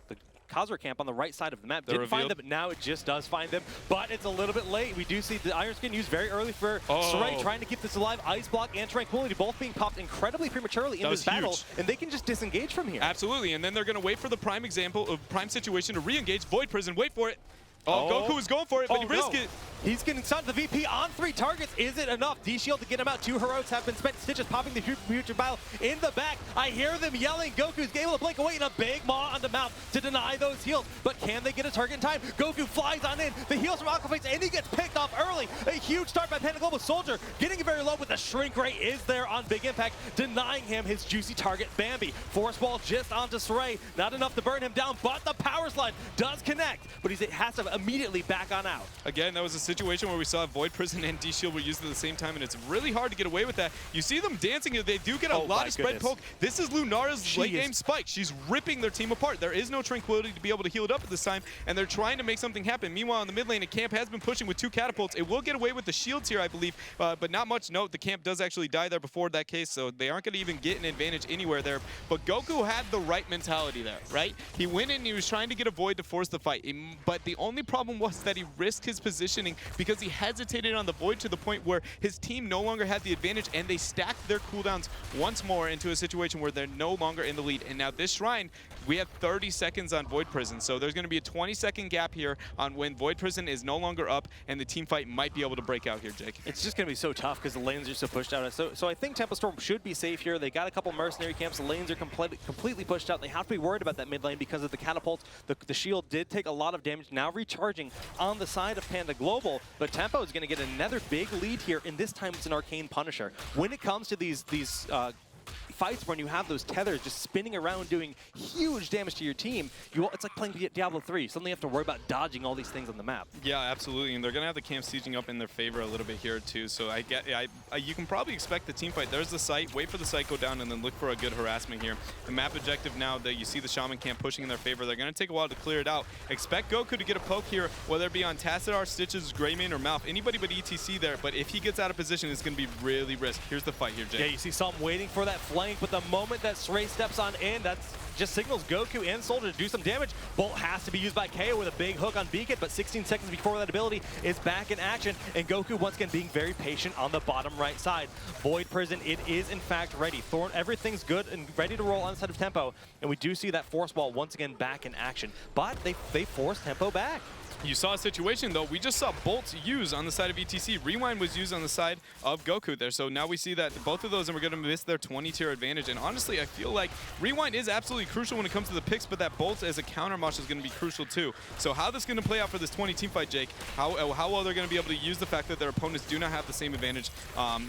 S4: Khazra camp on the right side of the map. Didn't find them, but now it just does find them. But it's a little bit late. We do see the Iron Skin used very early for Saray, trying to keep this alive. Ice Block and Tranquility both being popped incredibly prematurely in this battle, and they can just disengage from here.
S7: Absolutely, and then they're going to wait for the prime example of prime situation to re-engage. Void Prison, wait for it. Goku is going for it, but he risked it.
S4: He's getting stunned. The VP on 3 targets. Is it enough? D-Shield to get him out. 2 heroics have been spent. Stitches popping the future battle in the back. I hear them yelling. Goku's able to blink away and a big maw on the mouth to deny those heals. But can they get a target in time? Goku flies on in. The heals from Aquaface, and he gets picked off early. A huge start by Panda Global. Soldier getting it very low, but the shrink rate is there on Big Impact, denying him his juicy target, Bambi. Force Wall just onto Saray. Not enough to burn him down, but the power slide does connect. But he has to immediately back on out.
S7: Again, that was a situation where we saw Void Prison and D-Shield were used at the same time, and it's really hard to get away with that. You see them dancing. They do get a lot of spread poke. This is Lunara's late game spike. She's ripping their team apart. There is no Tranquility to be able to heal it up at this time, and they're trying to make something happen. Meanwhile, in the mid lane, a camp has been pushing with 2 catapults. It will get away with the shields here, I believe, but not much. Note, the camp does actually die there before that case, so they aren't going to even get an advantage anywhere there. But Goku had the right mentality there, right? He went in and he was trying to get a Void to force the fight, but the only problem was that he risked his positioning because he hesitated on the Void to the point where his team no longer had the advantage, and they stacked their cooldowns once more into a situation where they're no longer in the lead. And now this Shrine, we have 30 seconds on Void Prison, so there's going to be a 20-second gap here on when Void Prison is no longer up, and the team fight might be able to break out here, Jake.
S4: It's just going to be so tough because the lanes are so pushed out. So I think Tempo Storm should be safe here. They got a couple mercenary camps. The lanes are completely pushed out. They have to be worried about that mid lane because of the catapults. The shield did take a lot of damage, now recharging on the side of Panda Global, but Tempo is going to get another big lead here, and this time it's an Arcane Punisher. When it comes to these fights when you have those tethers just spinning around doing huge damage to your team, it's like playing Diablo 3. Suddenly you have to worry about dodging all these things on the map.
S7: Yeah, absolutely, and they're going to have the camp sieging up in their favor a little bit here too, so you can probably expect the team fight. There's the site, wait for the site go down, and then look for a good harassment here. The map objective now that you see the Shaman camp pushing in their favor, they're going to take a while to clear it out. Expect Goku to get a poke here, whether it be on Tassadar, Stitches, Greymane, or Mouth, anybody but ETC there, but if he gets out of position, it's going to be really risky. Here's the fight here, Jake.
S4: Yeah, you see Psalm waiting for that flank, but the moment that Saray steps on in, that's just signals Goku and Soldier to do some damage. Bolt has to be used by KO with a big hook on Beacon, but 16 seconds before that ability is back in action, and Goku once again being very patient on the bottom right side. Void Prison, it is in fact ready. Thorn, everything's good and ready to roll on the side of Tempo, and we do see that Force Wall once again back in action, but they force Tempo back.
S7: You saw a situation, though. We just saw Bolt use on the side of ETC. Rewind was used on the side of Goku there. So now we see that both of those, and we're going to miss their 20-tier advantage. And honestly, I feel like Rewind is absolutely absolutely crucial when it comes to the picks, but that Bolt as a counter mosh is going to be crucial too. So how this is going to play out for this 20 team fight, Jake, how well they're going to be able to use the fact that their opponents do not have the same advantage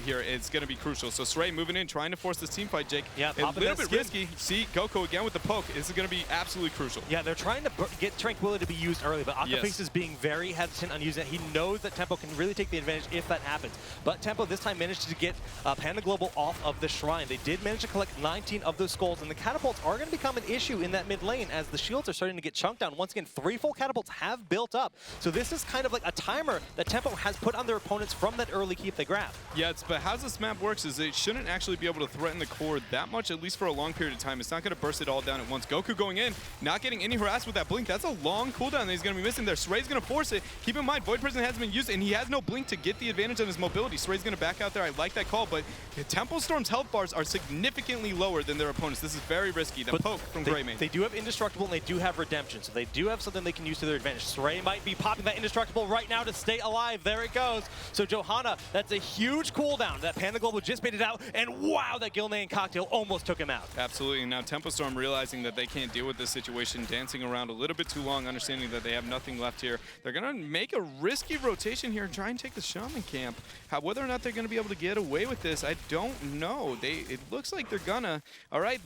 S7: here is going to be crucial. So Sray moving in, trying to force this team fight, Jake.
S4: Yeah,
S7: a little bit risky. See, Goku again with the poke. This is going to be absolutely crucial.
S4: Yeah, they're trying to get Tranquility to be used early, but Akaface
S7: Yes.
S4: is being very hesitant on using it. He knows that Tempo can really take the advantage if that happens. But Tempo this time managed to get Panda Global off of the Shrine. They did manage to collect 19 of those skulls, and the catapults are going to become an issue in that mid lane as the shields are starting to get chunked down. Once again, 3 full catapults have built up. So this is kind of like a timer that Tempo has put on their opponents from that early keep they grab.
S7: Yeah, but how this map works is they shouldn't actually be able to threaten the core that much, at least for a long period of time. It's not going to burst it all down at once. Goku going in, not getting any harass with that blink. That's a long cooldown that he's going to be missing there. Saray's going to force it. Keep in mind, Void Prison hasn't been used, and he has no blink to get the advantage on his mobility. Saray's going to back out there. I like that call, but Tempo Storm's health bars are significantly lower than their opponents. This is very risky. The poke from Greymane.
S4: They do have Indestructible, and they do have Redemption, so they do have something they can use to their advantage. Saray might be popping that Indestructible right now to stay alive. There it goes. So Johanna, that's a huge cooldown. That Panda Global just made it out, and wow, that Gilnean cocktail almost took him out.
S7: Absolutely. Now Tempo Storm realizing that they can't deal with this situation, dancing around a little bit too long, understanding that they have nothing left here. They're going to make a risky rotation here and try and take the Shaman camp. Whether or not they're going to be able to get away with this, I don't know. It looks like they're gonna. All right,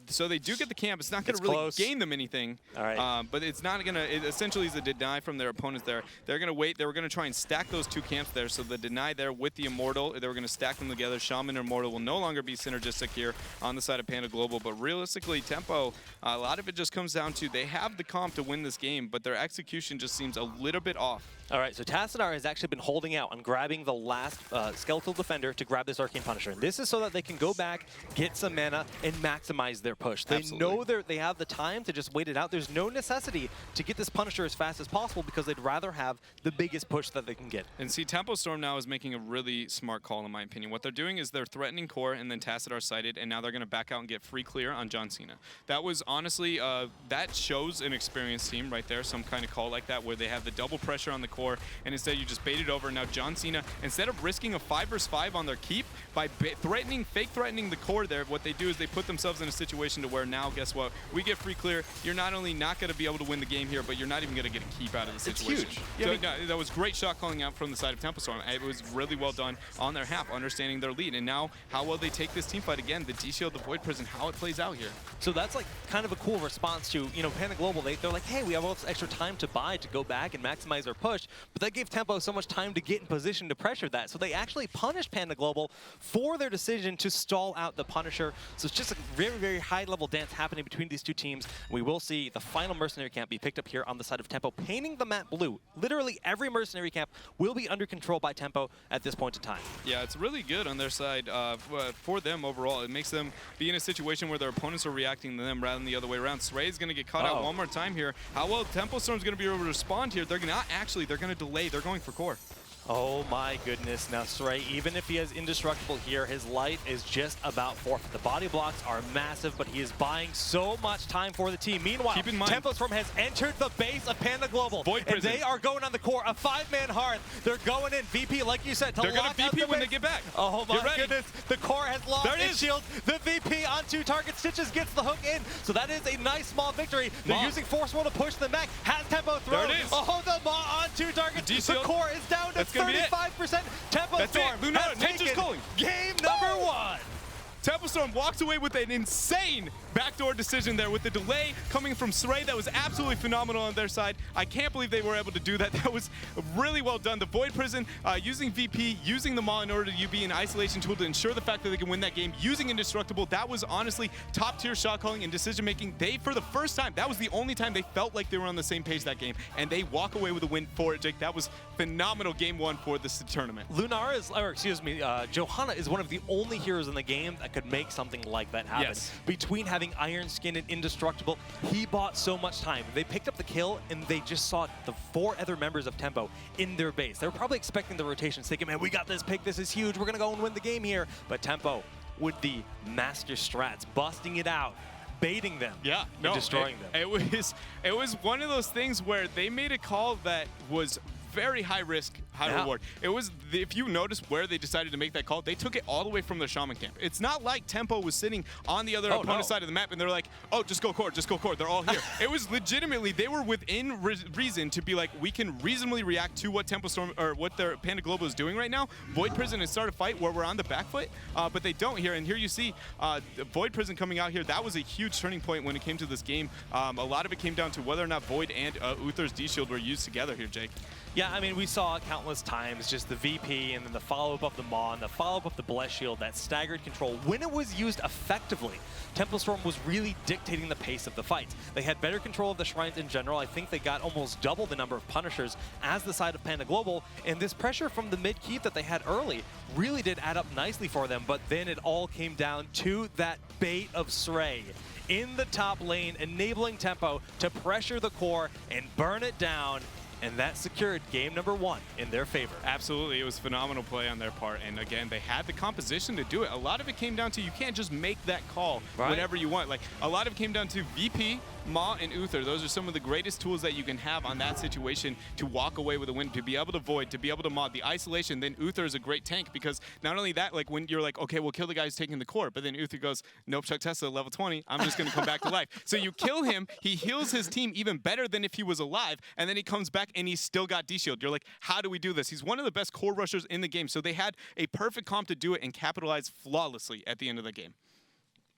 S7: so they do get the camp. It's not going to really gain them anything.
S4: All right.
S7: But it's not going to. It essentially is a deny from their opponents there. They're going to wait. They were going to try and stack those 2 camps there. So the deny there with the Immortal, they were going to stack them together. Shaman and Immortal will no longer be synergistic here on the side of Panda Global. But realistically, Tempo, a lot of it just comes down to they have the comp to win this game, but their execution just seems a little bit off.
S4: All right, so Tassadar has actually been holding out on grabbing the last Skeletal Defender to grab this Arcane Punisher. And this is so that they can go back, get some mana, and maximize their push. They know they have the time to just wait it out. There's no necessity to get this Punisher as fast as possible because they'd rather have the biggest push that they can get.
S7: And see, Tempo Storm now is making a really smart call, in my opinion. What they're doing is they're threatening core, and then Tassadar sighted, and now they're going to back out and get free clear on John Cena. That was honestly, that shows an experienced team right there, some kind of call like that, where they have the double pressure on the core, and instead you just bait it over. Now John Cena, instead of risking a 5 versus 5 on their keep, by fake threatening the core there, what they do is they put themselves in a situation to where now, guess what? We get free clear. You're not only not going to be able to win the game here, but you're not even going to get a keep out of the situation.
S4: It's huge.
S7: Yeah, so, no, that was great shot calling out from the side of Tempo Storm. It was really well done on their half, understanding their lead. And now, how will they take this team fight again? The D-Shield, the Void Prison, how it plays out here.
S4: So that's like kind of a cool response to, you know, Panda Global. They're like, hey, we have all this extra time to buy to go back and maximize our push. But that gave Tempo so much time to get in position to pressure that. So they actually punished Panda Global for their decision to stall out the Punisher. So it's just a very, very high-level dance happening between these two teams. We will see the final Mercenary camp be picked up here on the side of Tempo, painting the map blue. Literally every Mercenary camp will be under control by Tempo at this point in time.
S7: Yeah, it's really good on their side for them overall. It makes them be in a situation where their opponents are reacting to them rather than the other way around. Sray is going to get caught out one more time here. How well Tempo Storm's going to be able to respond here? They're not actually, they're going to delay. They're going for core.
S4: Oh my goodness. Now Sray, even if he has Indestructible here, his life is just about forfeit. The body blocks are massive, but he is buying so much time for the team. Meanwhile,
S7: keep in mind,
S4: Tempo Storm has entered the base of Panda Global.
S7: Void
S4: and
S7: Prison.
S4: They are going on the core, a 5-man hearth. They're going in. VP, like you said, to
S7: they're
S4: lock
S7: going to VP when they get back.
S4: Oh my goodness. The core has lost its shield. The VP on 2 targets. Stitches gets the hook in. So that is a nice small victory. They're using Force Will to push them back. Has Tempo thrown.
S7: There it is.
S4: Oh, the Maw on 2 targets. The core is down to 35%. Tempo Storm has taken game number 1.
S7: Tempo Storm walks away with an insane backdoor decision there with the delay coming from Sray. That was absolutely phenomenal on their side. I can't believe they were able to do that. That was really well done. The Void Prison using VP, using the Maw in order to be an isolation tool to ensure the fact that they can win that game, using Indestructible. That was honestly top tier shot calling and decision making. They, for the first time, that was the only time they felt like they were on the same page that game, and they walk away with a win for it, Jake. That was phenomenal game 1 for this tournament.
S4: Lunara is, or excuse me, Johanna is one of the only heroes in the game that could make something like that happen.
S7: Yes.
S4: Between having Iron Skin and Indestructible, he bought so much time. They picked up the kill, and they just saw the 4 other members of Tempo in their base. They were probably expecting the rotation, thinking, man, we got this pick, this is huge, we're gonna go and win the game here. But Tempo, with the master strats, busting it out, baiting them, and destroying them.
S7: It was one of those things where they made a call that was very high risk, high reward. It was, if you notice where they decided to make that call, they took it all the way from their Shaman camp. It's not like Tempo was sitting on the other opponent's side of the map and they're like, oh, just go core, just go core. They're all here. It was legitimately, they were within reason to be like, we can reasonably react to what Tempo Storm, or what their Panda Global is doing right now. Void Prison has started a fight where we're on the back foot, but they don't here. And here you see Void Prison coming out here. That was a huge turning point when it came to this game. A lot of it came down to whether or not Void and Uther's D-Shield were used together here, Jake.
S4: Yeah, I mean, we saw countless times just the VP and then the follow-up of the Maw and the follow-up of the Blessed Shield, that staggered control. When it was used effectively, Tempo Storm was really dictating the pace of the fights. They had better control of the shrines in general. I think they got almost double the number of Punishers as the side of Panda Global, and this pressure from the mid-keep that they had early really did add up nicely for them, but then it all came down to that bait of Srey in the top lane, enabling Tempo to pressure the core and burn it down. And that secured game number 1 in their favor.
S7: Absolutely, it was phenomenal play on their part. And again, they had the composition to do it. A lot of it came down to, you can't just make that call whenever you want. Like, a lot of it came down to VP, Maw, and Uther. Those are some of the greatest tools that you can have on that situation to walk away with a win, to be able to Void, to be able to Mod. The isolation, then Uther is a great tank, because not only that, like when you're like, okay, we'll kill the guy who's taking the core, but then Uther goes, nope, Chuck Tesla, level 20, I'm just gonna come back to life. So you kill him, he heals his team even better than if he was alive, and then he comes back and he's still got D-Shield. You're like, how do we do this? He's one of the best core rushers in the game, so they had a perfect comp to do it and capitalize flawlessly at the end of the game.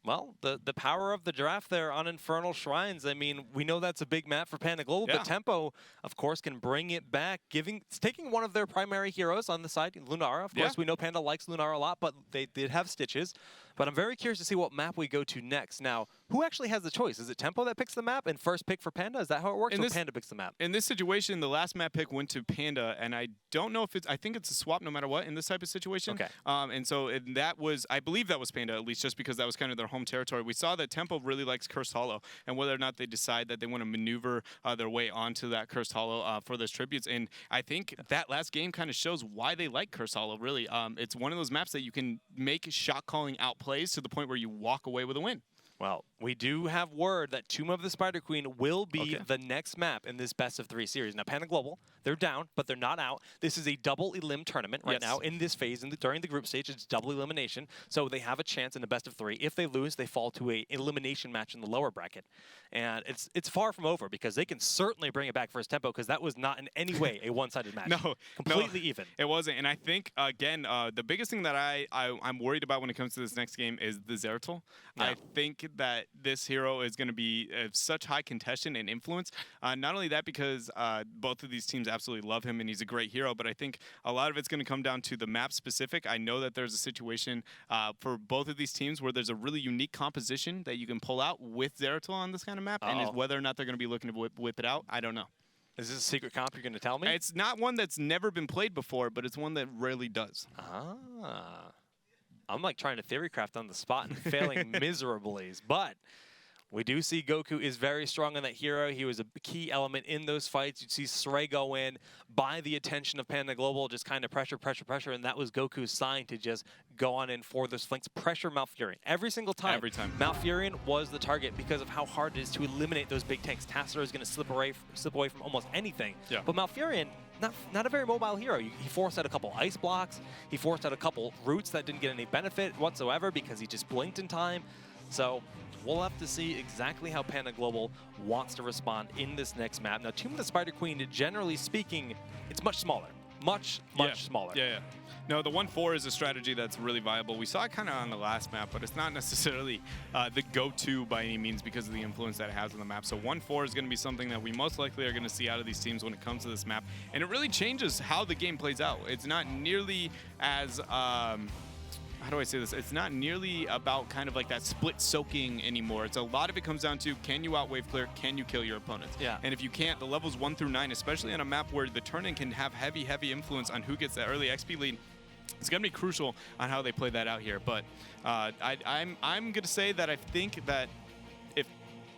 S4: Well, the power of the draft there on Infernal Shrines, I mean, we know that's a big map for Panda Global, but Tempo, of course, can bring it back, taking one of their primary heroes on the side, Lunara. Of course, we know Panda likes Lunara a lot, but they did have Stitches. But I'm very curious to see what map we go to next. Now, who actually has the choice? Is it Tempo that picks the map and first pick for Panda? Is that how it works, or Panda picks the map?
S7: In this situation, the last map pick went to Panda, and I don't know if it's, I think it's a swap no matter what in this type of situation.
S4: Okay.
S7: And so that was, I believe that was Panda, at least just because that was kind of their home territory. We saw that Tempo really likes Cursed Hollow, and whether or not they decide that they want to maneuver their way onto that Cursed Hollow for those tributes. And I think that last game kind of shows why they like Cursed Hollow, really. It's one of those maps that you can make shot calling outplays to the point where you walk away with a win.
S4: Well, we do have word that Tomb of the Spider Queen will be the next map in this best-of-3 series. Now, Panda Global, they're down, but they're not out. This is a double elim tournament right now in this phase. During the group stage, it's double elimination, so they have a chance in the best-of-3. If they lose, they fall to an elimination match in the lower bracket. And it's far from over, because they can certainly bring it back for Tempo, because that was not in any way a one-sided match. Completely even.
S7: It wasn't. And I think, again, the biggest thing that I'm worried about when it comes to this next game is the Zeratul. I think that this hero is going to be such high contestation and influence. Not only that, because both of these teams absolutely love him and he's a great hero, but I think a lot of it's going to come down to the map specific. I know that there's a situation for both of these teams where there's a really unique composition that you can pull out with Zeratul on this kind of map, and whether or not they're going to be looking to whip it out, I don't know.
S4: Is this a secret comp you're going to tell me?
S7: It's not one that's never been played before, but it's one that rarely does.
S4: I'm like trying to theory craft on the spot and failing miserably, but we do see Goku is very strong on that hero. He was a key element in those fights. You'd see Srey go in, buy the attention of Panda Global, just kind of pressure, and that was Goku's sign to just go on in for those flanks, pressure Malfurion. Every single time.
S7: Every time.
S4: Malfurion was the target because of how hard it is to eliminate those big tanks. Tassadar is going to slip away from almost anything.
S7: Yeah.
S4: But Malfurion, not a very mobile hero. He forced out a couple ice blocks. He forced out a couple roots that didn't get any benefit whatsoever because he just blinked in time. So we'll have to see exactly how Panda Global wants to respond in this next map. Now, Tomb of the Spider Queen, generally speaking, it's much smaller. Much smaller.
S7: Yeah. No, the 1-4 is a strategy that's really viable. We saw it kind of on the last map, but it's not necessarily the go-to by any means because of the influence that it has on the map. So 1-4 is going to be something that we most likely are going to see out of these teams when it comes to this map. And it really changes how the game plays out. It's not nearly as... how do I say this? It's not nearly about kind of like that split soaking anymore. It's a lot of it comes down to, can you outwave clear? Can you kill your opponents?
S4: Yeah.
S7: And if you can't, the levels 1 through 9, especially on a map where the turn-in can have heavy influence on who gets that early XP lead, it's going to be crucial on how they play that out here. But I'm going to say that I think that if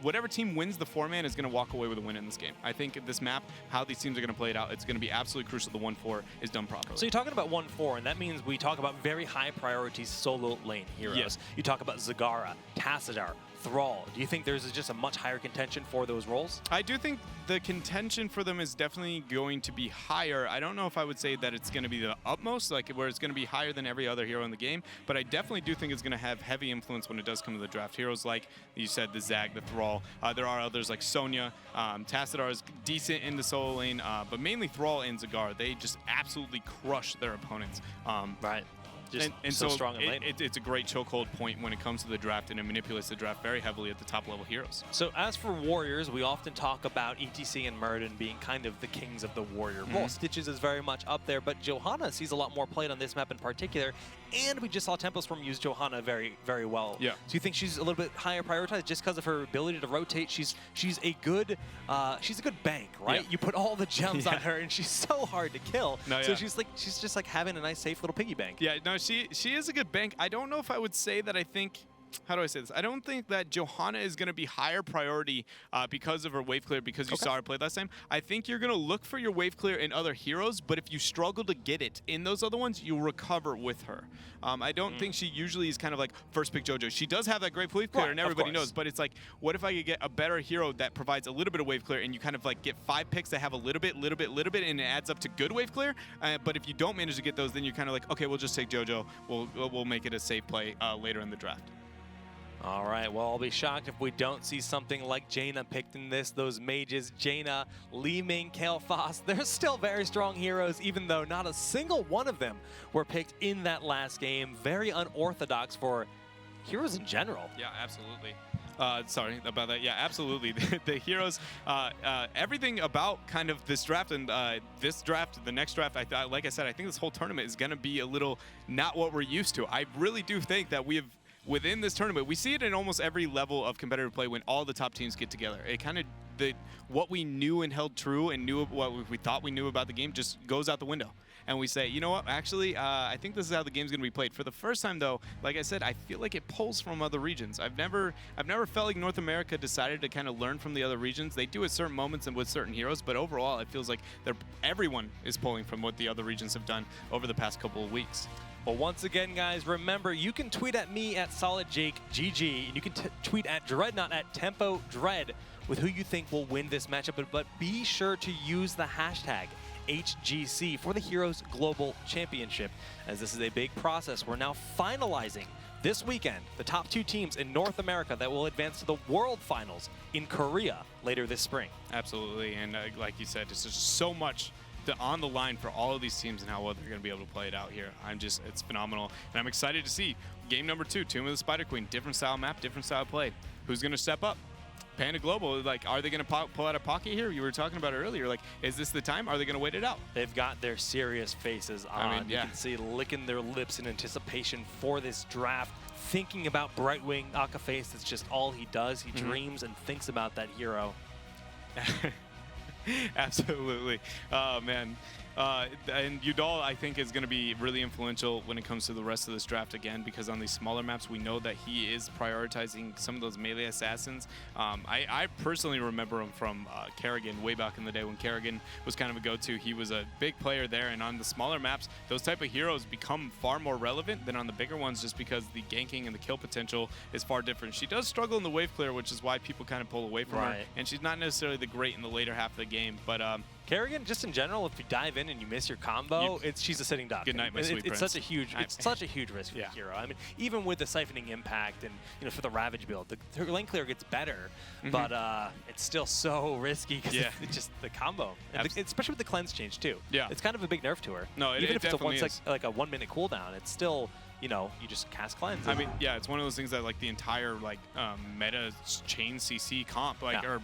S7: whatever team wins the 4-man is going to walk away with a win in this game. I think this map, how these teams are going to play it out, it's going to be absolutely crucial the 1-4 is done properly.
S4: So you're talking about 1-4, and that means we talk about very high priority solo lane heroes.
S7: Yes.
S4: You talk about Zagara, Tassadar, Thrall. Do you think there's just a much higher contention for those roles?
S7: I do think the contention for them is definitely going to be higher. I don't know if I would say that it's going to be the utmost, like where it's going to be higher than every other hero in the game, but I definitely do think it's going to have heavy influence when it does come to the draft. Heroes like you said, the Zag, the Thrall. There are others like Sonya. Tassadar is decent in the solo lane, but mainly Thrall and Zagara. They just absolutely crush their opponents.
S4: Right. Just
S7: and
S4: so strong in lane.
S7: It's a great chokehold point when it comes to the draft, and it manipulates the draft very heavily at the top level heroes.
S4: So as for warriors, we often talk about ETC and Murden being kind of the kings of the warrior role. Stitches is very much up there, but Johanna sees a lot more played on this map in particular, and we just saw Tempostorm use Johanna very, very well.
S7: Yeah.
S4: So you think she's a little bit higher prioritized just because of her ability to rotate? She's a good bank, right?
S7: Yeah.
S4: You put all the gems on her, and she's so hard to kill.
S7: No,
S4: so
S7: yeah.
S4: she's just like having a nice, safe little piggy bank.
S7: Yeah, no, she is a good bank. I don't know if I would say that I think... How do I say this? I don't think that Johanna is going to be higher priority because of her wave clear, because you saw her play last time. I think you're going to look for your wave clear in other heroes, but if you struggle to get it in those other ones, you'll recover with her. I don't think she usually is kind of like first pick JoJo. She does have that great wave clear, and everybody knows, but it's like, what if I could get a better hero that provides a little bit of wave clear, and you kind of like get 5 picks that have a little bit, and it adds up to good wave clear. But if you don't manage to get those, then you're kind of like, okay, we'll just take JoJo. We'll make it a safe play later in the draft.
S4: All right, well, I'll be shocked if we don't see something like Jaina picked in this. Those mages, Jaina, Li Ming, Kael'thas, they're still very strong heroes, even though not a single one of them were picked in that last game. Very unorthodox for heroes in general.
S7: Yeah, absolutely. Sorry about that. Yeah, absolutely. The heroes, everything about kind of this draft and this draft, the next draft, like I said, I think this whole tournament is going to be a little not what we're used to. I really do think that we have, within this tournament, we see it in almost every level of competitive play when all the top teams get together. It kind of, what we knew and held true and knew what we thought we knew about the game just goes out the window. And we say, you know what, actually, I think this is how the game's going to be played. For the first time, though, like I said, I feel like it pulls from other regions. I've never felt like North America decided to kind of learn from the other regions. They do at certain moments and with certain heroes, but overall, it feels like everyone is pulling from what the other regions have done over the past couple of weeks.
S4: Well, once again, guys, remember, you can tweet at me at SolidJakeGG, and you can tweet at Dreadnought at TempoDread with who you think will win this matchup, but be sure to use the hashtag HGC for the Heroes Global Championship, as this is a big process. We're now finalizing this weekend the top 2 teams in North America that will advance to the World Finals in Korea later this spring.
S7: Absolutely, and like you said, it's just so much on the line for all of these teams and how well they're going to be able to play it out here. it's phenomenal, and I'm excited to see game number 2, Tomb of the Spider Queen. Different style map, different style play. Who's going to step up? Panda Global, like, are they going to pull out a pocket here? You were talking about it earlier. Like, is this the time? Are they going to wait it out?
S4: They've got their serious faces on.
S7: I mean, yeah.
S4: You can see licking their lips in anticipation for this draft, thinking about Brightwing Akaface. That's just all he does. He dreams and thinks about that hero.
S7: Absolutely. Oh, man. And Udal, I think, is going to be really influential when it comes to the rest of this draft again, because on these smaller maps, we know that he is prioritizing some of those melee assassins. I personally remember him from Kerrigan way back in the day when Kerrigan was kind of a go-to. He was a big player there, and on the smaller maps, those type of heroes become far more relevant than on the bigger ones, just because the ganking and the kill potential is far different. She does struggle in the wave clear, which is why people kind of pull away from her, and she's not necessarily the great in the later half of the game, but
S4: Kerrigan, just in general, if you dive in and you miss your combo, she's a sitting duck.
S7: Good night, my sweet
S4: It's
S7: prince.
S4: such a huge risk for the hero. I mean, even with the siphoning impact and for the Ravage build, her lane clear gets better, but it's still so risky because it's just the combo, and especially with the cleanse change too.
S7: Yeah,
S4: it's kind of a big nerf to her.
S7: No,
S4: even if it's
S7: like
S4: a 1 minute cooldown, it's still. You just cast cleanse.
S7: I mean, yeah, it's one of those things that like the entire meta chain CC comp, or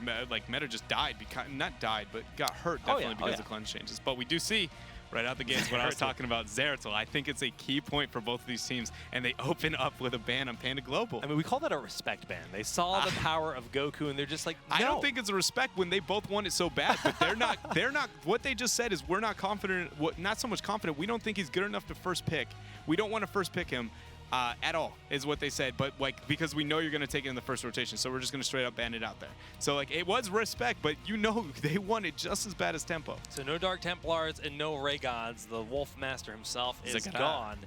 S7: meta just died, not died, but got hurt definitely because of cleanse changes. But we do see right out the gates what I was talking about, Zeratul. I think it's a key point for both of these teams, and they open up with a ban on Panda Global.
S4: I mean, we call that a respect ban. They saw the power of Goku, and they're just like, no.
S7: I don't think it's a respect when they both want it so bad, but they're not. What they just said is we're not confident. Not so much confident. We don't think he's good enough to first pick. We don't want to first pick him. at all, is what they said. But like, because we know you're going to take it in the first rotation, so we're just going to straight up ban it out there. So like, it was respect, but you know they want it just as bad as Tempo.
S4: So no Dark Templars and no Ray Gods. The Wolf Master himself is gone.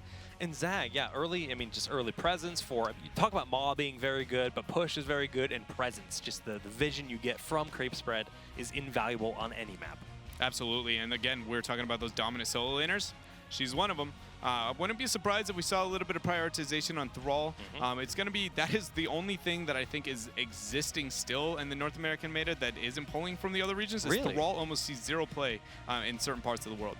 S4: And Zag, yeah, early, I mean, just early presence for, you talk about Maw being very good, but push is very good, and presence, just the vision you get from Creep Spread is invaluable on any map.
S7: Absolutely, and again, we're talking about those dominant solo laners. She's one of them. I wouldn't be surprised if we saw a little bit of prioritization on Thrall. It's going to be, that is the only thing that I think is existing still in the North American meta that isn't pulling from the other regions. Is Thrall almost sees zero play in certain parts of the world.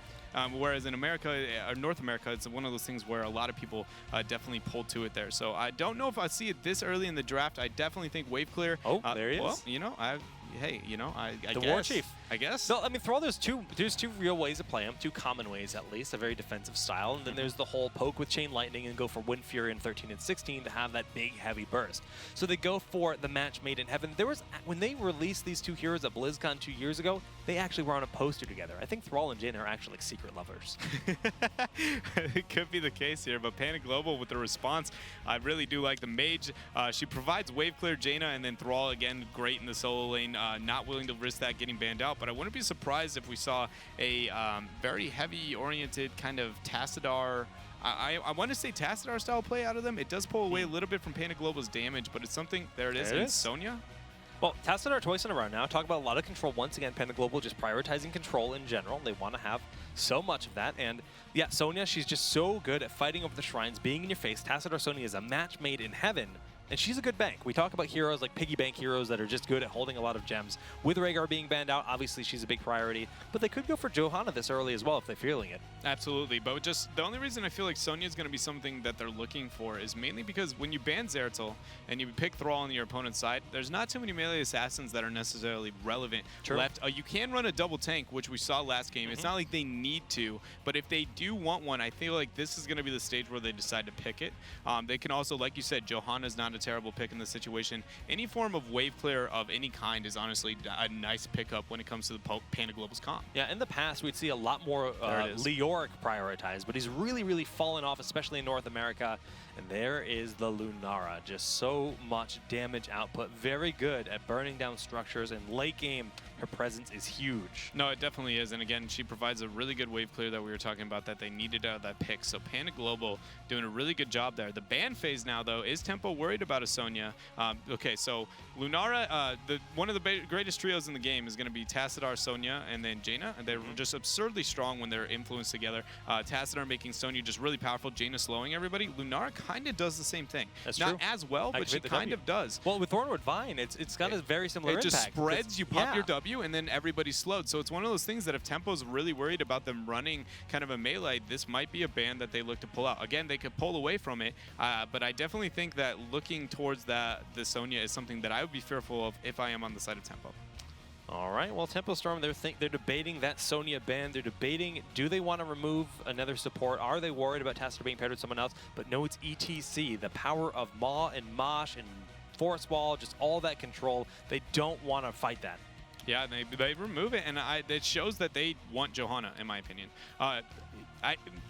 S7: Whereas in America, or North America, it's one of those things where a lot of people definitely pulled to it there. So I don't know if I see it this early in the draft. I definitely think wave clear.
S4: Oh, there he is.
S7: Well, you know, hey, you know, I
S4: the
S7: guess.
S4: War Chief.
S7: I guess.
S4: No, I mean, Thrall, there's two real ways to play him, two common ways at least, a very defensive style, and then there's the whole poke with Chain Lightning and go for Wind Fury in 13 and 16 to have that big, heavy burst. So they go for the match made in heaven. There was, when they released these two heroes at BlizzCon 2 years ago, they actually were on a poster together. I think Thrall and Jaina are actually like secret lovers.
S7: It could be the case here, but Panic Global with the response, I really do like the Mage. She provides wave clear Jaina, and then Thrall, again, great in the solo lane, not willing to risk that getting banned out, but I wouldn't be surprised if we saw a very heavy-oriented kind of Tassadar. I want to say Tassadar style play out of them. It does pull away a little bit from Panic Global's damage, but it's something. There it is. And Sonya.
S4: Well, Tassadar twice in a row now. Talk about a lot of control. Once again, Panda Global just prioritizing control in general. They want to have so much of that. And yeah, Sonya, she's just so good at fighting over the shrines, being in your face. Tassadar Sonya is a match made in heaven. And she's a good bank. We talk about heroes like piggy bank heroes that are just good at holding a lot of gems. With Rhaegar being banned out, obviously she's a big priority, but they could go for Johanna this early as well if they're feeling it.
S7: Absolutely, but just the only reason I feel like Sonya is going to be something that they're looking for is mainly because when you ban Zeratul and you pick Thrall on your opponent's side, there's not too many melee assassins that are necessarily relevant left. You can run a double tank, which we saw last game. It's not like they need to, but if they do want one, I feel like this is going to be the stage where they decide to pick it. They can also, like you said, Johanna's not a terrible pick in this situation. Any form of wave clear of any kind is honestly a nice pickup when it comes to the Panda Global's comp.
S4: Yeah, in the past, we'd see a lot more Leoric prioritized, but he's really fallen off, especially in North America. And there is the Lunara, just so much damage output. Very good at burning down structures, and late game, her presence is huge.
S7: No, it definitely is, and again, she provides a really good wave clear that we were talking about that they needed out of that pick. So Panda Global doing a really good job there. The ban phase now, though, is Tempo worried about a Sonya? Okay, so Lunara, one of the greatest trios in the game is going to be Tassadar, Sonya, and then Jaina. And they're just absurdly strong when they're influenced together. Tassadar making Sonya just really powerful, Jaina slowing everybody. Lunara kind of does the same thing.
S4: That's
S7: Not
S4: true.
S7: as well, but she kind of does.
S4: Well, with Thornwood Vine, it's got a very similar
S7: impact. It just spreads, you pop your W, and then everybody's slowed. So it's one of those things that if Tempo's really worried about them running kind of a melee, this might be a ban that they look to pull out. Again, they could pull away from it, but I definitely think that looking towards the Sonya is something that I would be fearful of if I am on the side of Tempo.
S4: All right, well, Tempo Storm, they're debating that Sonya ban. They're debating, do they want to remove another support? Are they worried about Tassadar being paired with someone else? But no, it's ETC, the power of Maw and Mosh and Forest Wall, just all that control. They don't want to fight that.
S7: Yeah, they remove it, and it shows that they want Johanna, in my opinion.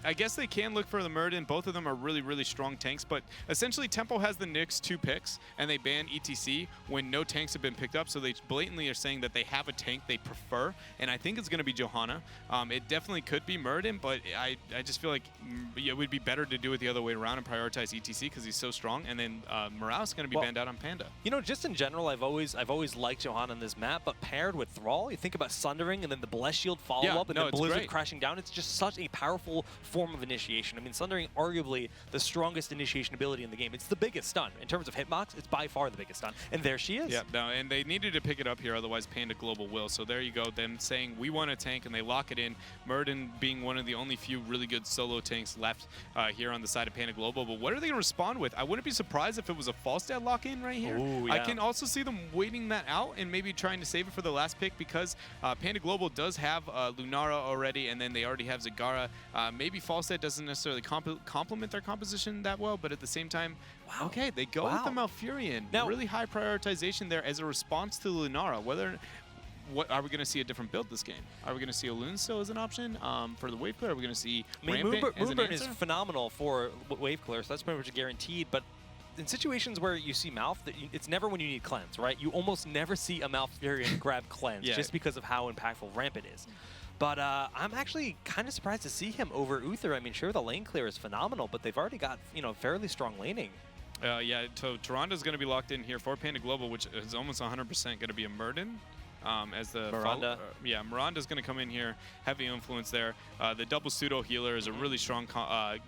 S7: I guess they can look for the Muradin. Both of them are really strong tanks, but essentially Tempo has the next 2 picks, and they ban ETC when no tanks have been picked up, so they blatantly are saying that they have a tank they prefer, and I think it's going to be Johanna. It definitely could be Muradin, but I just feel like it would be better to do it the other way around and prioritize ETC because he's so strong, and then Morale's going to be banned out on Panda.
S4: You know, just in general, I've always liked Johanna on this map, but paired with Thrall, you think about Sundering and then the Bless Shield follow-up and then Blizzard crashing down. It's just such a powerful form of initiation. I mean, Sundering arguably the strongest initiation ability in the game. It's the biggest stun. In terms of hitbox, it's by far the biggest stun. And there she is.
S7: Yeah, no, and they needed to pick it up here, otherwise Panda Global will. So there you go, them saying we want a tank, and they lock it in. Muradin being one of the only few really good solo tanks left here on the side of Panda Global. But what are they going to respond with? I wouldn't be surprised if it was a Falstad lock-in right here.
S4: Ooh, yeah.
S7: I can also see them waiting that out and maybe trying to save it for the last pick because Panda Global does have Lunara already, and then they already have Zagara. Maybe Falstad doesn't necessarily complement their composition that well, but at the same time, okay, they go with the Malfurion. Now, really high prioritization there as a response to Lunara. what are we going to see a different build this game? Are we going to see a Loon still as an option for the wave clear? Are we going to see Rampant as an
S4: Moonburn is
S7: answer?
S4: phenomenal for wave clear, so that's pretty much guaranteed. But in situations where you see Malf, it's never when you need cleanse, right? You almost never see a Malfurion grab cleanse just because of how impactful Rampant is. But I'm actually kind of surprised to see him over Uther. I mean, sure, the lane clear is phenomenal, but they've already got, fairly strong laning.
S7: Yeah, so Toronto's going to be locked in here for Panda Global, which is almost 100% going to be a Murden. As the
S4: Miranda.
S7: Miranda's going to come in here, heavy influence there. The double pseudo healer is a really strong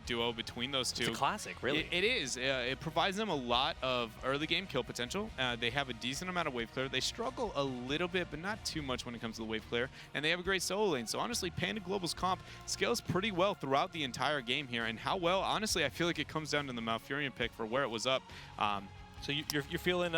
S7: duo between those two.
S4: It's a classic, really.
S7: It is. It provides them a lot of early game kill potential. They have a decent amount of wave clear. They struggle a little bit, but not too much when it comes to the wave clear. And they have a great solo lane. So honestly, Panda Global's comp scales pretty well throughout the entire game here. And how well, honestly, I feel like it comes down to the Malfurion pick for where it was up.
S4: So you're feeling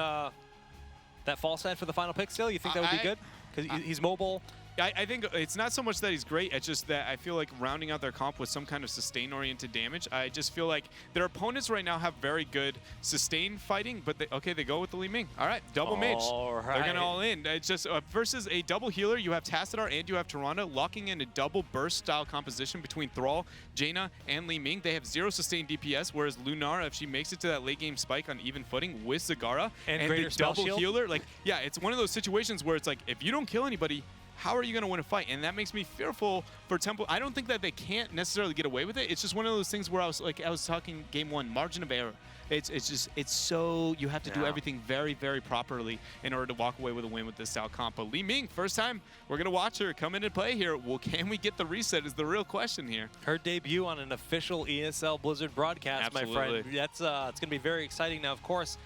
S4: that false side for the final pick still? You think that would be good? Because he's mobile.
S7: I think it's not so much that he's great, it's just that I feel like rounding out their comp with some kind of sustain-oriented damage, I just feel like their opponents right now have very good sustain fighting, but they go with the Li Ming. All right, double mage. They're going to all in. It's just versus a double healer, you have Tassadar and you have Tyrande locking in a double burst-style composition between Thrall, Jaina, and Li Ming. They have 0 sustained DPS, whereas Lunara, if she makes it to that late-game spike on even footing with Zagara and
S4: greater
S7: the
S4: spell
S7: double
S4: shield?
S7: healer, it's one of those situations where it's like, if you don't kill anybody, how are you going to win a fight? And that makes me fearful for Temple. I don't think that they can't necessarily get away with it. It's just one of those things where I was talking game one, margin of error. It's so, you have to do everything very, very properly in order to walk away with a win with this style comp. But Li Ming, first time we're going to watch her come in and play here. Well, can we get the reset is the real question here.
S4: Her debut on an official ESL Blizzard broadcast, my friend. That's it's going to be very exciting. Now, of course,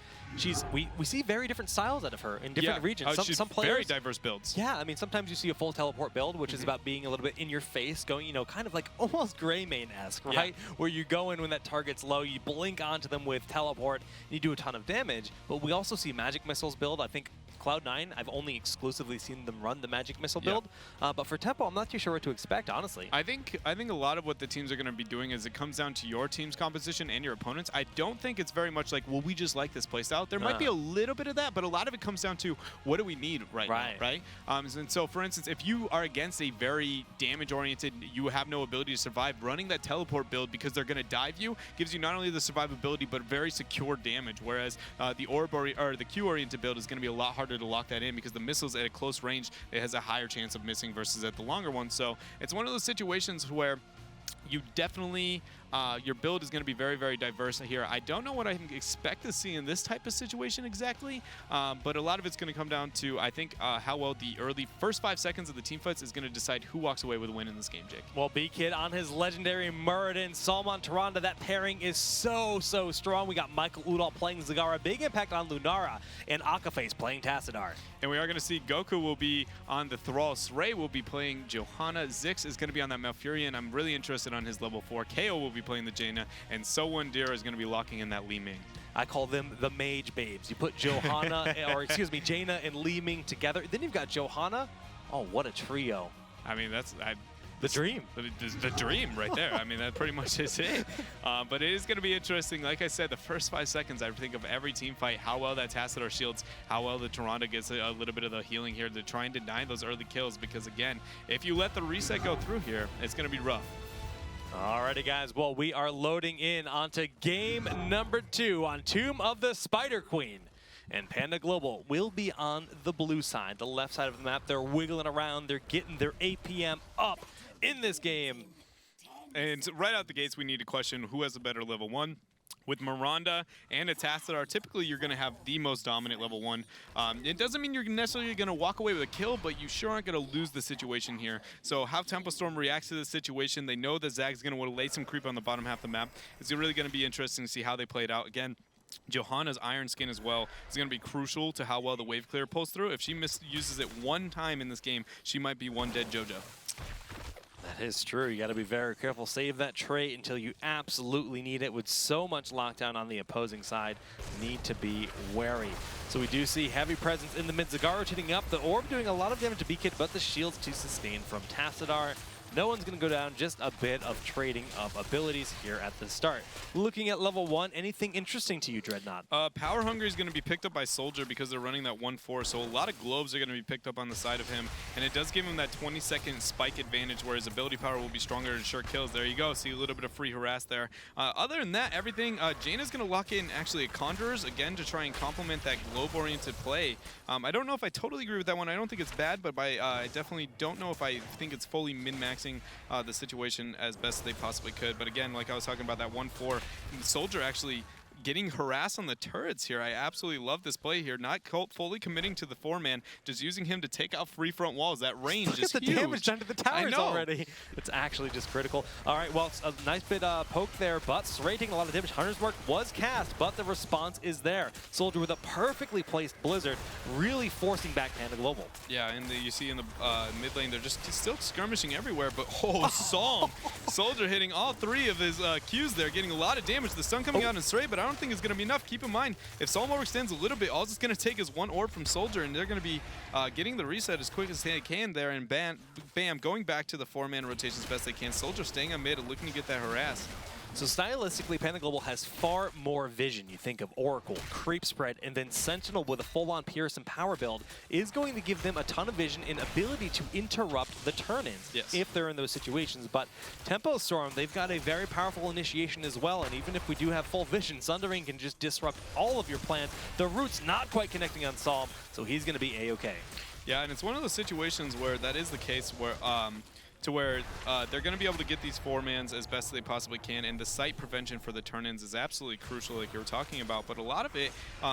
S4: we see very different styles out of her in different regions. Some players,
S7: very diverse builds.
S4: Yeah, I mean, sometimes you see a full teleport build, which is about being a little bit in your face, going, kind of like almost Greymane-esque, right? Where you go in when that target's low, you blink onto them with teleport, and you do a ton of damage. But we also see magic missiles build. I think Cloud9, I've only exclusively seen them run the magic missile build. But for Tempo, I'm not too sure what to expect, honestly.
S7: I think a lot of what the teams are going to be doing is it comes down to your team's composition and your opponents. I don't think it's very much like, well, we just like this playstyle. There might be a little bit of that, but a lot of it comes down to what do we need right now, right? And so, for instance, if you are against a very damage-oriented, you have no ability to survive, running that teleport build because they're going to dive you gives you not only the survivability, but very secure damage, whereas the Q-oriented build is going to be a lot harder to lock that in because the missiles at a close range, it has a higher chance of missing versus at the longer one. So it's one of those situations where you definitely, your build is going to be very, very diverse here. I don't know what I expect to see in this type of situation exactly, but a lot of it's going to come down to, I think, how well the early first 5 seconds of the team fights is going to decide who walks away with a win in this game, Jake.
S4: Well, B-Kid on his legendary Muradin, Salmon Tyrande, that pairing is so strong. We got Michael Udall playing Zagara, big impact on Lunara, and Akaface playing Tassadar.
S7: And we are going to see Goku will be on the Thrall. Srey will be playing Johanna. Zix is going to be on that Malfurion. I'm really interested on his level 4. KO will be playing the Jaina. And Sowon is going to be locking in that Li Ming.
S4: I call them the mage babes. You put Johanna, Jaina and Li Ming together. Then you've got Johanna. Oh, what a trio.
S7: I mean, that's...
S4: The dream.
S7: The dream right there. I mean, that pretty much is it. But it is going to be interesting. Like I said, the first 5 seconds, I think of every team fight, how well that Tassadar shields, how well the Tyrande gets a little bit of the healing here to try and deny those early kills. Because, again, if you let the reset go through here, it's going to be rough.
S4: Alrighty, guys. Well, we are loading in onto game number 2 on Tomb of the Spider Queen. And Panda Global will be on the blue side, the left side of the map. They're wiggling around. They're getting their APM up in this game.
S7: And right out the gates, we need to question who has a better level 1. With Miranda and a Tassadar, typically you're going to have the most dominant level 1. It doesn't mean you're necessarily going to walk away with a kill, but you sure aren't going to lose the situation here. So how Tempo Storm reacts to this situation, they know that Zag's going to want to lay some creep on the bottom half of the map. It's really going to be interesting to see how they play it out. Again, Johanna's Iron Skin as well is going to be crucial to how well the wave clear pulls through. If she misuses it one time in this game, she might be one dead JoJo.
S4: That is true. You got to be very careful. Save that trait until you absolutely need it. With so much lockdown on the opposing side, need to be wary. So we do see heavy presence in the mid. Zagara rotating up. The orb doing a lot of damage to B-Kid, but the shields to sustain from Tassadar. no one's going to go down. Just a bit of trading of abilities here at the start. Looking at level 1, anything interesting to you, Dreadnought?
S7: Power Hungry is going to be picked up by Soldier because they're running that 1-4, so a lot of globes are going to be picked up on the side of him, and it does give him that 20-second spike advantage where his ability power will be stronger and ensure kills. There you go. See a little bit of free harass there. Other than that, everything, Jaina's going to lock in actually a Conjurers again to try and complement that globe-oriented play. I don't know if I totally agree with that one. I don't think it's bad, but I definitely don't know if I think it's fully min-maxing the situation as best they possibly could. But again, like I was talking about, that 1-4, Soldier actually getting harassed on the turrets here. I absolutely love this play here. Not fully committing to the 4-man, just using him to take out free front walls. That range is
S4: Look at the
S7: huge.
S4: damage done to the towers already. It's actually just critical. All right, well, a nice bit poke there, but Sray taking a lot of damage. Hunter's Mark was cast, but the response is there. Soldier with a perfectly placed Blizzard, really forcing back Panda Global.
S7: Yeah, and you see in the mid lane, they're just still skirmishing everywhere, but Psalm. Soldier hitting all 3 of his Qs there, getting a lot of damage. The stun coming out in Sray, but I don't think it's going to be enough. Keep in mind, if Psalm overextends a little bit, all it's going to take is 1 orb from Soldier, and they're going to be getting the reset as quick as they can there, and bam, going back to the 4-man rotation as best they can. Soldier staying on mid and looking to get that harass.
S4: So stylistically, Panda Global has far more vision. You think of Oracle, Creep Spread, and then Sentinel with a full-on Pierce and power build is going to give them a ton of vision and ability to interrupt the turn-ins if they're in those situations. But Tempo Storm, they've got a very powerful initiation as well, and even if we do have full vision, Sundering can just disrupt all of your plans. The root's not quite connecting on Psalm, so he's going to be A-okay.
S7: Yeah, and it's one of those situations where that is the case where they're going to be able to get these 4-mans as best as they possibly can, and the site prevention for the turn-ins is absolutely crucial, like you were talking about. But a lot of it,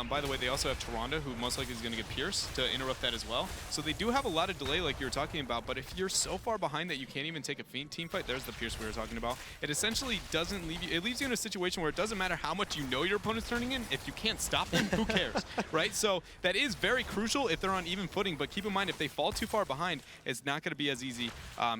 S7: by the way, they also have Tyrande, who most likely is going to get Pierce to interrupt that as well. So they do have a lot of delay, like you were talking about. But if you're so far behind that you can't even take a team fight, there's the Pierce we were talking about. It essentially doesn't leave you. It leaves you in a situation where it doesn't matter how much you know your opponent's turning in. If you can't stop them, who cares, right? So that is very crucial if they're on even footing. But keep in mind, if they fall too far behind, it's not going to be as easy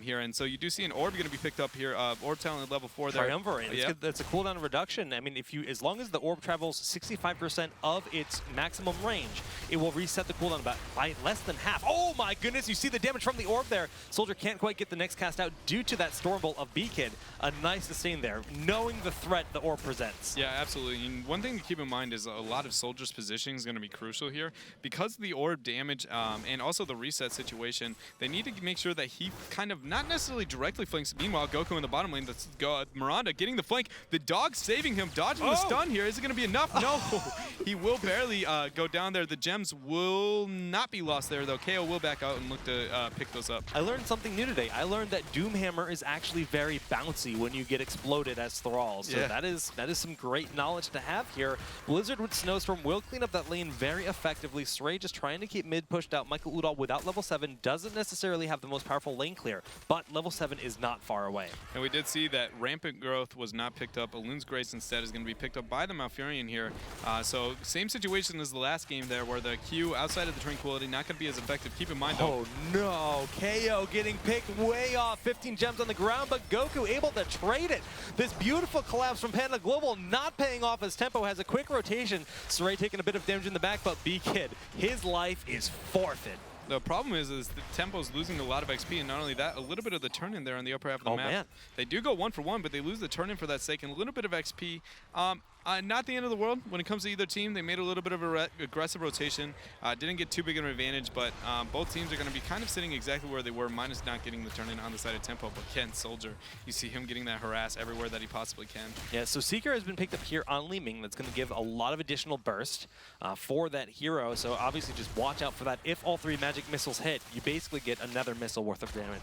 S7: here. And so you do see an orb going to be picked up here. Orb talent level 4 there.
S4: Triumvirate.
S7: Yep.
S4: That's a cooldown reduction. I mean, as long as the orb travels 65% of its maximum range, it will reset the cooldown by less than half. Oh my goodness, you see the damage from the orb there. Soldier can't quite get the next cast out due to that Stormbolt of B-Kid. A nice sustain there, knowing the threat the orb presents.
S7: Yeah, absolutely. And one thing to keep in mind is a lot of Soldier's positioning is going to be crucial here. Because of the orb damage and also the reset situation, they need to make sure that he kind of not necessarily directly flanks. Meanwhile, Goku in the bottom lane, let's go. Miranda getting the flank. The dog saving him, dodging the stun here. Is it going to be enough? No. He will barely go down there. The gems will not be lost there, though. KO will back out and look to pick those up.
S4: I learned something new today. I learned that Doomhammer is actually very bouncy when you get exploded as Thrall. So that is some great knowledge to have here. Blizzard with Snowstorm will clean up that lane very effectively. Sray just trying to keep mid pushed out. Michael Udall without level 7 doesn't necessarily have the most powerful lane clear, but level 7 is not far away.
S7: And we did see that Rampant Growth was not picked up. Elun's Grace instead is going to be picked up by the Malfurion here. So same situation as the last game there, where the Q outside of the Tranquility not going to be as effective. Keep in mind though.
S4: Oh no, KO getting picked way off. 15 gems on the ground, but Goku able to trade it. This beautiful collapse from Panda Global not paying off as Tempo has a quick rotation. Saray taking a bit of damage in the back, but B-Kid, his life is forfeit.
S7: The problem is the Tempo's losing a lot of XP, and not only that, a little bit of the turn-in there on the upper half of the map.
S4: Man.
S7: They do go 1 for 1, but they lose the turn-in for that sake, and a little bit of XP. Not the end of the world when it comes to either team. They made a little bit of a aggressive rotation. Didn't get too big of an advantage, but both teams are going to be kind of sitting exactly where they were, minus not getting the turn-in on the side of Tempo. But Ken, Soldier, you see him getting that harass everywhere that he possibly can.
S4: Yeah, so Seeker has been picked up here on Li Ming. That's going to give a lot of additional burst for that hero. So obviously just watch out for that. If all 3 magic missiles hit, you basically get another missile worth of damage.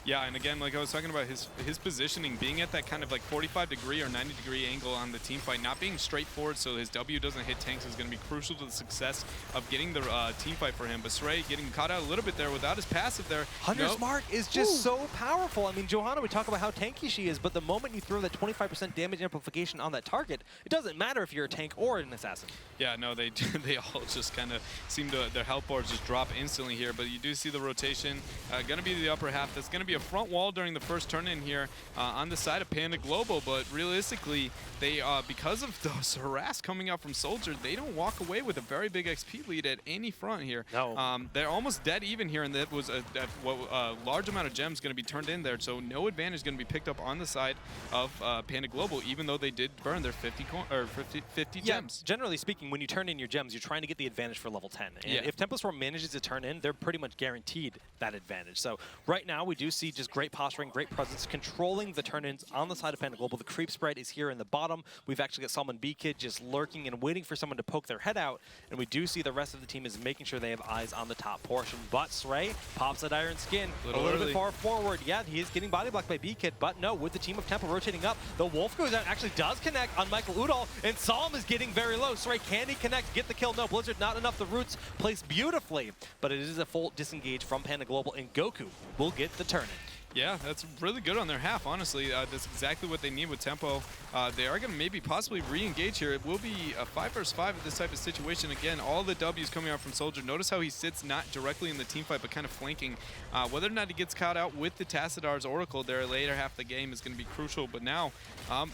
S7: Yeah, and again, like I was talking about, his positioning, being at that kind of like 45-degree or 90-degree angle on the team fight, not being straightforward so his W doesn't hit tanks is going to be crucial to the success of getting the team fight for him. But Sray getting caught out a little bit there without his passive there.
S4: Hunter's Mark is just so powerful. I mean, Johanna, we talk about how tanky she is, but the moment you throw that 25% damage amplification on that target, it doesn't matter if you're a tank or an assassin.
S7: Yeah, no, they all just kind of seem to, their health bars just drop instantly here. But you do see the rotation going to be the upper half. That's going to be a a front wall during the first turn-in here on the side of Panda Global, but realistically, they because of the harass coming out from Soldier, they don't walk away with a very big XP lead at any front here.
S4: No.
S7: They're almost dead even here, and that was a large amount of gems going to be turned in there, so no advantage going to be picked up on the side of Panda Global, even though they did burn their 50 gems.
S4: Generally speaking, when you turn in your gems, you're trying to get the advantage for level 10. And if Tempo Storm manages to turn in, they're pretty much guaranteed that advantage. So right now, we do see just great posturing, great presence, controlling the turn-ins on the side of Panda Global. The creep spread is here in the bottom. We've actually got Salmon B-Kid just lurking and waiting for someone to poke their head out. And we do see the rest of the team is making sure they have eyes on the top portion. But Sray pops that Iron Skin a little bit far forward. Yeah, he is getting body blocked by B-Kid, but no, with the team of Tempo rotating up, the Wolf goes out, actually does connect on Michael Udall, and Psalm is getting very low. Sray, can he connect, get the kill? No, Blizzard not enough. The roots placed beautifully, but it is a full disengage from Panda Global, and Goku will get the turn-in.
S7: Yeah, that's really good on their half, honestly. That's exactly what they need with Tempo. They are going to maybe possibly re-engage here. It will be a 5 versus 5 at this type of situation. Again, all the W's coming out from Soldier. Notice how he sits not directly in the team fight, but kind of flanking. Whether or not he gets caught out with the Tassadar's Oracle there later half the game is going to be crucial. But now,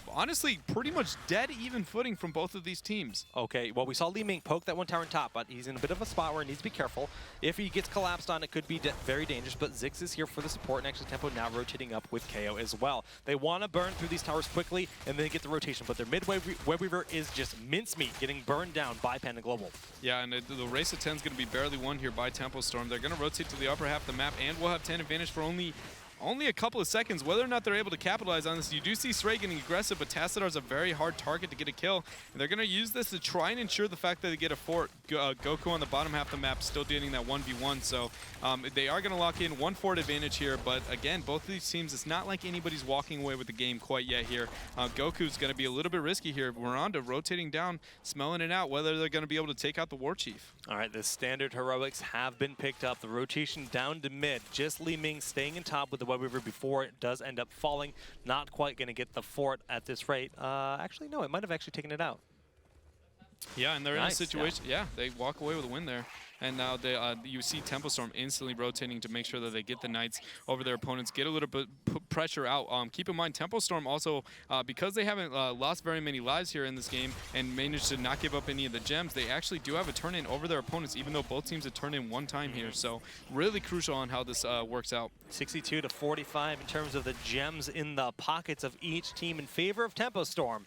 S7: honestly, pretty much dead even footing from both of these teams.
S4: Okay, well, we saw Li Ming poke that one tower on top, but he's in a bit of a spot where he needs to be careful. If he gets collapsed on, it could be very dangerous, but Ziggs is here for the support, and actually Tempo now rotating up with KO as well. They want to burn through these towers quickly and then get the rotation, but their mid-web weaver is just mincemeat, getting burned down by Panda Global.
S7: Yeah, and the race of 10 is going to be barely won here by Tempo Storm. They're going to rotate to the upper half of the map, and we'll have 10 advantage for only a couple of seconds. Whether or not they're able to capitalize on this, you do see Sray getting aggressive, but Tassadar's a very hard target to get a kill. And they're going to use this to try and ensure the fact that they get a fort. Goku on the bottom half of the map still getting that 1v1, so they are going to lock in one fort advantage here. But again, both of these teams, it's not like anybody's walking away with the game quite yet here. Goku's going to be a little bit risky here. Miranda rotating down, smelling it out, whether they're going to be able to take out the War Chief.
S4: All right, the standard heroics have been picked up. The rotation down to mid. Just Li Ming staying in top with the Web Weaver before it does end up falling. Not quite going to get the fort at this rate. Actually, no, it might have actually taken it out.
S7: Yeah, and they're in a situation, they walk away with a win there. And now you see Tempo Storm instantly rotating to make sure that they get the Knights over their opponents, get a little bit pressure out. Keep in mind, Tempo Storm also, because they haven't lost very many lives here in this game and managed to not give up any of the gems, they actually do have a turn-in over their opponents, even though both teams have turned in one time here. So really crucial on how this works out.
S4: 62 to 45 in terms of the gems in the pockets of each team in favor of Tempo Storm.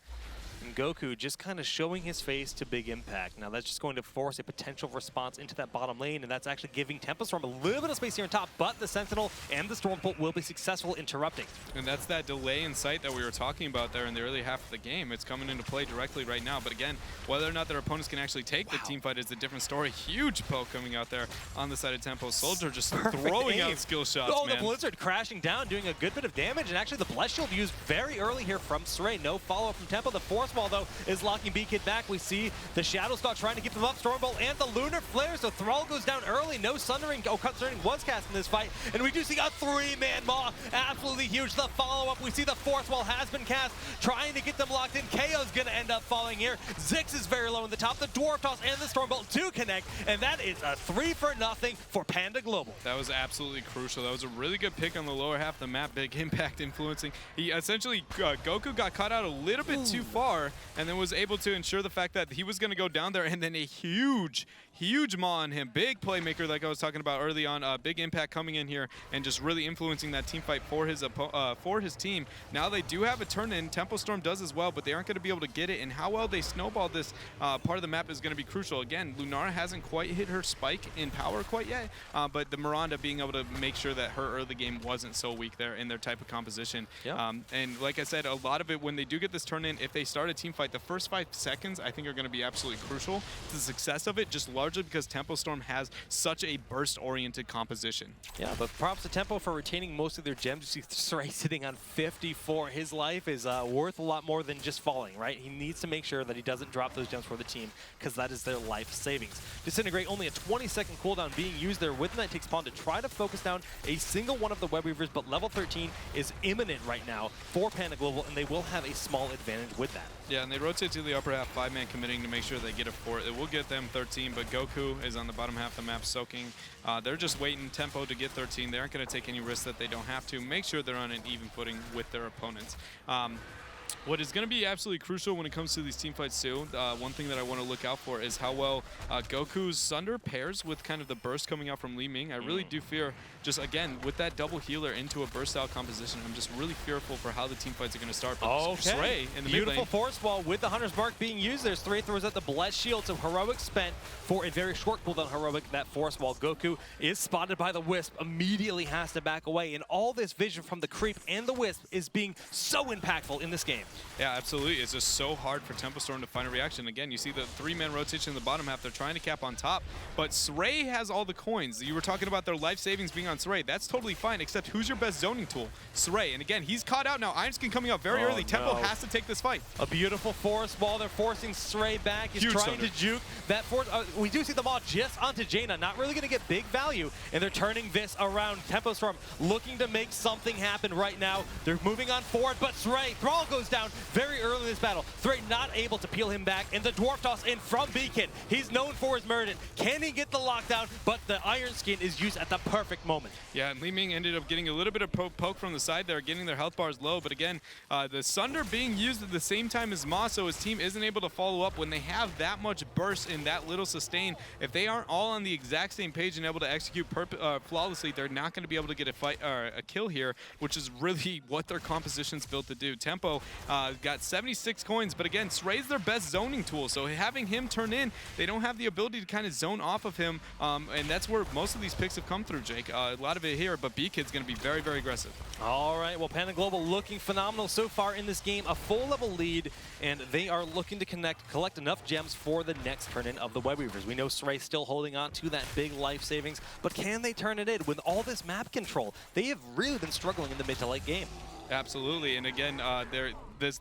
S4: And Goku just kind of showing his face to Big Impact. Now that's just going to force a potential response into that bottom lane, and that's actually giving Tempo Storm a little bit of space here on top, but the Sentinel and the Stormbolt will be successful interrupting.
S7: And that's that delay in sight that we were talking about there in the early half of the game. It's coming into play directly right now, but again, whether or not their opponents can actually take the team fight is a different story. Huge poke coming out there on the side of Tempo. Soldier just throwing out skill shots, man.
S4: The Blizzard crashing down, doing a good bit of damage, and actually the Bless Shield used very early here from Sray. No follow-up from Tempo. The Force Wall, though, is locking B-Kid back. We see the Shadow Stalk trying to keep them up. Stormbolt and the Lunar Flare, so Thrall goes down early. No Sundering. Oh, Sundering was cast in this fight, and we do see a 3-man Maw. Absolutely huge. The follow-up, we see the Force Wall has been cast, trying to get them locked in. KO's going to end up falling here. Ziggs is very low in the top. The Dwarf Toss and the Stormbolt do connect, and that is a 3-for-0 for Panda Global.
S7: That was absolutely crucial. That was a really good pick on the lower half of the map. Big Impact influencing. He essentially, Goku got caught out a little bit too far, and then was able to ensure the fact that he was going to go down there, and then a huge maw on him. Big playmaker, like I was talking about early on. Big Impact coming in here and just really influencing that team fight for his team. Now they do have a turn-in. Tempo Storm does as well, but they aren't going to be able to get it, and how well they snowball this part of the map is going to be crucial. Again, Lunara hasn't quite hit her spike in power quite yet, but the Miranda being able to make sure that her early game wasn't so weak there in their type of composition.
S4: Yep.
S7: And like I said, a lot of it, when they do get this turn-in, if they start a team fight, the first 5 seconds I think are going to be absolutely crucial to the success of it, just largely because Tempo Storm has such a burst-oriented composition.
S4: Yeah, but props to Tempo for retaining most of their gems. You see Sray sitting on 54. His life is worth a lot more than just falling, right? He needs to make sure that he doesn't drop those gems for the team, because that is their life savings. Disintegrate, only a 20-second cooldown being used there with Night Takes Pawn to try to focus down a single one of the Web Weavers, but level 13 is imminent right now for Panda Global, and they will have a small advantage with that.
S7: Yeah, and they rotate to the upper half, 5-man committing to make sure they get a fort. It will get them 13, but Goku is on the bottom half of the map soaking. They're just waiting Tempo to get 13. They aren't going to take any risks that they don't have to. Make sure they're on an even footing with their opponents. What is going to be absolutely crucial when it comes to these team fights too, one thing that I want to look out for is how well Goku's Sunder pairs with kind of the burst coming out from Li Ming. I really do fear, just again, with that double healer into a burst style composition, I'm just really fearful for how the team fights are going to start. But Srey in the
S4: Beautiful
S7: mid lane.
S4: force wall with the Hunter's Mark being used. There's 3 throws at the Blessed Shield, so Heroic spent for a very short cooldown. Heroic, that force wall. Goku is spotted by the Wisp, immediately has to back away, and all this vision from the Creep and the Wisp is being so impactful in this game.
S7: Yeah, absolutely. It's just so hard for Tempo Storm to find a reaction. Again, you see the 3-man rotation in the bottom half. They're trying to cap on top, but Srey has all the coins. You were talking about their life savings being on Srey. That's totally fine, except who's your best zoning tool? Srey. And again, he's caught out now. Iron Skin coming out very early. Tempo has to take this fight.
S4: A beautiful force wall. They're forcing Srey back. He's trying to juke that force. We do see the ball just onto Jaina. Not really going to get big value, and they're turning this around. Tempo Storm looking to make something happen right now. They're moving on forward, but Srey, Thrall goes down very early in this battle. Srey not able to peel him back, and the Dwarf Toss in from Beacon. He's known for his Muradin. Can he get the lockdown? But the Iron Skin is used at the perfect moment.
S7: Yeah, and Li Ming ended up getting a little bit of poke from the side there, getting their health bars low. But again, the Sunder being used at the same time as Ma, so his team isn't able to follow up when they have that much burst and that little sustain. If they aren't all on the exact same page and able to execute flawlessly, they're not going to be able to get a kill here, which is really what their composition's built to do. Tempo got 76 coins, but again, Srey's their best zoning tool, so having him turn in, they don't have the ability to kind of zone off of him, and that's where most of these picks have come through, Jake. A lot of it here, but B-Kid's going to be very, very aggressive.
S4: All right, well, Panda Global looking phenomenal so far in this game, a full level lead, and they are looking to collect enough gems for the next turn-in of the Web Weavers. We know Srey still holding on to that big life savings, but can they turn it in with all this map control? They have really been struggling in the mid to late game.
S7: Absolutely, and again,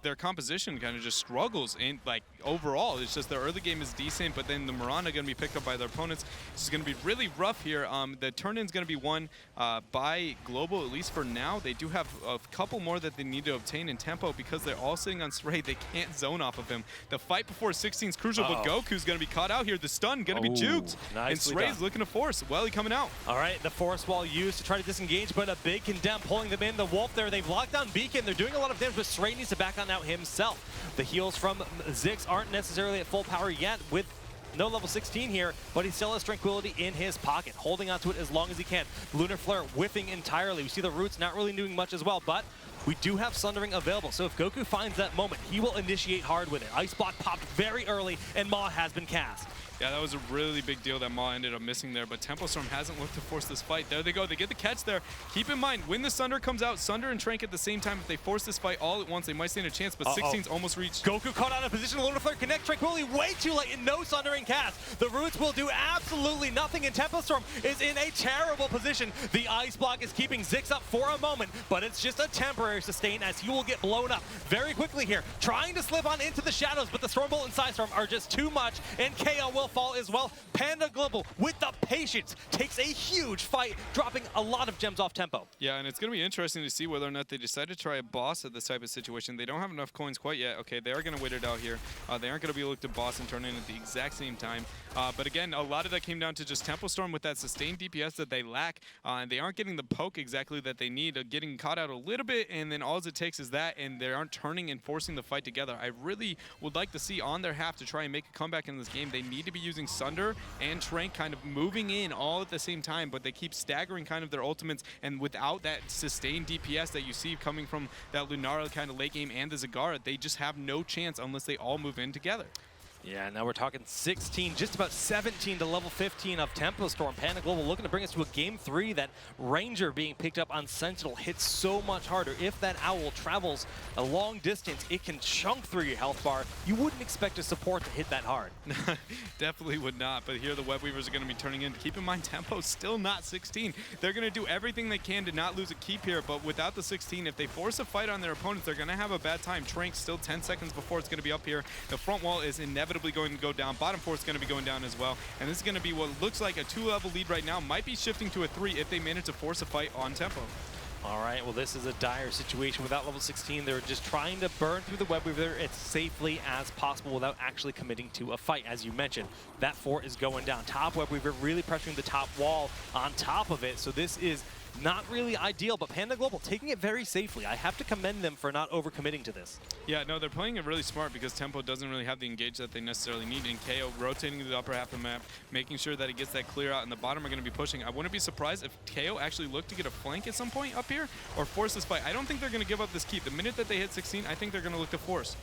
S7: their composition kind of just struggles in overall. It's just their early game is decent, but then the Mirana going to be picked up by their opponents. This is going to be really rough here. The turn-in's going to be won by Global, at least for now. They do have a couple more that they need to obtain in Tempo because they're all sitting on Srey. They can't zone off of him. The fight before 16 is crucial, but Goku's going to be caught out here. The stun going to be juked, and Srey's looking to force. Welly coming out.
S4: All right, the force wall used to try to disengage, but a big condemn pulling them in. The Wolf there, they've locked down Beacon. They're doing a lot of damage, but Srey needs to back on out himself. The heals from Ziggs aren't necessarily at full power yet with no level 16 here, but he still has Tranquility in his pocket, holding onto it as long as he can. Lunar Flare whiffing entirely. We see the Roots not really doing much as well, but we do have Sundering available, so if Goku finds that moment, he will initiate hard with it. Ice Block popped very early, and Ma has been cast.
S7: Yeah, that was a really big deal that Ma ended up missing there, but Tempo Storm hasn't looked to force this fight. There they go. They get the catch there. Keep in mind, when the Sunder comes out, Sunder and Trank at the same time, if they force this fight all at once, they might stand a chance, but 16's almost reached.
S4: Goku caught out of position. Lunar Flare connect. Tranquility way too late and no Sundering cast. The Roots will do absolutely nothing, and Tempo Storm is in a terrible position. The Ice Block is keeping Ziggs up for a moment, but it's just a temporary sustain as he will get blown up very quickly here. Trying to slip on into the shadows, but the Stormbolt and Psystorm are just too much, and KO will fall as well. Panda Global, with the patience, takes a huge fight, dropping a lot of gems off Tempo.
S7: Yeah, and it's going to be interesting to see whether or not they decide to try a boss at this type of situation. They don't have enough coins quite yet. Okay, they are going to wait it out here. They aren't going to be able to boss and turn in at the exact same time. But again, a lot of that came down to just Tempo Storm with that sustained DPS that they lack. And they aren't getting the poke exactly that they need. Getting caught out a little bit, and then all it takes is that, and they aren't turning and forcing the fight together. I really would like to see on their half to try and make a comeback in this game. They need to be using Sunder and Trank kind of moving in all at the same time, but they keep staggering kind of their ultimates, and without that sustained DPS that you see coming from that Lunara kind of late game and the Zagara, they just have no chance unless they all move in together.
S4: Yeah, now we're talking 16, just about 17 to level 15 of Tempo Storm. Panda Global looking to bring us to a game 3. That Ranger being picked up on Sentinel hits so much harder. If that Owl travels a long distance, it can chunk through your health bar. You wouldn't expect a support to hit that hard.
S7: Definitely would not, but here the Web Weavers are going to be turning in. Keep in mind, Tempo's still not 16. They're going to do everything they can to not lose a keep here, but without the 16, if they force a fight on their opponents, they're going to have a bad time. Trank's still 10 seconds before it's going to be up here. The front wall is inevitably going to go down. Bottom four is going to be going down as well. And this is going to be what looks like a 2-level lead right now. Might be shifting to a 3 if they manage to force a fight on Tempo.
S4: All right, well, this is a dire situation without level 16. They're just trying to burn through the Web Weaver as safely as possible without actually committing to a fight. As you mentioned, that fort is going down. Top Web Weaver really pressuring the top wall on top of it, so this is not really ideal, but Panda Global taking it very safely. I have to commend them for not overcommitting to this.
S7: Yeah, no, they're playing it really smart because Tempo doesn't really have the engage that they necessarily need. And KO rotating to the upper half of the map, making sure that he gets that clear out, and the bottom are going to be pushing. I wouldn't be surprised if KO actually looked to get a flank at some point up here or force this fight. I don't think they're going to give up this keep. The minute that they hit 16, I think they're going to look to force.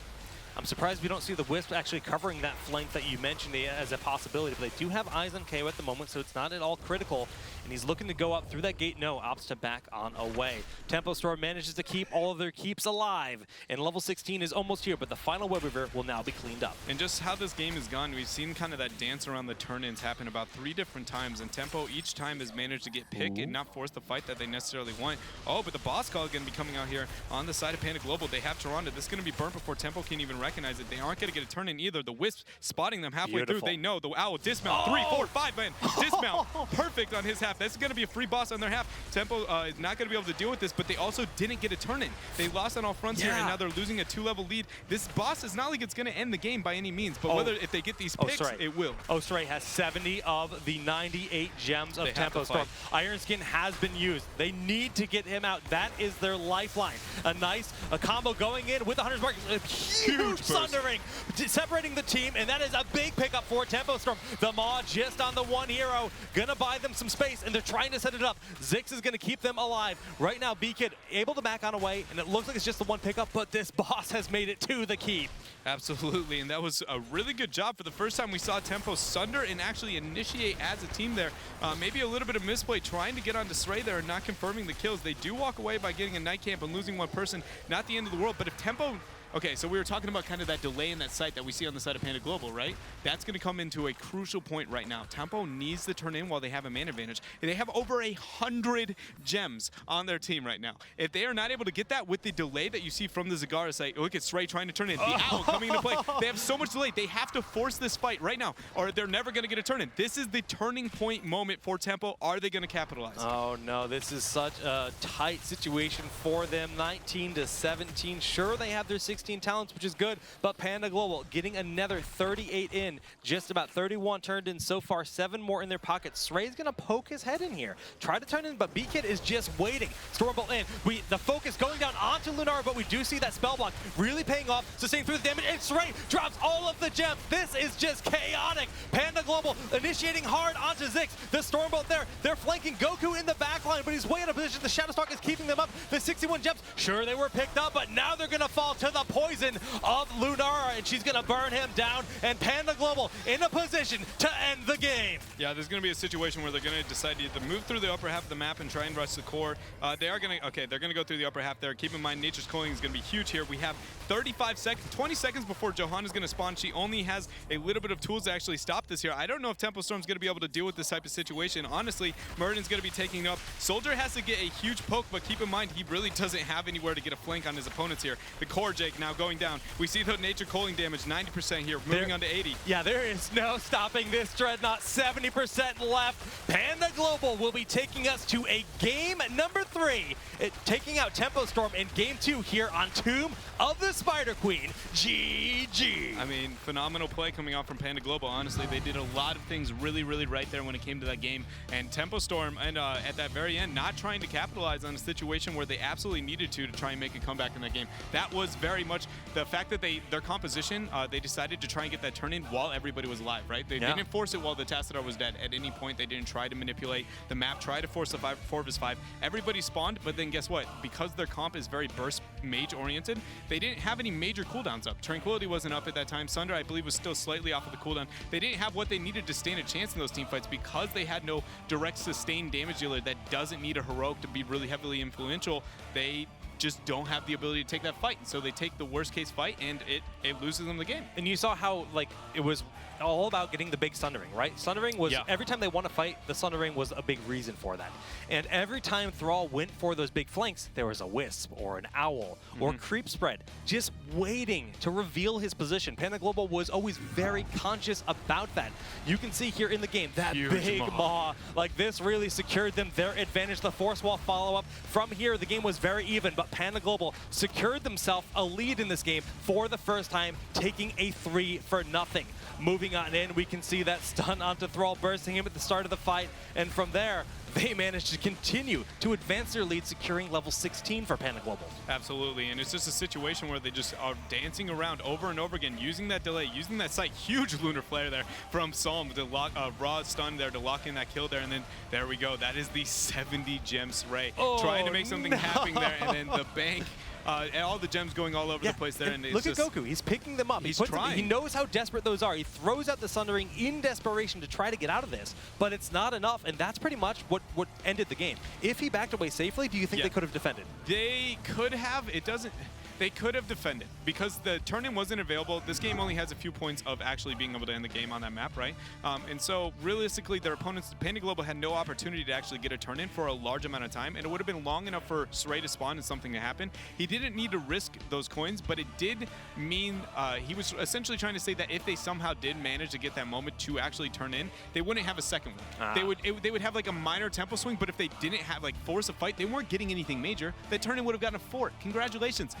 S4: I'm surprised we don't see the Wisp actually covering that flank that you mentioned as a possibility, but they do have eyes on KO at the moment, so it's not at all critical, and he's looking to go up through that gate. No, opts to back on away. Tempo Storm manages to keep all of their keeps alive, and level 16 is almost here, but the final Web Weaver will now be cleaned up.
S7: And just how this game has gone, we've seen kind of that dance around the turn-ins happen about 3 different times, and Tempo each time has managed to get pick and not force the fight that they necessarily want. Oh, but the boss call is going to be coming out here on the side of Panda Global. They have Toronto. This is going to be burnt before Tempo can even recognize it. They aren't going to get a turn in either. The Wisp spotting them halfway through. They know the owl dismount. 3, 4, 5 man dismount. Perfect on his half. That's going to be a free boss on their half. Tempo is not going to be able to deal with this, but they also didn't get a turn in. They lost on all fronts here, and now they're losing a 2-level lead. This boss is not like it's going to end the game by any means, but whether if they get these picks, it will.
S4: Osray has 70 of the 98 gems of Tempo Storm. Iron Skin has been used. They need to get him out. That is their lifeline. A combo going in with the Hunter's Mark. A huge sundering, separating the team, and that is a big pickup for Tempo Storm. The Maw just on the one hero, gonna buy them some space, and they're trying to set it up. Zix is gonna keep them alive. Right now, B-Kid able to back on away, and it looks like it's just the one pickup, but this boss has made it to the keep.
S7: Absolutely, and that was a really good job. For the first time, we saw Tempo sunder and actually initiate as a team there. Maybe a little bit of misplay trying to get onto Sray there and not confirming the kills. They do walk away by getting a night camp and losing one person. Not the end of the world, but if Tempo... Okay, so we were talking about kind of that delay in that site that we see on the side of Panda Global, right? That's going to come into a crucial point right now. Tempo needs to turn in while they have a man advantage. They have over 100 gems on their team right now. If they are not able to get that with the delay that you see from the Zagara site, look at Sray trying to turn in. The Owl coming into play. They have so much delay. They have to force this fight right now, or they're never going to get a turn in. This is the turning point moment for Tempo. Are they going to capitalize?
S4: Oh, no. This is such a tight situation for them. 19-17. Sure, they have their 16 talents, which is good, but Panda Global getting another 38 in, just about 31 turned in so far, 7 more in their pocket. Sray's gonna poke his head in here, try to turn in, but B-Kid is just waiting. Stormbolt in, the focus going down onto Lunara, but we do see that spell block really paying off, sustaining through the damage, and Sray drops all of the gems. This is just chaotic. Panda Global initiating hard onto Zix. The Stormbolt there, they're flanking Goku in the backline, but he's way out of position. The Shadowstalk is keeping them up. The 61 gems, sure they were picked up, but now they're gonna fall to the poison of Lunara, and she's gonna burn him down, and Panda Global in a position to end the game.
S7: Yeah, there's gonna be a situation where they're gonna decide to either move through the upper half of the map and try and rush the core. They're gonna go through the upper half there. Keep in mind, Nature's Calling is gonna be huge here. We have 35 seconds, 20 seconds before Johanna's gonna spawn. She only has a little bit of tools to actually stop this here. I don't know if Tempo Storm's gonna be able to deal with this type of situation. Honestly, Murden's gonna be taking up. Soldier has to get a huge poke, but keep in mind, he really doesn't have anywhere to get a flank on his opponents here. The core Jake now going down. We see the Nature Calling damage, 90% here, moving on to 80.
S4: Yeah, there is no stopping this Dreadnought, 70% left. Panda Global will be taking us to a game number 3, taking out Tempo Storm in game 2 here on Tomb of the Spider Queen. GG.
S7: I mean, phenomenal play coming off from Panda Global. Honestly, they did a lot of things really, really right there when it came to that game. And Tempo Storm, and at that very end, not trying to capitalize on a situation where they absolutely needed to try and make a comeback in that game. That was very much the fact that their composition, they decided to try and get that turn in while everybody was alive, right? They didn't force it while the Tassadar was dead. At any point, they didn't try to manipulate the map, try to force a 4 vs 5. Everybody spawned, but then guess what? Because their comp is very burst mage oriented, they didn't have any major cooldowns up. Tranquility wasn't up at that time. Sunder, I believe, was still slightly off of the cooldown. They didn't have what they needed to stand a chance in those team fights because they had no direct sustained damage dealer that doesn't need a heroic to be really heavily influential. They just don't have the ability to take that fight. So they take the worst case fight, and it loses them the game.
S4: And you saw how, like, it was all about getting the big Sundering, right? Sundering was, every time they won a fight, the Sundering was a big reason for that. And every time Thrall went for those big flanks, there was a Wisp or an Owl or Creep Spread just waiting to reveal his position. Panda Global was always very conscious about that. You can see here in the game, that
S7: Huge
S4: big maw, like this really secured them their advantage. The Force Wall follow-up. From here, the game was very even, but Panda Global secured themselves a lead in this game for the first time, taking a 3-0. Moving on in, we can see that stun onto Thrall, bursting him at the start of the fight, and from there, they managed to continue to advance their lead, securing level 16 for Panda Global.
S7: Absolutely, and it's just a situation where they just are dancing around over and over again, using that delay, using that sight. Huge Lunar Flare there from Psalm to lock raw stun there to lock in that kill there, and then there we go. That is the 70 gems Ray. Trying to make something happen there, and then the bank. And all the gems going all over the place there. And
S4: look at Goku. He's picking them up.
S7: He's
S4: trying. He knows how desperate those are. He throws out the Sundering in desperation to try to get out of this, but it's not enough, and that's pretty much what ended the game. If he backed away safely, do you think they could have defended?
S7: They could have. It doesn't. They could have defended because the turn-in wasn't available. This game only has a few points of actually being able to end the game on that map, right? And so realistically, their opponents, Panda Global, had no opportunity to actually get a turn-in for a large amount of time, and it would have been long enough for Saray to spawn and something to happen. He didn't need to risk those coins, but it did mean he was essentially trying to say that if they somehow did manage to get that moment to actually turn in, they wouldn't have a second one. They would have like a minor tempo swing, but if they didn't have like force a fight, they weren't getting anything major. That turn-in would have gotten a fort. Congratulations.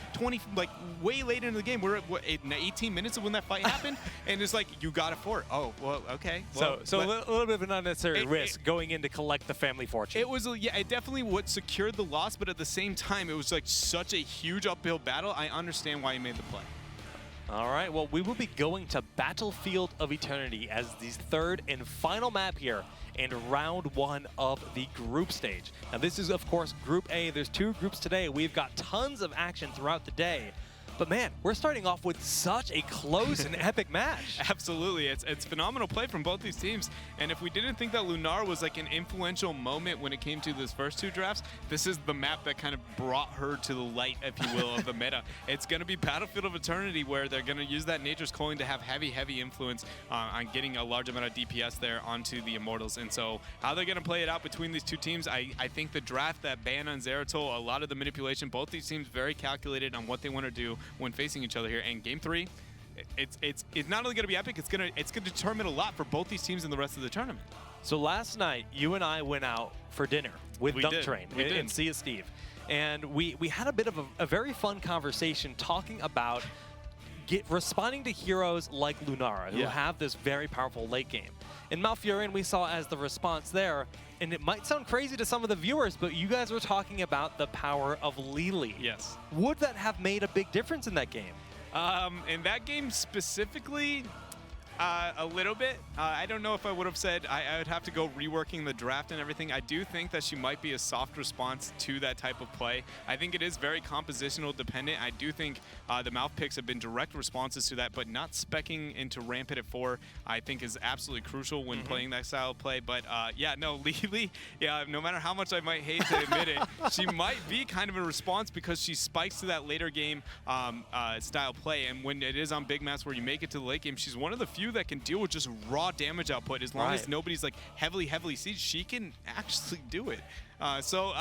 S7: Like way later in the game, we're at 18 minutes of when that fight happened, and it's like you got a fort. Oh well, okay. Well,
S4: so a little bit of an unnecessary risk going in to collect the family fortune.
S7: It was it definitely what secured the loss, but at the same time, it was like such a huge uphill battle. I understand why he made the play.
S4: All right, well, we will be going to Battlefield of Eternity as the third and final map here and round 1 of the group stage. Now, this is, of course, Group A. There's 2 groups today. We've got tons of action throughout the day. But man, we're starting off with such a close and epic match.
S7: Absolutely, it's phenomenal play from both these teams. And if we didn't think that Lunar was like an influential moment when it came to those first 2 drafts, this is the map that kind of brought her to the light, if you will, of the meta. It's going to be Battlefield of Eternity, where they're going to use that Nature's Calling to have heavy influence on getting a large amount of DPS there onto the Immortals. And so how they're going to play it out between these 2 teams, I think the draft, that ban on Zeratul, a lot of the manipulation, both these teams very calculated on what they want to do when facing each other here. And game 3, it's not only going to be epic, it's going to determine a lot for both these teams in the rest of the tournament.
S4: So last night, you and I went out for dinner with Dunk Train and Sea of Steve. And we had a bit of a very fun conversation talking about responding to heroes like Lunara, who have this very powerful late game. And Malfurion we saw as the response there, and it might sound crazy to some of the viewers, but you guys were talking about the power of Lili.
S7: Yes.
S4: Would that have made a big difference in that game?
S7: In that game specifically, a little bit. I don't know if I would have said, I would have to go reworking the draft and everything. I do think that she might be a soft response to that type of play. I think it is very compositional dependent. I do think the mouth picks have been direct responses to that, but not speccing into Rampant at 4, I think is absolutely crucial when playing that style of play. But yeah, no, Lili, no matter how much I might hate to admit it, she might be kind of a response because she spikes to that later game style play. And when it is on big maps where you make it to the late game, she's one of the few that can deal with just raw damage output. As long as nobody's like heavily sieged, she can actually do it. So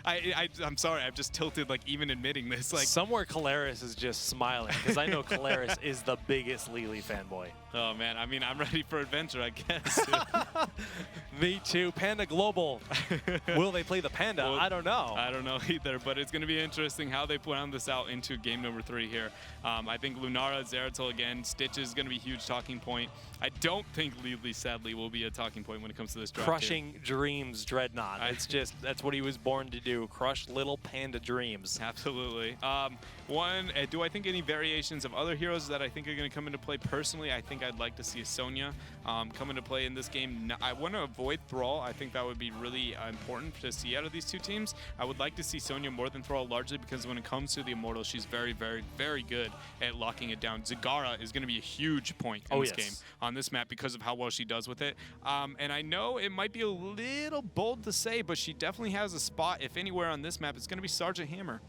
S7: I'm sorry, I've just tilted like even admitting this. Like
S4: somewhere Caleres is just smiling because I know Caleres is the biggest Lili fanboy.
S7: Oh man, I mean, I'm ready for adventure, I guess.
S4: Me too. Panda Global. Will they play the Panda? Well, I don't know.
S7: I don't know either, but it's going to be interesting how they round this out into game number 3 here. I think Lunara, Zeratul again, Stitch is going to be a huge talking point. I don't think Lili, sadly, will be a talking point when it comes to this draft.
S4: Crushing dreams, Dreadnought. It's just, that's what he was born to do. Crush little panda dreams.
S7: Absolutely. Do I think any variations of other heroes that I think are going to come into play? Personally, I think I'd like to see a Sonya come into play in this game. I want to avoid Thrall. I think that would be really important to see out of these 2 teams. I would like to see Sonya more than Thrall, largely because when it comes to the Immortals, she's very, very, very good at locking it down. Zagara is going to be a huge point in this game on this map because of how well she does with it. And I know it might be a little bold to say, but she definitely has a spot, if anywhere on this map, it's going to be Sergeant Hammer.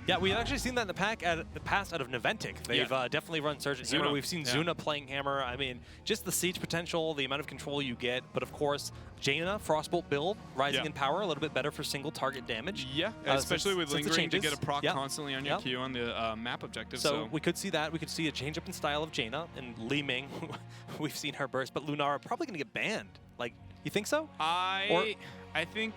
S4: Yeah, we've actually seen that in the past out of Naventic. They've definitely run Surgeon Hammer. We've seen Zuna playing Hammer. I mean, just the siege potential, the amount of control you get, but of course, Jaina, Frostbolt build, rising in power, a little bit better for single target damage.
S7: Yeah, especially with lingering to get a proc constantly on your Q on the map objective.
S4: So we could see that. We could see a change up in style of Jaina and Li Ming. We've seen her burst, but Lunara probably going to get banned. Like, you think so?
S7: I think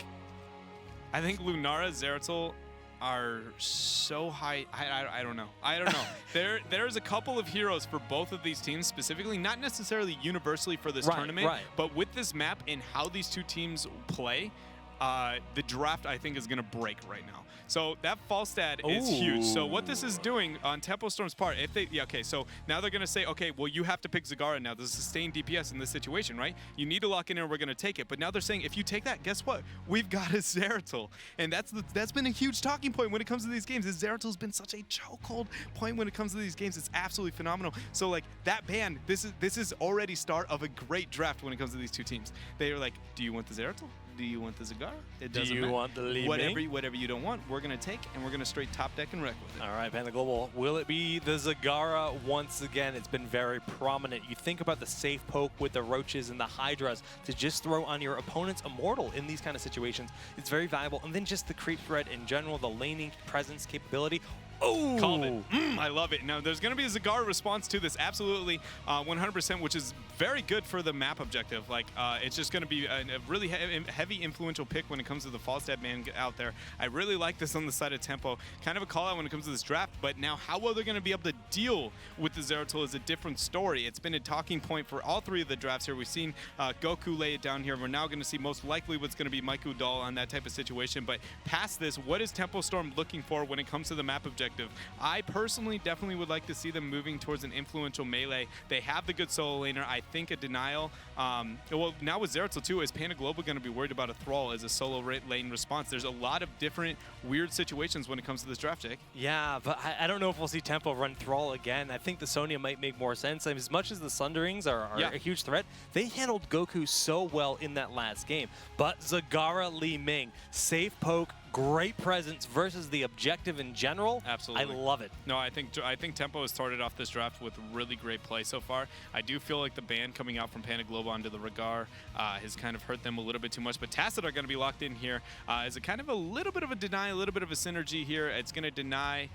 S7: Lunara, Zeratul are so high. I don't know. I don't know. There's a couple of heroes for both of these teams specifically, not necessarily universally for this tournament, but with this map and how these two teams play, the draft I think is going to break right now. So that Falstad is huge. So what this is doing on Tempo Storm's part, if they, so now they're going to say, okay, well, you have to pick Zagara now. There's sustained DPS in this situation, right? You need to lock in and we're going to take it. But now they're saying, if you take that, guess what? We've got a Zeratul. And that's been a huge talking point when it comes to these games. Is Zeratul's been such a chokehold point when it comes to these games. It's absolutely phenomenal. So like that ban, this is already start of a great draft when it comes to these two teams. They are like, do you want the Zeratul? Do you want the Zagara? It doesn't matter.
S4: Want the Li Ming?
S7: Whatever you don't want, we're going to take, and we're going to straight top deck and wreck with it.
S4: All right, Panda Global. Will it be the Zagara once again? It's been very prominent. You think about the safe poke with the Roaches and the Hydras to just throw on your opponent's Immortal in these kind of situations. It's very valuable. And then just the creep threat in general, the laning presence capability. Oh,
S7: called it. I love it. Now, there's going to be a Zagara response to this, absolutely, 100%, which is very good for the map objective. Like, it's just going to be a really heavy influential pick when it comes to the Falstad man out there. I really like this on the side of Tempo. Kind of a call out when it comes to this draft, but now how well they're going to be able to deal with the Zeratul is a different story. It's been a talking point for all three of the drafts here. We've seen Goku lay it down here. We're now going to see most likely what's going to be Maiku Doll on that type of situation. But past this, what is Tempo Storm looking for when it comes to the map objective? I personally definitely would like to see them moving towards an influential melee. They have the good solo laner. I think a Denial. Well, now with Zeratul too, is Panda Global going to be worried about a Thrall as a solo lane response? There's a lot of different weird situations when it comes to this draft, Jake.
S4: Yeah, but I don't know if we'll see Tempo run Thrall again. I think the Sonya might make more sense. I mean, as much as the Sunderings are a huge threat, they handled Goku so well in that last game. But Zagara Li Ming, safe poke, great presence versus the objective in general.
S7: Absolutely.
S4: I love it.
S7: No, I think Tempo has started off this draft with really great play so far. I do feel like the ban coming out from Panda Global onto the Rehgar has kind of hurt them a little bit too much. But Tacit are going to be locked in here as a kind of a little bit of a deny, a little bit of a synergy here. It's going to deny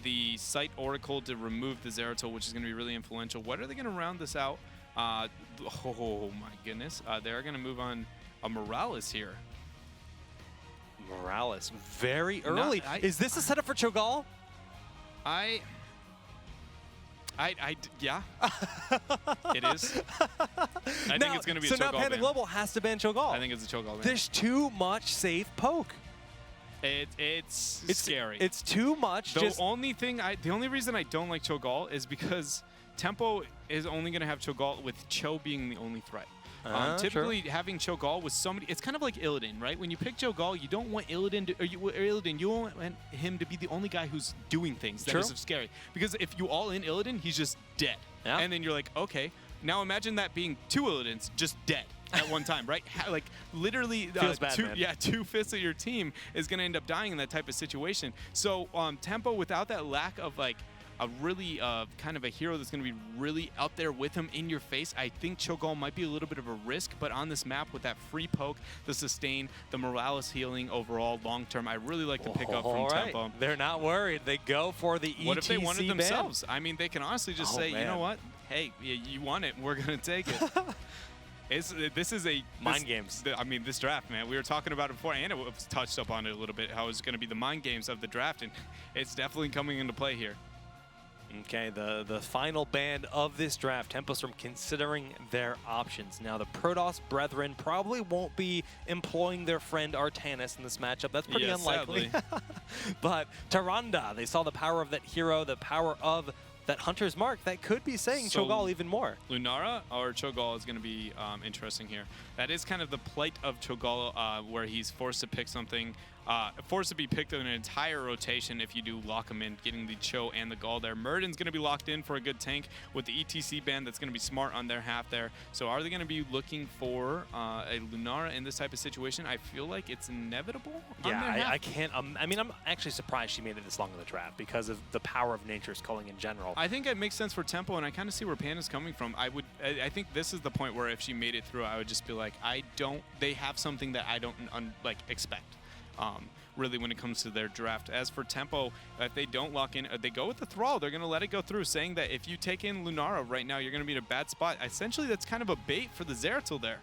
S7: the Sight Oracle to remove the Zeratul, which is going to be really influential. What are they going to round this out? Oh my goodness. They're going to move on a Morales here.
S4: Morales, very early. Is this a setup for Cho'Gall?
S7: Yeah. It is. I think it's going to be a Cho'Gall
S4: So now Panda Global has to ban Cho'Gall.
S7: I think it's a Cho'Gall ban.
S4: There's too much safe poke.
S7: It's scary.
S4: It's too much.
S7: The only reason I don't like Cho'Gall is because Tempo is only going to have Cho'Gall with Cho being the only threat. Typically, having Cho'Gall with somebody, it's kind of like Illidan, right? When you pick Cho'Gall, you don't want Illidan you want him to be the only guy who's doing things that is scary. Because if you all in Illidan, he's just dead. Yeah. And then you're like, okay, now imagine that being two Illidans just dead at one time, right? Like literally,
S4: Feels bad, man.
S7: 2/5 of your team is going to end up dying in that type of situation. So Tempo, without that lack of like a really kind of a hero that's going to be really out there with him in your face, I think Cho'Gall might be a little bit of a risk, but on this map with that free poke, the sustain, the Morales healing overall long term, I really like to pick up from Tempo.
S4: They're not worried. They go for the ETC
S7: What if they wanted
S4: ban?
S7: themselves? I mean, they can honestly just say, you know what? Hey, you want it, we're going to take it. This is
S4: mind games.
S7: I mean, this draft, man. We were talking about it before, and it was touched up on it a little bit, how it's going to be the mind games of the draft, and it's definitely coming into play here.
S4: Okay, the final band of this draft, Tempo Storm considering their options. Now, the Protoss Brethren probably won't be employing their friend Artanis in this matchup. That's pretty unlikely. But Tyrande, they saw the power of that hero, the power of that Hunter's Mark. That could be saying Cho'Gall even more.
S7: Lunara or Cho'Gall is going to be interesting here. That is kind of the plight of Cho'Gall, where he's forced to pick something. forced to be picked in an entire rotation if you do lock him in, getting the Cho and the Gall there. Murden's going to be locked in for a good tank with the ETC band. That's going to be smart on their half there. So are they going to be looking for a Lunara in this type of situation? I feel like it's inevitable on their half.
S4: I can't. I mean, I'm actually surprised she made it this long in the draft because of the power of Nature's Culling in general.
S7: I think it makes sense for Tempo, and I kind of see where Panda's coming from. I think this is the point where if she made it through, I would just be like, they have something that I don't expect. Really, when it comes to their draft. As for Tempo, if they don't lock in, they go with the Thrall. They're going to let it go through, saying that if you take in Lunara right now, you're going to be in a bad spot. Essentially, that's kind of a bait for the Zeratul there.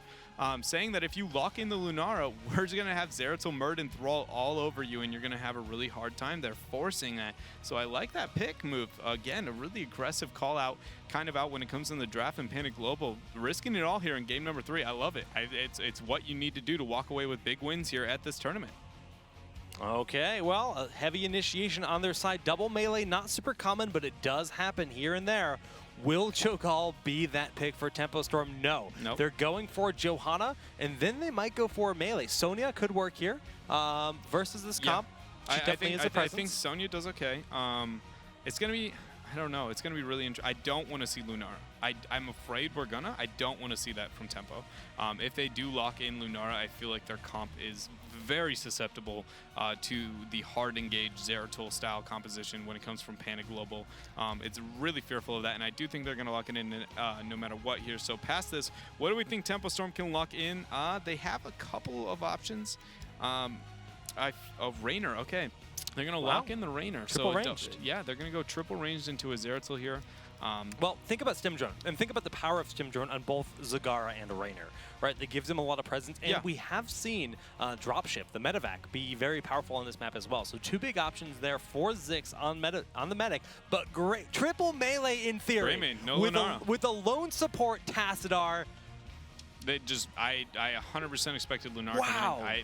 S7: Saying that if you lock in the Lunara, we're just going to have Zeratul, Murd, and Thrall all over you, and you're going to have a really hard time. They're forcing that. So I like that pick move. Again, a really aggressive call out, kind of out when it comes in the draft, and Panda Global risking it all here in game number 3. I love it. It's what you need to do to walk away with big wins here at this tournament.
S4: Okay, well, a heavy initiation on their side. Double melee, not super common, but it does happen here and there. Will Cho'Gall be that pick for Tempo Storm? No.
S7: Nope.
S4: They're going for Johanna, and then they might go for melee. Sonya could work here versus this comp. She definitely is a presence.
S7: I think Sonya does okay. It's going to be, I don't know, it's going to be really interesting. I don't want to see Lunara. I'm afraid we're gonna. I don't want to see that from Tempo. If they do lock in Lunara, I feel like their comp is very susceptible to the hard engaged Zeratul style composition when it comes from Panda Global. It's really fearful of that, and I do think they're going to lock it in no matter what here. So past this, what do we think Tempo Storm can lock in? They have a couple of options. Raynor, okay. They're going to lock in the Raynor.
S4: Triple ranged.
S7: Yeah, they're going to go triple ranged into a Zeratul here.
S4: Well, think about Stim Drone, and think about the power of Stim Drone on both Zagara and Raynor, right? That gives them a lot of presence, and we have seen Dropship, the Medivac, be very powerful on this map as well. So 2 big options there for Ziggs on the Medic, but great triple melee in theory.
S7: Greymane, no
S4: with
S7: Lunara.
S4: With the lone support Tassadar.
S7: They just, I 100% expected Lunara
S4: Wow.
S7: coming in.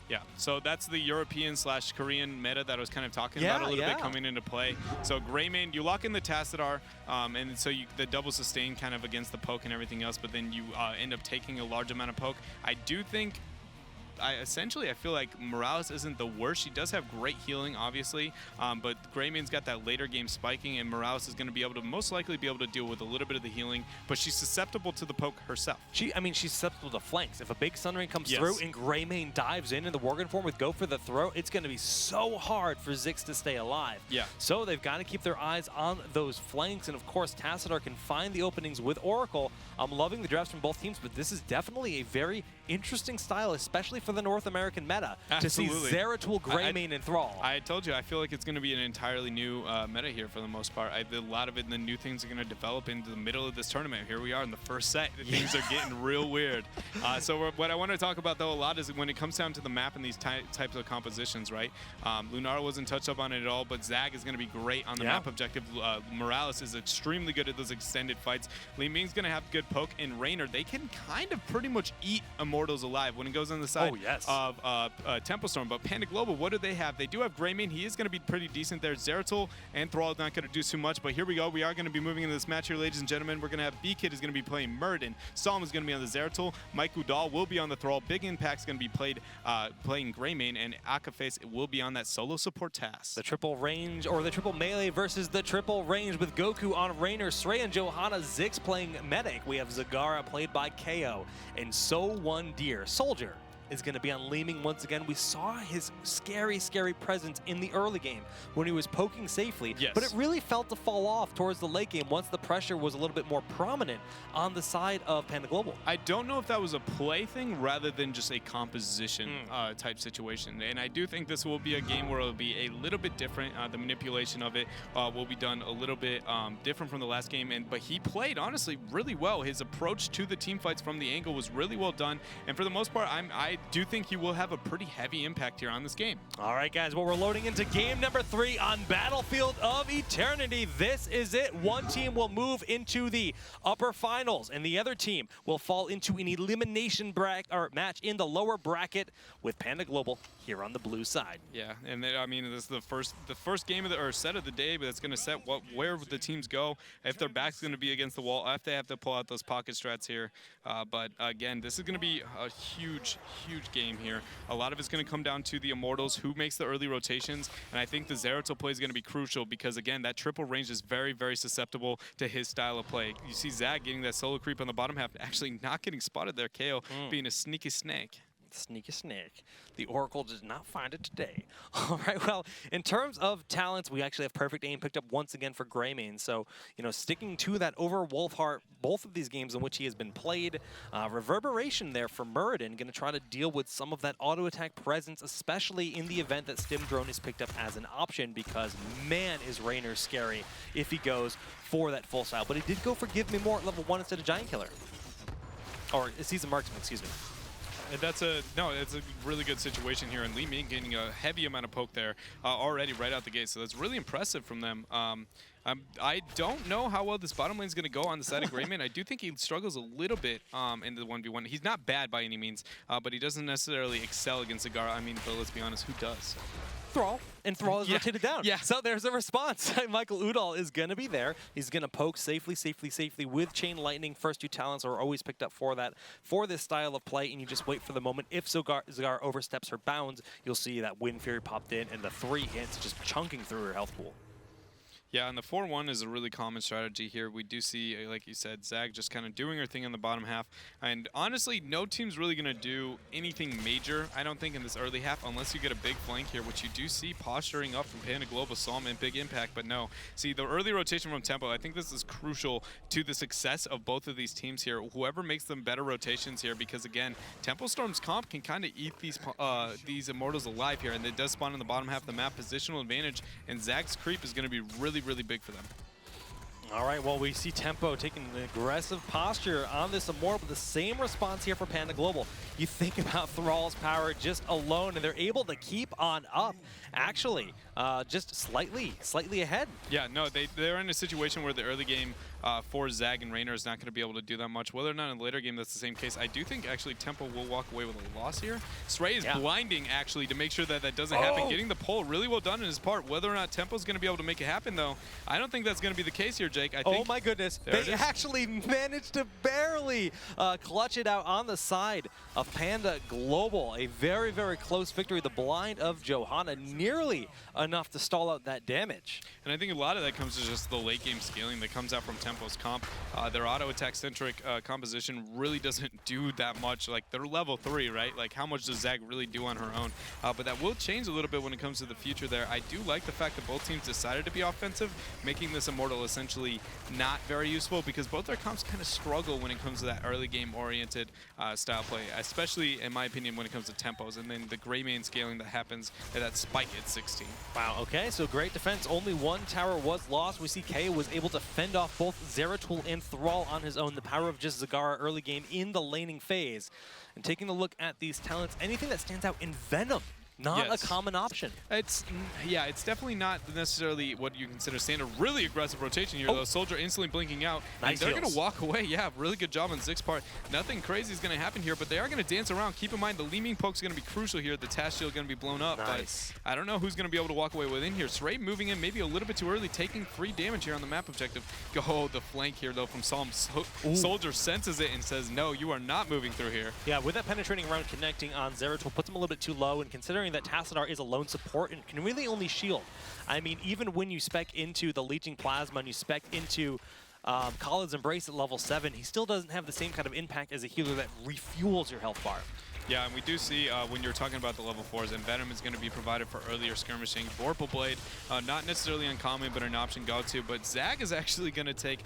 S7: Yeah, so that's the European/Korean meta that I was kind of talking about a little bit coming into play. So Greymane, you lock in the Tassadar, and so the double sustain kind of against the poke and everything else, but then you end up taking a large amount of poke. I do think I feel like Morales isn't the worst. She does have great healing, obviously, but Greymane's got that later game spiking, and Morales is going to be able to most likely be able to deal with a little bit of the healing, but she's susceptible to the poke herself.
S4: She's susceptible to flanks. If a big Sun Ring comes through and Greymane dives in the Worgen form with Go for the Throw, it's going to be so hard for Ziggs to stay alive.
S7: Yeah.
S4: So they've got to keep their eyes on those flanks, and of course, Tassadar can find the openings with Oracle. I'm loving the drafts from both teams, but this is definitely a very interesting style, especially for the North American meta,
S7: Absolutely.
S4: to see Zeratul, Greymane, and Thrall.
S7: I told you, I feel like it's going to be an entirely new meta here for the most part. A lot of it, and the new things are going to develop into the middle of this tournament. Here we are in the first set. Things are getting real weird. So what I want to talk about, though, a lot is when it comes down to the map and these types of compositions, right? Lunara wasn't touched up on it at all, but Zag is going to be great on the map objective. Morales is extremely good at those extended fights. Li Ming's going to have good poke, and Raynor, they can kind of pretty much eat Immortals alive when it goes on the side of Tempo Storm. But Panda Global, what do they have? They do have Greymane. He is going to be pretty decent there. Zeratul and Thrall is not going to do too much, but here we go. We are going to be moving into this match here, ladies and gentlemen. We're going to have B-Kid is going to be playing Murden. Solom is going to be on the Zeratul. Mike Udall will be on the Thrall. Big Impact is going to be playing Greymane, and Akaface will be on that solo support task.
S4: The triple range, or the triple melee versus the triple range with Goku on Raynor, Srey and Johanna, Ziggs playing Medic. We have Zagara played by KO, and So1Deer. Soldier is going to be on Li Ming once again. We saw his scary, scary presence in the early game when he was poking safely, but it really felt to fall off towards the late game once the pressure was a little bit more prominent on the side of Panda Global.
S7: I don't know if that was a play thing rather than just a composition type situation, and I do think this will be a game where it will be a little bit different. The manipulation of it will be done a little bit different from the last game, but he played, honestly, really well. His approach to the team fights from the angle was really well done, and for the most part, I do think he will have a pretty heavy impact here on this game.
S4: All right, guys, well, we're loading into game number 3 on Battlefield of Eternity. This is it. One team will move into the upper finals, and the other team will fall into an elimination match in the lower bracket with Panda Global here on the blue side.
S7: Yeah, and then, I mean, this is the first game of the set of the day, but it's going to set where the teams go. If their back's going to be against the wall, if they have to pull out those pocket strats here. But again, this is going to be a huge, huge game here. A lot of it's going to come down to the Immortals, who makes the early rotations, and I think the Zeratul play is going to be crucial because, again, that triple range is very, very susceptible to his style of play. You see Zag getting that solo creep on the bottom half, actually not getting spotted there. KO being a sneaky snake.
S4: Sneaky snake. The Oracle did not find it today. All right, well, in terms of talents, we actually have perfect aim picked up once again for Greymane. So, you know, sticking to that over Wolfheart, both of these games in which he has been played. Reverberation there for Muradin, going to try to deal with some of that auto attack presence, especially in the event that Stim Drone is picked up as an option, because man, is Raynor scary if he goes for that full style. But he did go for Give Me More at level 1 instead of Giant Killer. Or Season Marksman, excuse me.
S7: And it's a really good situation here, and Li Ming getting a heavy amount of poke there already right out the gate, so that's really impressive from them. I don't know how well this bottom lane is going to go on the side of Greymane. I do think he struggles a little bit in the 1v1. He's not bad by any means, but he doesn't necessarily excel against Zagara. I mean, but let's be honest, who does?
S4: Thrall, and Thrall is rotated down.
S7: Yeah.
S4: So there's a response. Michael Udall is going to be there. He's going to poke safely with Chain Lightning. First two talents are always picked up for that, for this style of play, and you just wait for the moment. If Zagara oversteps her bounds, you'll see that Wind Fury popped in, and the 3 hits just chunking through her health pool.
S7: Yeah, and the 4-1 is a really common strategy here. We do see, like you said, Zag just kind of doing her thing in the bottom half. And honestly, no team's really going to do anything major, I don't think, in this early half, unless you get a big flank here, which you do see posturing up from Panda Global, Psalm, and Big Impact. But no, see, the early rotation from Tempo, I think this is crucial to the success of both of these teams here. Whoever makes them better rotations here, because again, Tempo Storm's comp can kind of eat these Immortals alive here, and it does spawn in the bottom half of the map. Positional advantage, and Zag's creep is going to be really big for them.
S4: All right, well, we see Tempo taking an aggressive posture on this Immortal, but the same response here for Panda Global. You think about Thrall's power just alone, and they're able to keep on up, actually, just slightly ahead.
S7: Yeah, no, they're in a situation where the early game for Zag and Raynor is not going to be able to do that much. Whether or not in the later game that's the same case, I do think actually Tempo will walk away with a loss here. Srey is blinding actually to make sure that that doesn't happen. Getting the pull really well done in his part. Whether or not Tempo's going to be able to make it happen though, I don't think that's going to be the case here, Jake. I think,
S4: oh my goodness, they actually managed to barely clutch it out on the side of Panda Global. A very close victory. The blind of Johanna nearly enough to stall out that damage.
S7: And I think a lot of that comes to just the late game scaling that comes out from Tempo's comp. Their auto attack centric composition really doesn't do that much. Like, they're level 3, right? Like, how much does Zag really do on her own? But that will change a little bit when it comes to the future there. I do like the fact that both teams decided to be offensive, making this Immortal essentially not very useful, because both their comps kind of struggle when it comes to that early game oriented style play, especially in my opinion when it comes to tempos, and then the Greymane scaling that happens at that spike at 16.
S4: Wow, okay, so great defense. Only one tower was lost. We see KO was able to fend off both Zeratul and Thrall on his own. The power of just Zagara early game in the laning phase. And taking a look at these talents, anything that stands out in Venom, not a common option.
S7: It's definitely not necessarily what you consider standard. Really aggressive rotation here, though. Soldier instantly blinking out.
S4: Nice
S7: and they're going to walk away. Yeah, really good job on Zig's part. Nothing crazy is going to happen here, but they are going to dance around. Keep in mind, the Li Ming poke is going to be crucial here. The Task Shield going to be blown up.
S4: Nice.
S7: But I don't know who's going to be able to walk away within here. Srey moving in maybe a little bit too early, taking free damage here on the map objective. Go the flank here, though, from Psalm. Soldier senses it and says, no, you are not moving through here.
S4: Yeah, with that penetrating round connecting on Zeratul, puts him a little bit too low, and considering that Tassadar is a lone support and can really only shield. I mean, even when you spec into the Leeching Plasma and you spec into Khaled's Embrace at level 7, he still doesn't have the same kind of impact as a healer that refuels your health bar.
S7: Yeah, and we do see when you're talking about the level 4s, and Venom is going to be provided for earlier skirmishing. Vorpal Blade, not necessarily uncommon, but an option go-to. But Zag is actually going to take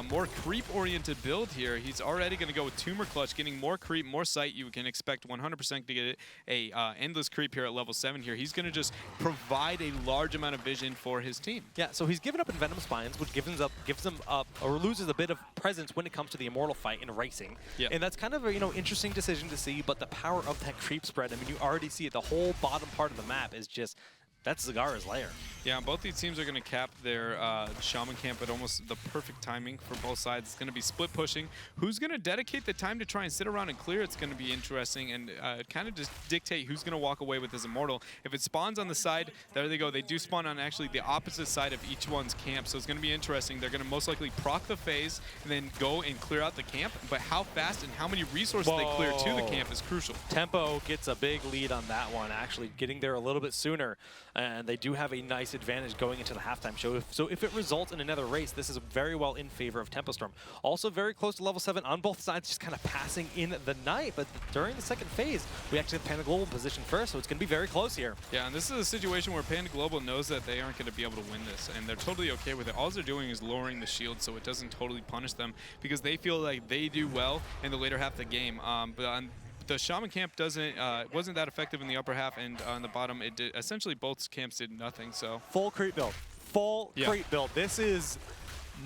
S7: more creep-oriented build here. He's already going to go with Tumor Clutch, getting more creep, more sight. You can expect 100% to get a endless creep here at level 7 here. He's going to just provide a large amount of vision for his team.
S4: Yeah, so he's given up in Venom Spines, which gives him up or loses a bit of presence when it comes to the Immortal fight in racing.
S7: Yeah.
S4: And that's kind of a interesting decision to see, but the power of that creep spread, I mean, you already see it. The whole bottom part of the map is just That's Zagara's lair.
S7: Yeah, both these teams are going to cap their Shaman camp at almost the perfect timing for both sides. It's going to be split pushing. Who's going to dedicate the time to try and sit around and clear? It's going to be interesting and kind of just dictate who's going to walk away with his Immortal. If it spawns on the side, there they go. They do spawn on actually the opposite side of each one's camp, so it's going to be interesting. They're going to most likely proc the phase and then go and clear out the camp, but how fast and how many resources they clear to the camp is crucial.
S4: Tempo gets a big lead on that one, actually getting there a little bit sooner, and they do have a nice advantage going into the halftime show. So if it results in another race, this is very well in favor of Tempo Storm. Also very close to level 7 on both sides, just kind of passing in the night, but during the second phase, we actually have Panda Global position first, so it's going to be very close here.
S7: Yeah, and this is a situation where Panda Global knows that they aren't going to be able to win this, and they're totally okay with it. All they're doing is lowering the shield so it doesn't totally punish them, because they feel like they do well in the later half of the game. But on the Shaman camp wasn't that effective in the upper half, and on the bottom, it did, essentially both camps did nothing. So
S4: full creep build, creep build. This is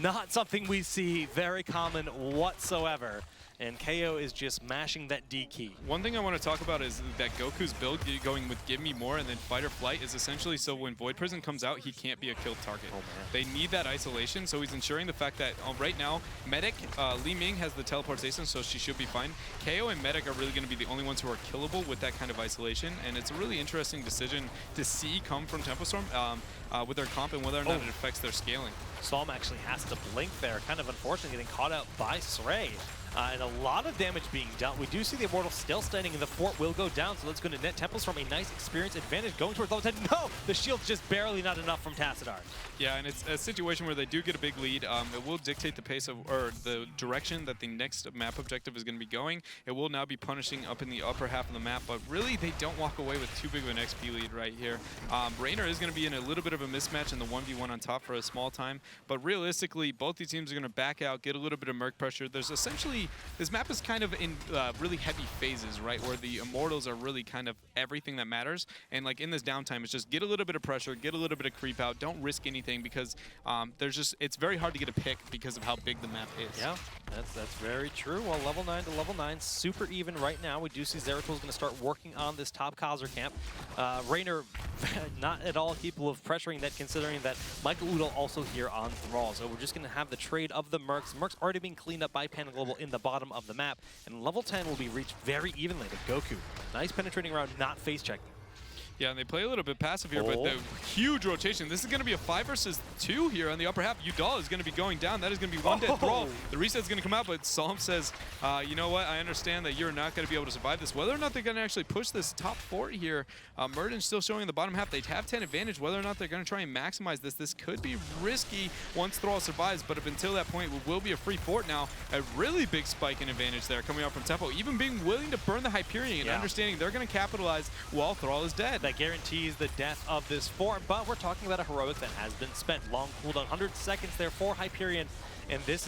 S4: not something we see very common whatsoever. And KO is just mashing that D key.
S7: One thing I want to talk about is that Goku's build going with Give Me More and then Fight or Flight is essentially so when Void Prison comes out, he can't be a killed target.
S4: Oh, man.
S7: They need that isolation, so he's ensuring the fact that right now, Medic, Li Ming has the teleportation, so she should be fine. KO and Medic are really going to be the only ones who are killable with that kind of isolation, and it's a really interesting decision to see come from Tempo Storm with their comp and whether or not it affects their scaling.
S4: Psalm actually has to blink there, kind of unfortunately getting caught out by Srey. And a lot of damage being dealt. We do see the Immortal still standing, and the fort will go down, so that's going to net Tempo Storm a nice experience advantage going towards level 10. No! The shield's just barely not enough from Tassadar.
S7: Yeah, and it's a situation where they do get a big lead. It will dictate the pace of, or the direction that the next map objective is going to be going. It will now be punishing up in the upper half of the map, but really they don't walk away with too big of an XP lead right here. Raynor is going to be in a little bit of a mismatch in the 1v1 on top for a small time, but realistically, both these teams are going to back out, get a little bit of Merc pressure. There's essentially, this map is kind of in really heavy phases, right, where the Immortals are really kind of everything that matters, and like in this downtime, it's just get a little bit of pressure, get a little bit of creep out, don't risk anything, because it's very hard to get a pick because of how big the map is.
S4: Yeah, that's very true. Well, level 9 to level 9, super even right now. We do see Zeratul is going to start working on this top Khazar camp. Raynor not at all capable of pressuring that, considering that Michael Udall also here on Thrall. So we're just going to have the trade of the Mercs. Mercs already being cleaned up by Panda Global in the bottom of the map, and level 10 will be reached very evenly to Goku. Nice penetrating round, not face checking.
S7: Yeah, and they play a little bit passive here, but the huge rotation. This is going to be a 5 versus 2 here on the upper half. Udall is going to be going down. That is going to be one dead Thrall. The reset's going to come out, but Psalm says, you know what, I understand that you're not going to be able to survive this. Whether or not they're going to actually push this top fort here, Murden's still showing in the bottom half. They have 10 advantage. Whether or not they're going to try and maximize this could be risky once Thrall survives, but up until that point, it will be a free fort now. A really big spike in advantage there coming out from Tempo, even being willing to burn the Hyperion and understanding they're going to capitalize while Thrall is dead.
S4: That guarantees the death of this fort, but we're talking about a heroic that has been spent. Long cooldown, 100 seconds there for Hyperion, and this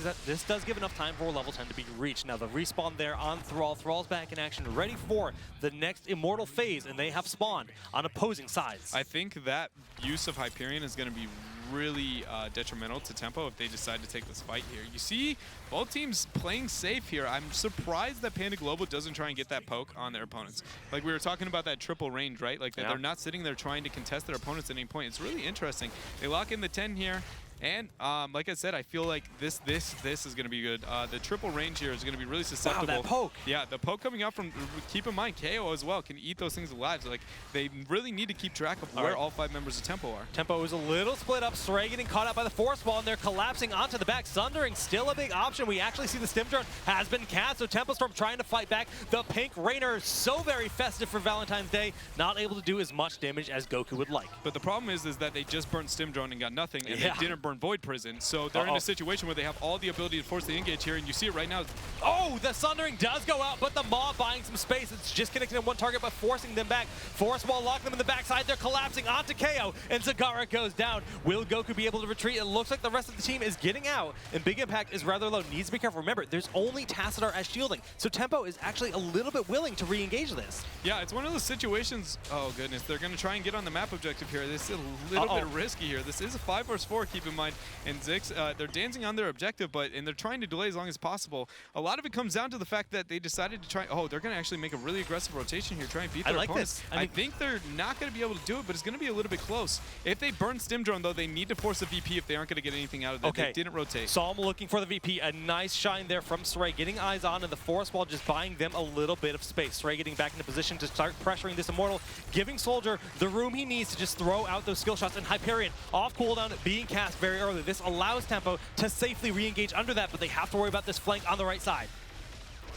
S4: does give enough time for level 10 to be reached. Now the respawn there on Thrall. Thrall's back in action, ready for the next Immortal phase, and they have spawned on opposing sides.
S7: I think that use of Hyperion is going to be really detrimental to Tempo if they decide to take this fight here. You see both teams playing safe here. I'm surprised that Panda Global doesn't try and get that poke on their opponents. Like we were talking about that triple range, right? Like that they're not sitting there trying to contest their opponents at any point. It's really interesting. They lock in the 10 here. And like I said, I feel like this is going to be good. The triple range here is going to be really susceptible.
S4: Wow, that poke.
S7: Yeah, the poke coming out from, keep in mind, KO as well can eat those things alive. So like they really need to keep track of where all 5 members of Tempo are.
S4: Tempo is a little split up. Srey getting caught out by the force ball, and they're collapsing onto the back. Sundering still a big option. We actually see the stim drone has been cast, so Tempo Storm trying to fight back. The pink Raynor, so very festive for Valentine's Day, not able to do as much damage as Goku would like.
S7: But the problem is that they just burnt stim drone and got nothing, and they didn't burn Void Prison. So they're in a situation where they have all the ability to force the engage here, and you see it right now.
S4: Oh, the Sundering does go out, but the Maw buying some space. It's just connecting on one target, but forcing them back. Force wall lock them in the backside. They're collapsing onto KO, and Zagara goes down. Will Goku be able to retreat? It looks like the rest of the team is getting out, and Big Impact is rather low. Needs to be careful. Remember, there's only Tassadar as shielding, so Tempo is actually a little bit willing to re-engage this.
S7: Yeah, it's one of those situations. Oh, goodness. They're going to try and get on the map objective here. This is a little bit risky here. This is a 5 versus 4, keep in mind. mind. And Zix, they're dancing on their objective, and they're trying to delay as long as possible. A lot of it comes down to the fact that they decided to try. Oh, they're going to actually make a really aggressive rotation here, try and beat their opponents. I think they're not going to be able to do it, but it's going to be a little bit close. If they burn Stim Drone, though, they need to force a VP if they aren't going to get anything out of it.
S4: Okay.
S7: They didn't rotate.
S4: Psalm looking for the VP. A nice shine there from Sray, getting eyes on in the forest wall, just buying them a little bit of space. Sray getting back into position to start pressuring this Immortal, giving Soldier the room he needs to just throw out those skill shots. And Hyperion off cooldown, being cast very early. This allows Tempo to safely re-engage under that, but they have to worry about this flank on the right side.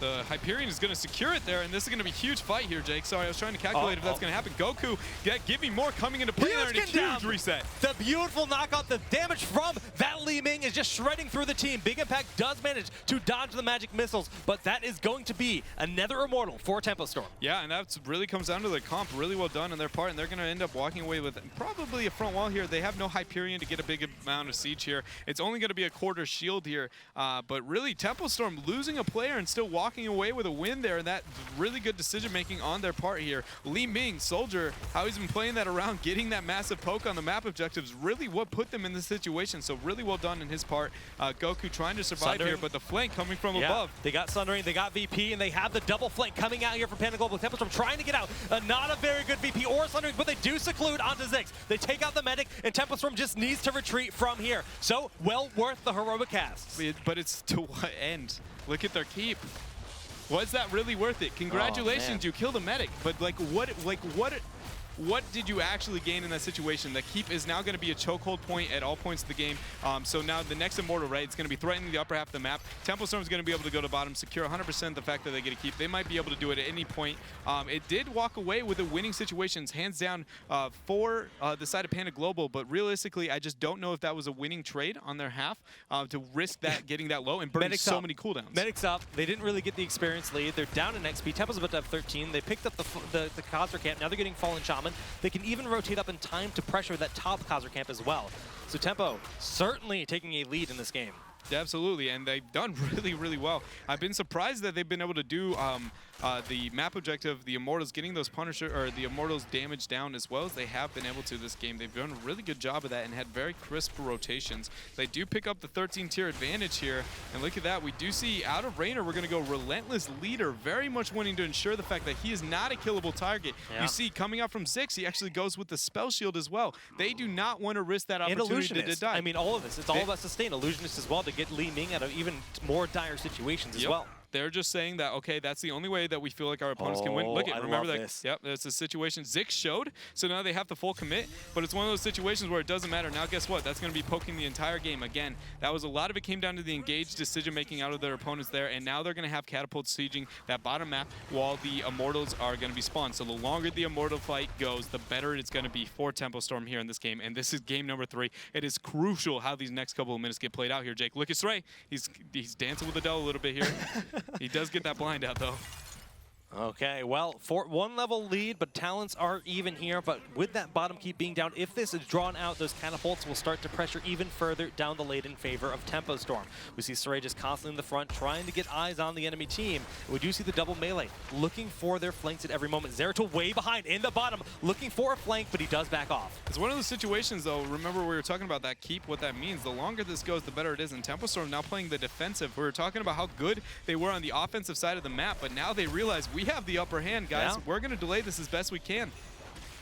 S7: The Hyperion is going to secure it there, and this is going to be a huge fight here, Jake. Sorry, I was trying to calculate if that's going to happen. Goku, give me more coming into play there, and a huge reset.
S4: The beautiful knockout, the damage from that Li Ming is just shredding through the team. Big Impact does manage to dodge the magic missiles, but that is going to be another Immortal for Tempo Storm.
S7: Yeah, and that really comes down to the comp. Really well done on their part, and they're going to end up walking away with probably a front wall here. They have no Hyperion to get a big amount of siege here. It's only going to be a quarter shield here, but really Tempo Storm losing a player and still walking away with a win there, and that really good decision making on their part here. Li Ming, Soldier, how he's been playing that around, getting that massive poke on the map objectives, really what put them in this situation. So really well done in his part. Goku trying to survive here, but the flank coming from above.
S4: They got Sundering, they got VP, and they have the double flank coming out here from Panda Global. Tempo Storm trying to get out. Not a very good VP or Sundering, but they do seclude onto Zix. They take out the medic, and Tempo Storm just needs to retreat from here. So well worth the heroic cast.
S7: But it's to what end? Look at their keep. Was that really worth it? Congratulations, you killed a medic, but what did you actually gain in that situation? The keep is now going to be a chokehold point at all points of the game. So now the next Immortal, right, it's going to be threatening the upper half of the map. Tempo Storm is going to be able to go to bottom, secure 100% the fact that they get a keep. They might be able to do it at any point. It did walk away with the winning situations, hands down, for the side of Panda Global, but realistically, I just don't know if that was a winning trade on their half to risk that getting that low and burning so many cooldowns.
S4: Medics up. They didn't really get the experience lead. They're down in XP. Tempo's about to have 13. They picked up the Khazra camp. Now they're getting Fallen Shaman. They can even rotate up in time to pressure that top Khazra camp as well. So Tempo certainly taking a lead in this game.
S7: Absolutely, and they've done really, really well. I've been surprised that they've been able to do the map objective, the Immortals getting those Punisher or the Immortals damage down as well as they have been able to this game. They've done a really good job of that and had very crisp rotations. They do pick up the 13 tier advantage here, and look at that. We do see out of Raynor, we're going to go Relentless Leader, very much wanting to ensure the fact that he is not a killable target. Yeah. You see coming out from Zix, he actually goes with the Spell Shield as well. They do not want to risk that opportunity to die.
S4: I mean, all of this, it's all about sustain. Illusionist as well to get Li Ming out of even more dire situations as well.
S7: They're just saying that, okay, that's the only way that we feel like our opponents can win. Look at, remember that. This. Yep, that's a situation Zix showed, so now they have the full commit, but it's one of those situations where it doesn't matter. Now guess what? That's going to be poking the entire game. Again, that was a lot of it came down to the engaged decision-making out of their opponents there, and now they're going to have Catapults sieging that bottom map while the Immortals are going to be spawned. So the longer the Immortal fight goes, the better it's going to be for Tempo Storm here in this game, and this is game number 3. It is crucial how these next couple of minutes get played out here, Jake. Look at Sray. He's dancing with Adele a little bit here. He does get that blind out though.
S4: Okay, well, for one level lead, but talents are even here. But with that bottom keep being down, if this is drawn out, those catapults will start to pressure even further down the lane in favor of Tempo Storm. We see Sray just constantly in the front, trying to get eyes on the enemy team. We do see the double melee, looking for their flanks at every moment. Zeratul way behind in the bottom, looking for a flank, but he does back off.
S7: It's one of those situations, though, remember we were talking about that keep, what that means. The longer this goes, the better it is. And Tempo Storm now playing the defensive. We were talking about how good they were on the offensive side of the map, but now they realize we have the upper hand. Guys, we're going to delay this as best we can.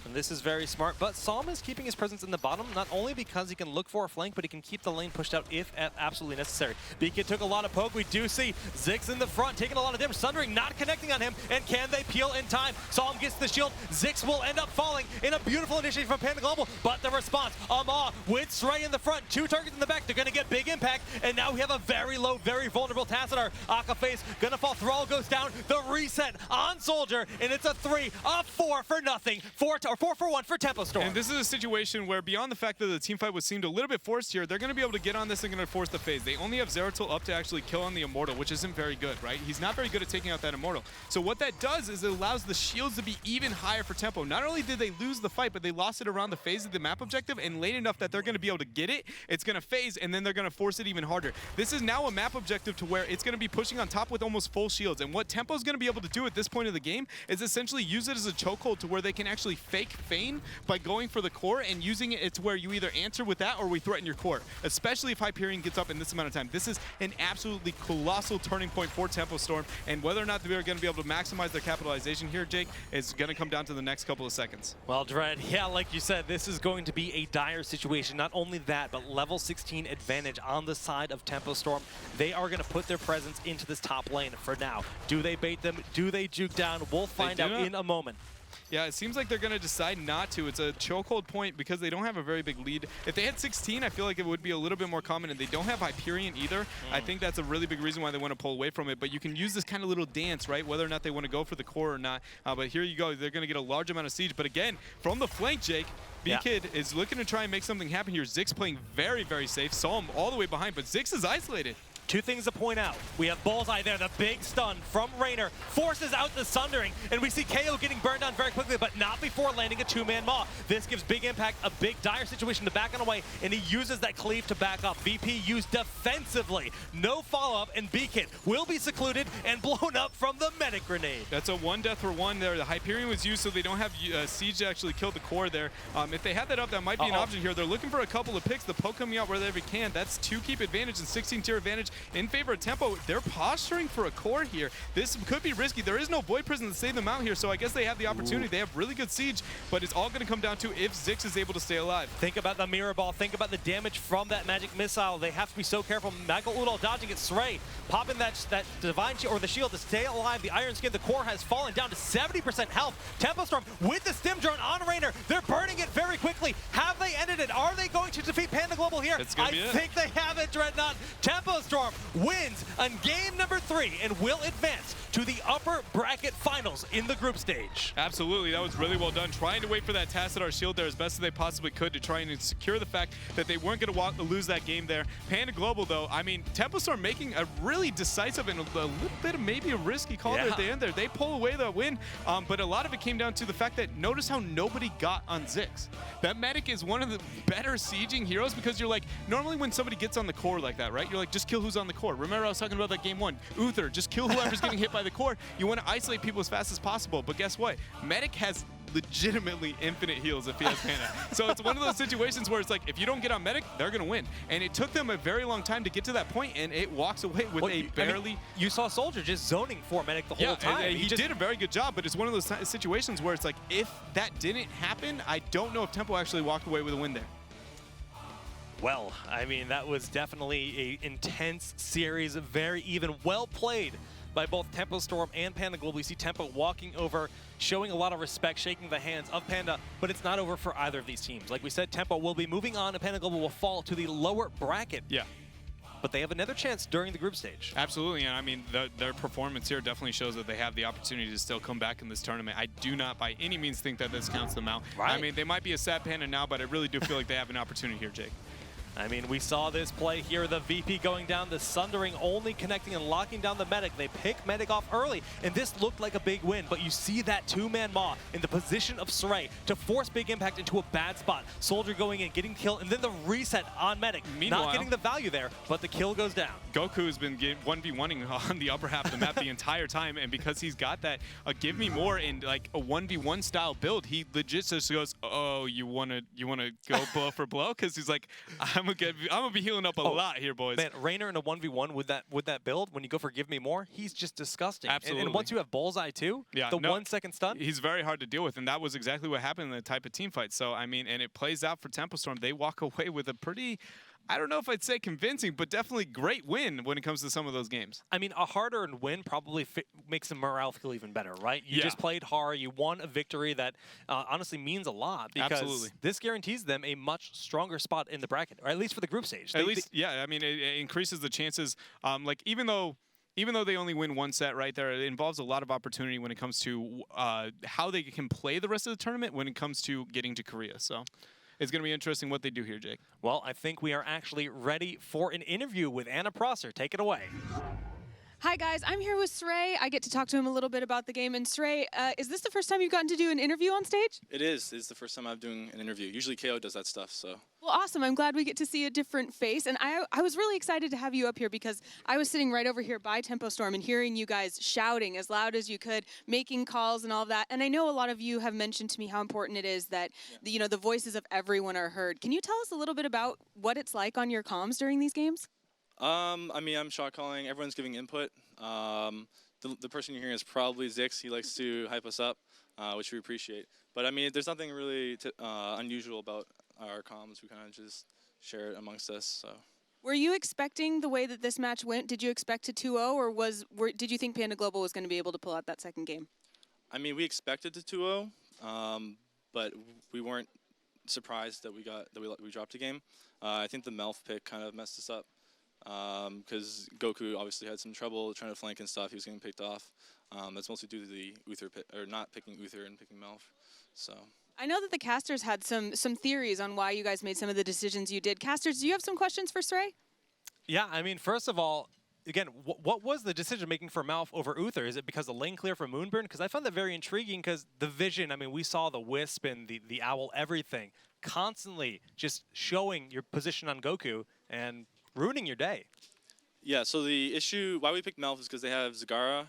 S4: And this is very smart, but Psalm is keeping his presence in the bottom, not only because he can look for a flank, but he can keep the lane pushed out if absolutely necessary. Beacon took a lot of poke. We do see Zix in the front, taking a lot of damage. Sundering not connecting on him, and can they peel in time? Psalm gets the shield. Zix will end up falling in a beautiful initiative from Panda Global, but the response, Ama with Sray in the front, 2 targets in the back. They're going to get big impact, and now we have a very low, very vulnerable Tassadar. Akaface going to fall. Thrall goes down. The reset on Soldier, and it's a 3, a 4 for nothing. 4 for 1 for Tempo Storm.
S7: And this is a situation where beyond the fact that the team fight would seem a little bit forced here, they're going to be able to get on this and going to force the phase. They only have Zeratul up to actually kill on the Immortal, which isn't very good, right? He's not very good at taking out that Immortal. So what that does is it allows the shields to be even higher for Tempo. Not only did they lose the fight, but they lost it around the phase of the map objective, and late enough that they're going to be able to get it. It's going to phase, and then they're going to force it even harder. This is now a map objective to where it's going to be pushing on top with almost full shields. And what Tempo's going to be able to do at this point of the game is essentially use it as a chokehold to where they can actually phase fake feign by going for the core and using it. It's where you either answer with that or we threaten your core, especially if Hyperion gets up in this amount of time. This is an absolutely colossal turning point for Tempo Storm, and whether or not they're going to be able to maximize their capitalization here, Jake, is going to come down to the next couple of seconds.
S4: Well, Dread, yeah, like you said, this is going to be a dire situation. Not only that, but level 16 advantage on the side of Tempo Storm. They are going to put their presence into this top lane for now. Do they bait them? Do they juke down? We'll find out in a moment.
S7: Yeah, it seems like they're going to decide not to. It's a chokehold point because they don't have a very big lead. If they had 16, I feel like it would be a little bit more common, and they don't have Hyperion either. I think that's a really big reason why they want to pull away from it, but you can use this kind of little dance, right, whether or not they want to go for the core or not. But here you go. They're going to get a large amount of siege, but again, from the flank, Jake, B-Kid is looking to try and make something happen here. Ziggs playing very, very safe. Saw him all the way behind, but Ziggs is isolated.
S4: Two things to point out. We have Bullseye there, the big stun from Raynor, forces out the Sundering, and we see KO getting burned down very quickly, but not before landing a two-man Maw. This gives Big Impact a big dire situation to back on away, and he uses that cleave to back up. VP used defensively. No follow-up, and B-Kid will be secluded and blown up from the medic grenade.
S7: That's a one death for one there. The Hyperion was used, so they don't have Siege to actually kill the core there. If they had that up, that might be an option here. They're looking for a couple of picks. The poke coming out wherever they can. That's 2 keep advantage and 16 tier advantage in favor of Tempo. They're posturing for a core here. This could be risky. There is no Void Prison to save them out here, so I guess they have the opportunity. They have really good siege, but it's all going to come down to if Ziggs is able to stay alive.
S4: Think about the mirror ball. Think about the damage from that magic missile. They have to be so careful. Michael Udall dodging it. Srey popping that divine shield or the shield to stay alive. The Iron Skin, the core has fallen down to 70% health. Tempo Storm with the stim drone on Raynor. They're burning it very quickly. Have they ended it? Are they going to defeat Panda Global here? I think they have it, Dreadnought. Tempo Storm wins on game number 3 and will advance to the upper bracket finals in the group stage.
S7: Absolutely, that was really well done. Trying to wait for that Tassadar shield there as best as they possibly could to try and secure the fact that they weren't going to lose that game there. Panda Global, though, I mean, Tempo Storm making a really decisive and a little bit of maybe a risky call there at the end there. They pull away the win, but a lot of it came down to the fact that notice how nobody got on Ziggs. That medic is one of the better sieging heroes because you're like, normally when somebody gets on the core like that, right, you're like, just kill who's on the core. Remember I was talking about that game 1. Uther, just kill whoever's getting hit by the core. You want to isolate people as fast as possible, but guess what? Medic has legitimately infinite heals if he has Panda. So it's one of those situations where it's like, if you don't get on Medic, they're going to win. And it took them a very long time to get to that point, and it walks away with a barely...
S4: I mean, you saw Soldier just zoning for Medic the whole time.
S7: And he did a very good job, but it's one of those situations where it's like, if that didn't happen, I don't know if Tempo actually walked away with a win there.
S4: Well, I mean, that was definitely an intense series, very even, well played by both Tempo Storm and Panda Global. We see Tempo walking over, showing a lot of respect, shaking the hands of Panda, but it's not over for either of these teams. Like we said, Tempo will be moving on, and Panda Global will fall to the lower bracket.
S7: Yeah.
S4: But they have another chance during the group stage.
S7: Absolutely, and I mean, their performance here definitely shows that they have the opportunity to still come back in this tournament. I do not by any means think that this counts them out. Right. I mean, they might be a sad Panda now, but I really do feel like they have an opportunity here, Jake.
S4: I mean, we saw this play here, the VP going down, the Sundering only connecting and locking down the Medic. They pick Medic off early, and this looked like a big win, but you see that two-man Maw in the position of Srey to force Big Impact into a bad spot. Soldier going in, getting killed, and then the reset on Medic.
S7: Meanwhile,
S4: not getting the value there, but the kill goes down.
S7: Goku has been 1v1ing on the upper half of the map the entire time, and because he's got that give me more in like a 1v1 style build, he legit just goes, oh, you wanna go blow for blow? Because he's like, I'm gonna be healing up a lot here, boys.
S4: Man, Raynor in a 1v1 with that build, when you go for Give Me More, he's just disgusting.
S7: Absolutely.
S4: And once you have Bullseye too, the 1 second stun.
S7: He's very hard to deal with, and that was exactly what happened in the type of team fight. So, I mean, and it plays out for Tempo Storm. They walk away with a pretty, I don't know if I'd say convincing, but definitely great win when it comes to some of those games.
S4: I mean, a hard-earned win probably makes the morale feel even better, right? You just played hard. You won a victory that honestly means a lot because this guarantees them a much stronger spot in the bracket, or at least for the group stage.
S7: At least, yeah. I mean, it increases the chances. Like even though they only win one set right there, it involves a lot of opportunity when it comes to how they can play the rest of the tournament when it comes to getting to Korea. So it's going to be interesting what they do here, Jake.
S4: Well, I think we are actually ready for an interview with Anna Prosser. Take it away.
S1: Hi guys, I'm here with Srey. I get to talk to him a little bit about the game. And Srey, is this the first time you've gotten to do an interview on stage?
S11: It is. It's the first time I'm doing an interview. Usually KO does that stuff, so.
S1: Well, awesome. I'm glad we get to see a different face. And I was really excited to have you up here because I was sitting right over here by Tempo Storm and hearing you guys shouting as loud as you could, making calls and all of that. And I know a lot of you have mentioned to me how important it is that the voices of everyone are heard. Can you tell us a little bit about what it's like on your comms during these games?
S11: I mean, I'm shot calling. Everyone's giving input. The person you're hearing is probably Zix. He likes to hype us up, which we appreciate. But I mean, there's nothing really unusual about our comms. We kind of just share it amongst us. So.
S1: Were you expecting the way that this match went? Did you expect a 2-0, or did you think Panda Global was going to be able to pull out that second game?
S11: I mean, we expected the 2-0, but we weren't surprised that we dropped a game. I think the Melf pick kind of messed us up. Because Goku obviously had some trouble trying to flank and stuff. He was getting picked off. That's mostly due to the Uther or not picking Uther and picking Melf. So.
S1: I know that the casters had some theories on why you guys made some of the decisions you did. Casters, do you have some questions for Srey?
S2: Yeah, I mean, first of all, again, what was the decision making for Melf over Uther? Is it because the lane clear from Moonburn? Because I found that very intriguing. Because the vision, I mean, we saw the Wisp and the Owl, everything constantly just showing your position on Goku and ruining your day.
S11: Yeah, so the issue, why we picked Melf is because they have Zagara.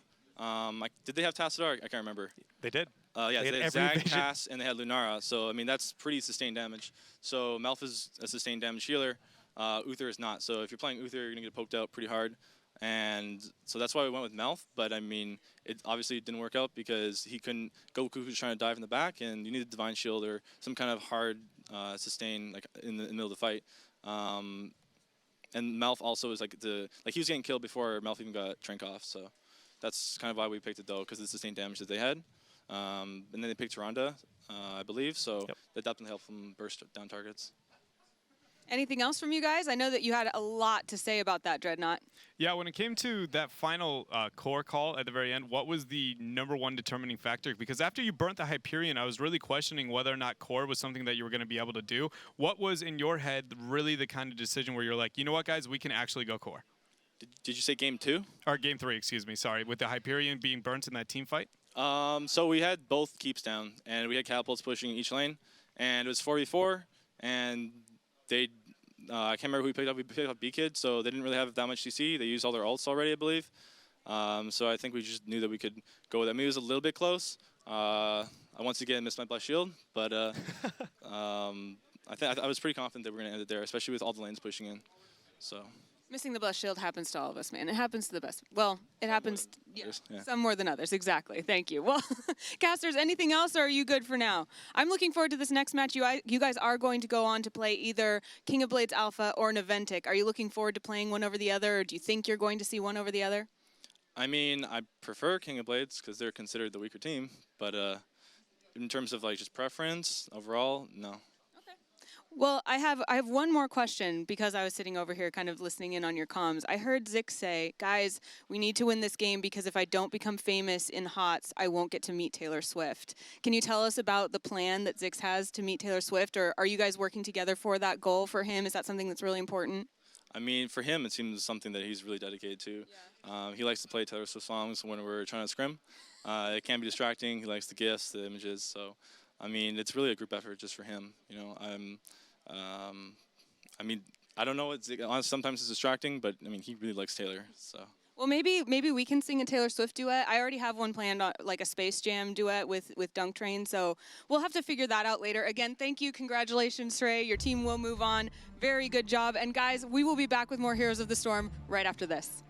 S11: Did they have Tassadar? I can't remember.
S2: They did.
S11: Yeah, they had Zag, Tass, and they had Lunara. So, I mean, that's pretty sustained damage. So, Melf is a sustained damage healer. Uther is not. So, if you're playing Uther, you're going to get poked out pretty hard. And so that's why we went with Melf. But, I mean, it obviously didn't work out because Goku was trying to dive in the back, and you needed Divine Shield or some kind of hard sustain like in the middle of the fight. And Melf also is he was getting killed before Melf even got Trank off, so that's kind of why we picked it though, because it's the same damage that they had. And then they picked Ronda, I believe, so that definitely helped them burst down targets.
S1: Anything else from you guys? I know that you had a lot to say about that, Dreadnought.
S7: Yeah, when it came to that final core call at the very end, what was the #1 determining factor? Because after you burnt the Hyperion, I was really questioning whether or not core was something that you were going to be able to do. What was in your head really the kind of decision where you're like, you know what, guys, we can actually go core?
S11: Did you say game 2?
S7: Or game 3, excuse me, sorry, with the Hyperion being burnt in that team fight?
S11: So we had both keeps down, and we had catapults pushing each lane, and it was 4v4, and they, I can't remember who we picked up. We picked up B-Kid, so they didn't really have that much CC. They used all their ults already, I believe. So I think we just knew that we could go with that. Maybe it was a little bit close. I once again missed my blessed shield, but I was pretty confident that we were going to end it there, especially with all the lanes pushing in. So.
S1: Missing the blessed shield happens to all of us, man. It happens to the best. Well, it happens, some more than others. Exactly. Thank you. Well, casters, anything else, or are you good for now? I'm looking forward to this next match. You guys are going to go on to play either King of Blades Alpha or Naventic. Are you looking forward to playing one over the other, or do you think you're going to see one over the other?
S11: I mean, I prefer King of Blades because they're considered the weaker team, but in terms of like just preference overall, no.
S1: Well, I have one more question because I was sitting over here kind of listening in on your comms. I heard Zix say, guys, we need to win this game because if I don't become famous in HOTS, I won't get to meet Taylor Swift. Can you tell us about the plan that Zix has to meet Taylor Swift, or are you guys working together for that goal for him? Is that something that's really important?
S11: I mean, for him, it seems something that he's really dedicated to. Yeah. He likes to play Taylor Swift songs when we're trying to scrim. It can be distracting. He likes the gifs, the images. So, I mean, it's really a group effort just for him. You know, I mean, I don't know. Honestly, sometimes it's distracting, but I mean, he really likes Taylor. So.
S1: Well, maybe we can sing a Taylor Swift duet. I already have one planned, like a Space Jam duet with Dunk Train. So we'll have to figure that out later. Again, thank you, congratulations, Srey. Your team will move on. Very good job. And guys, we will be back with more Heroes of the Storm right after this.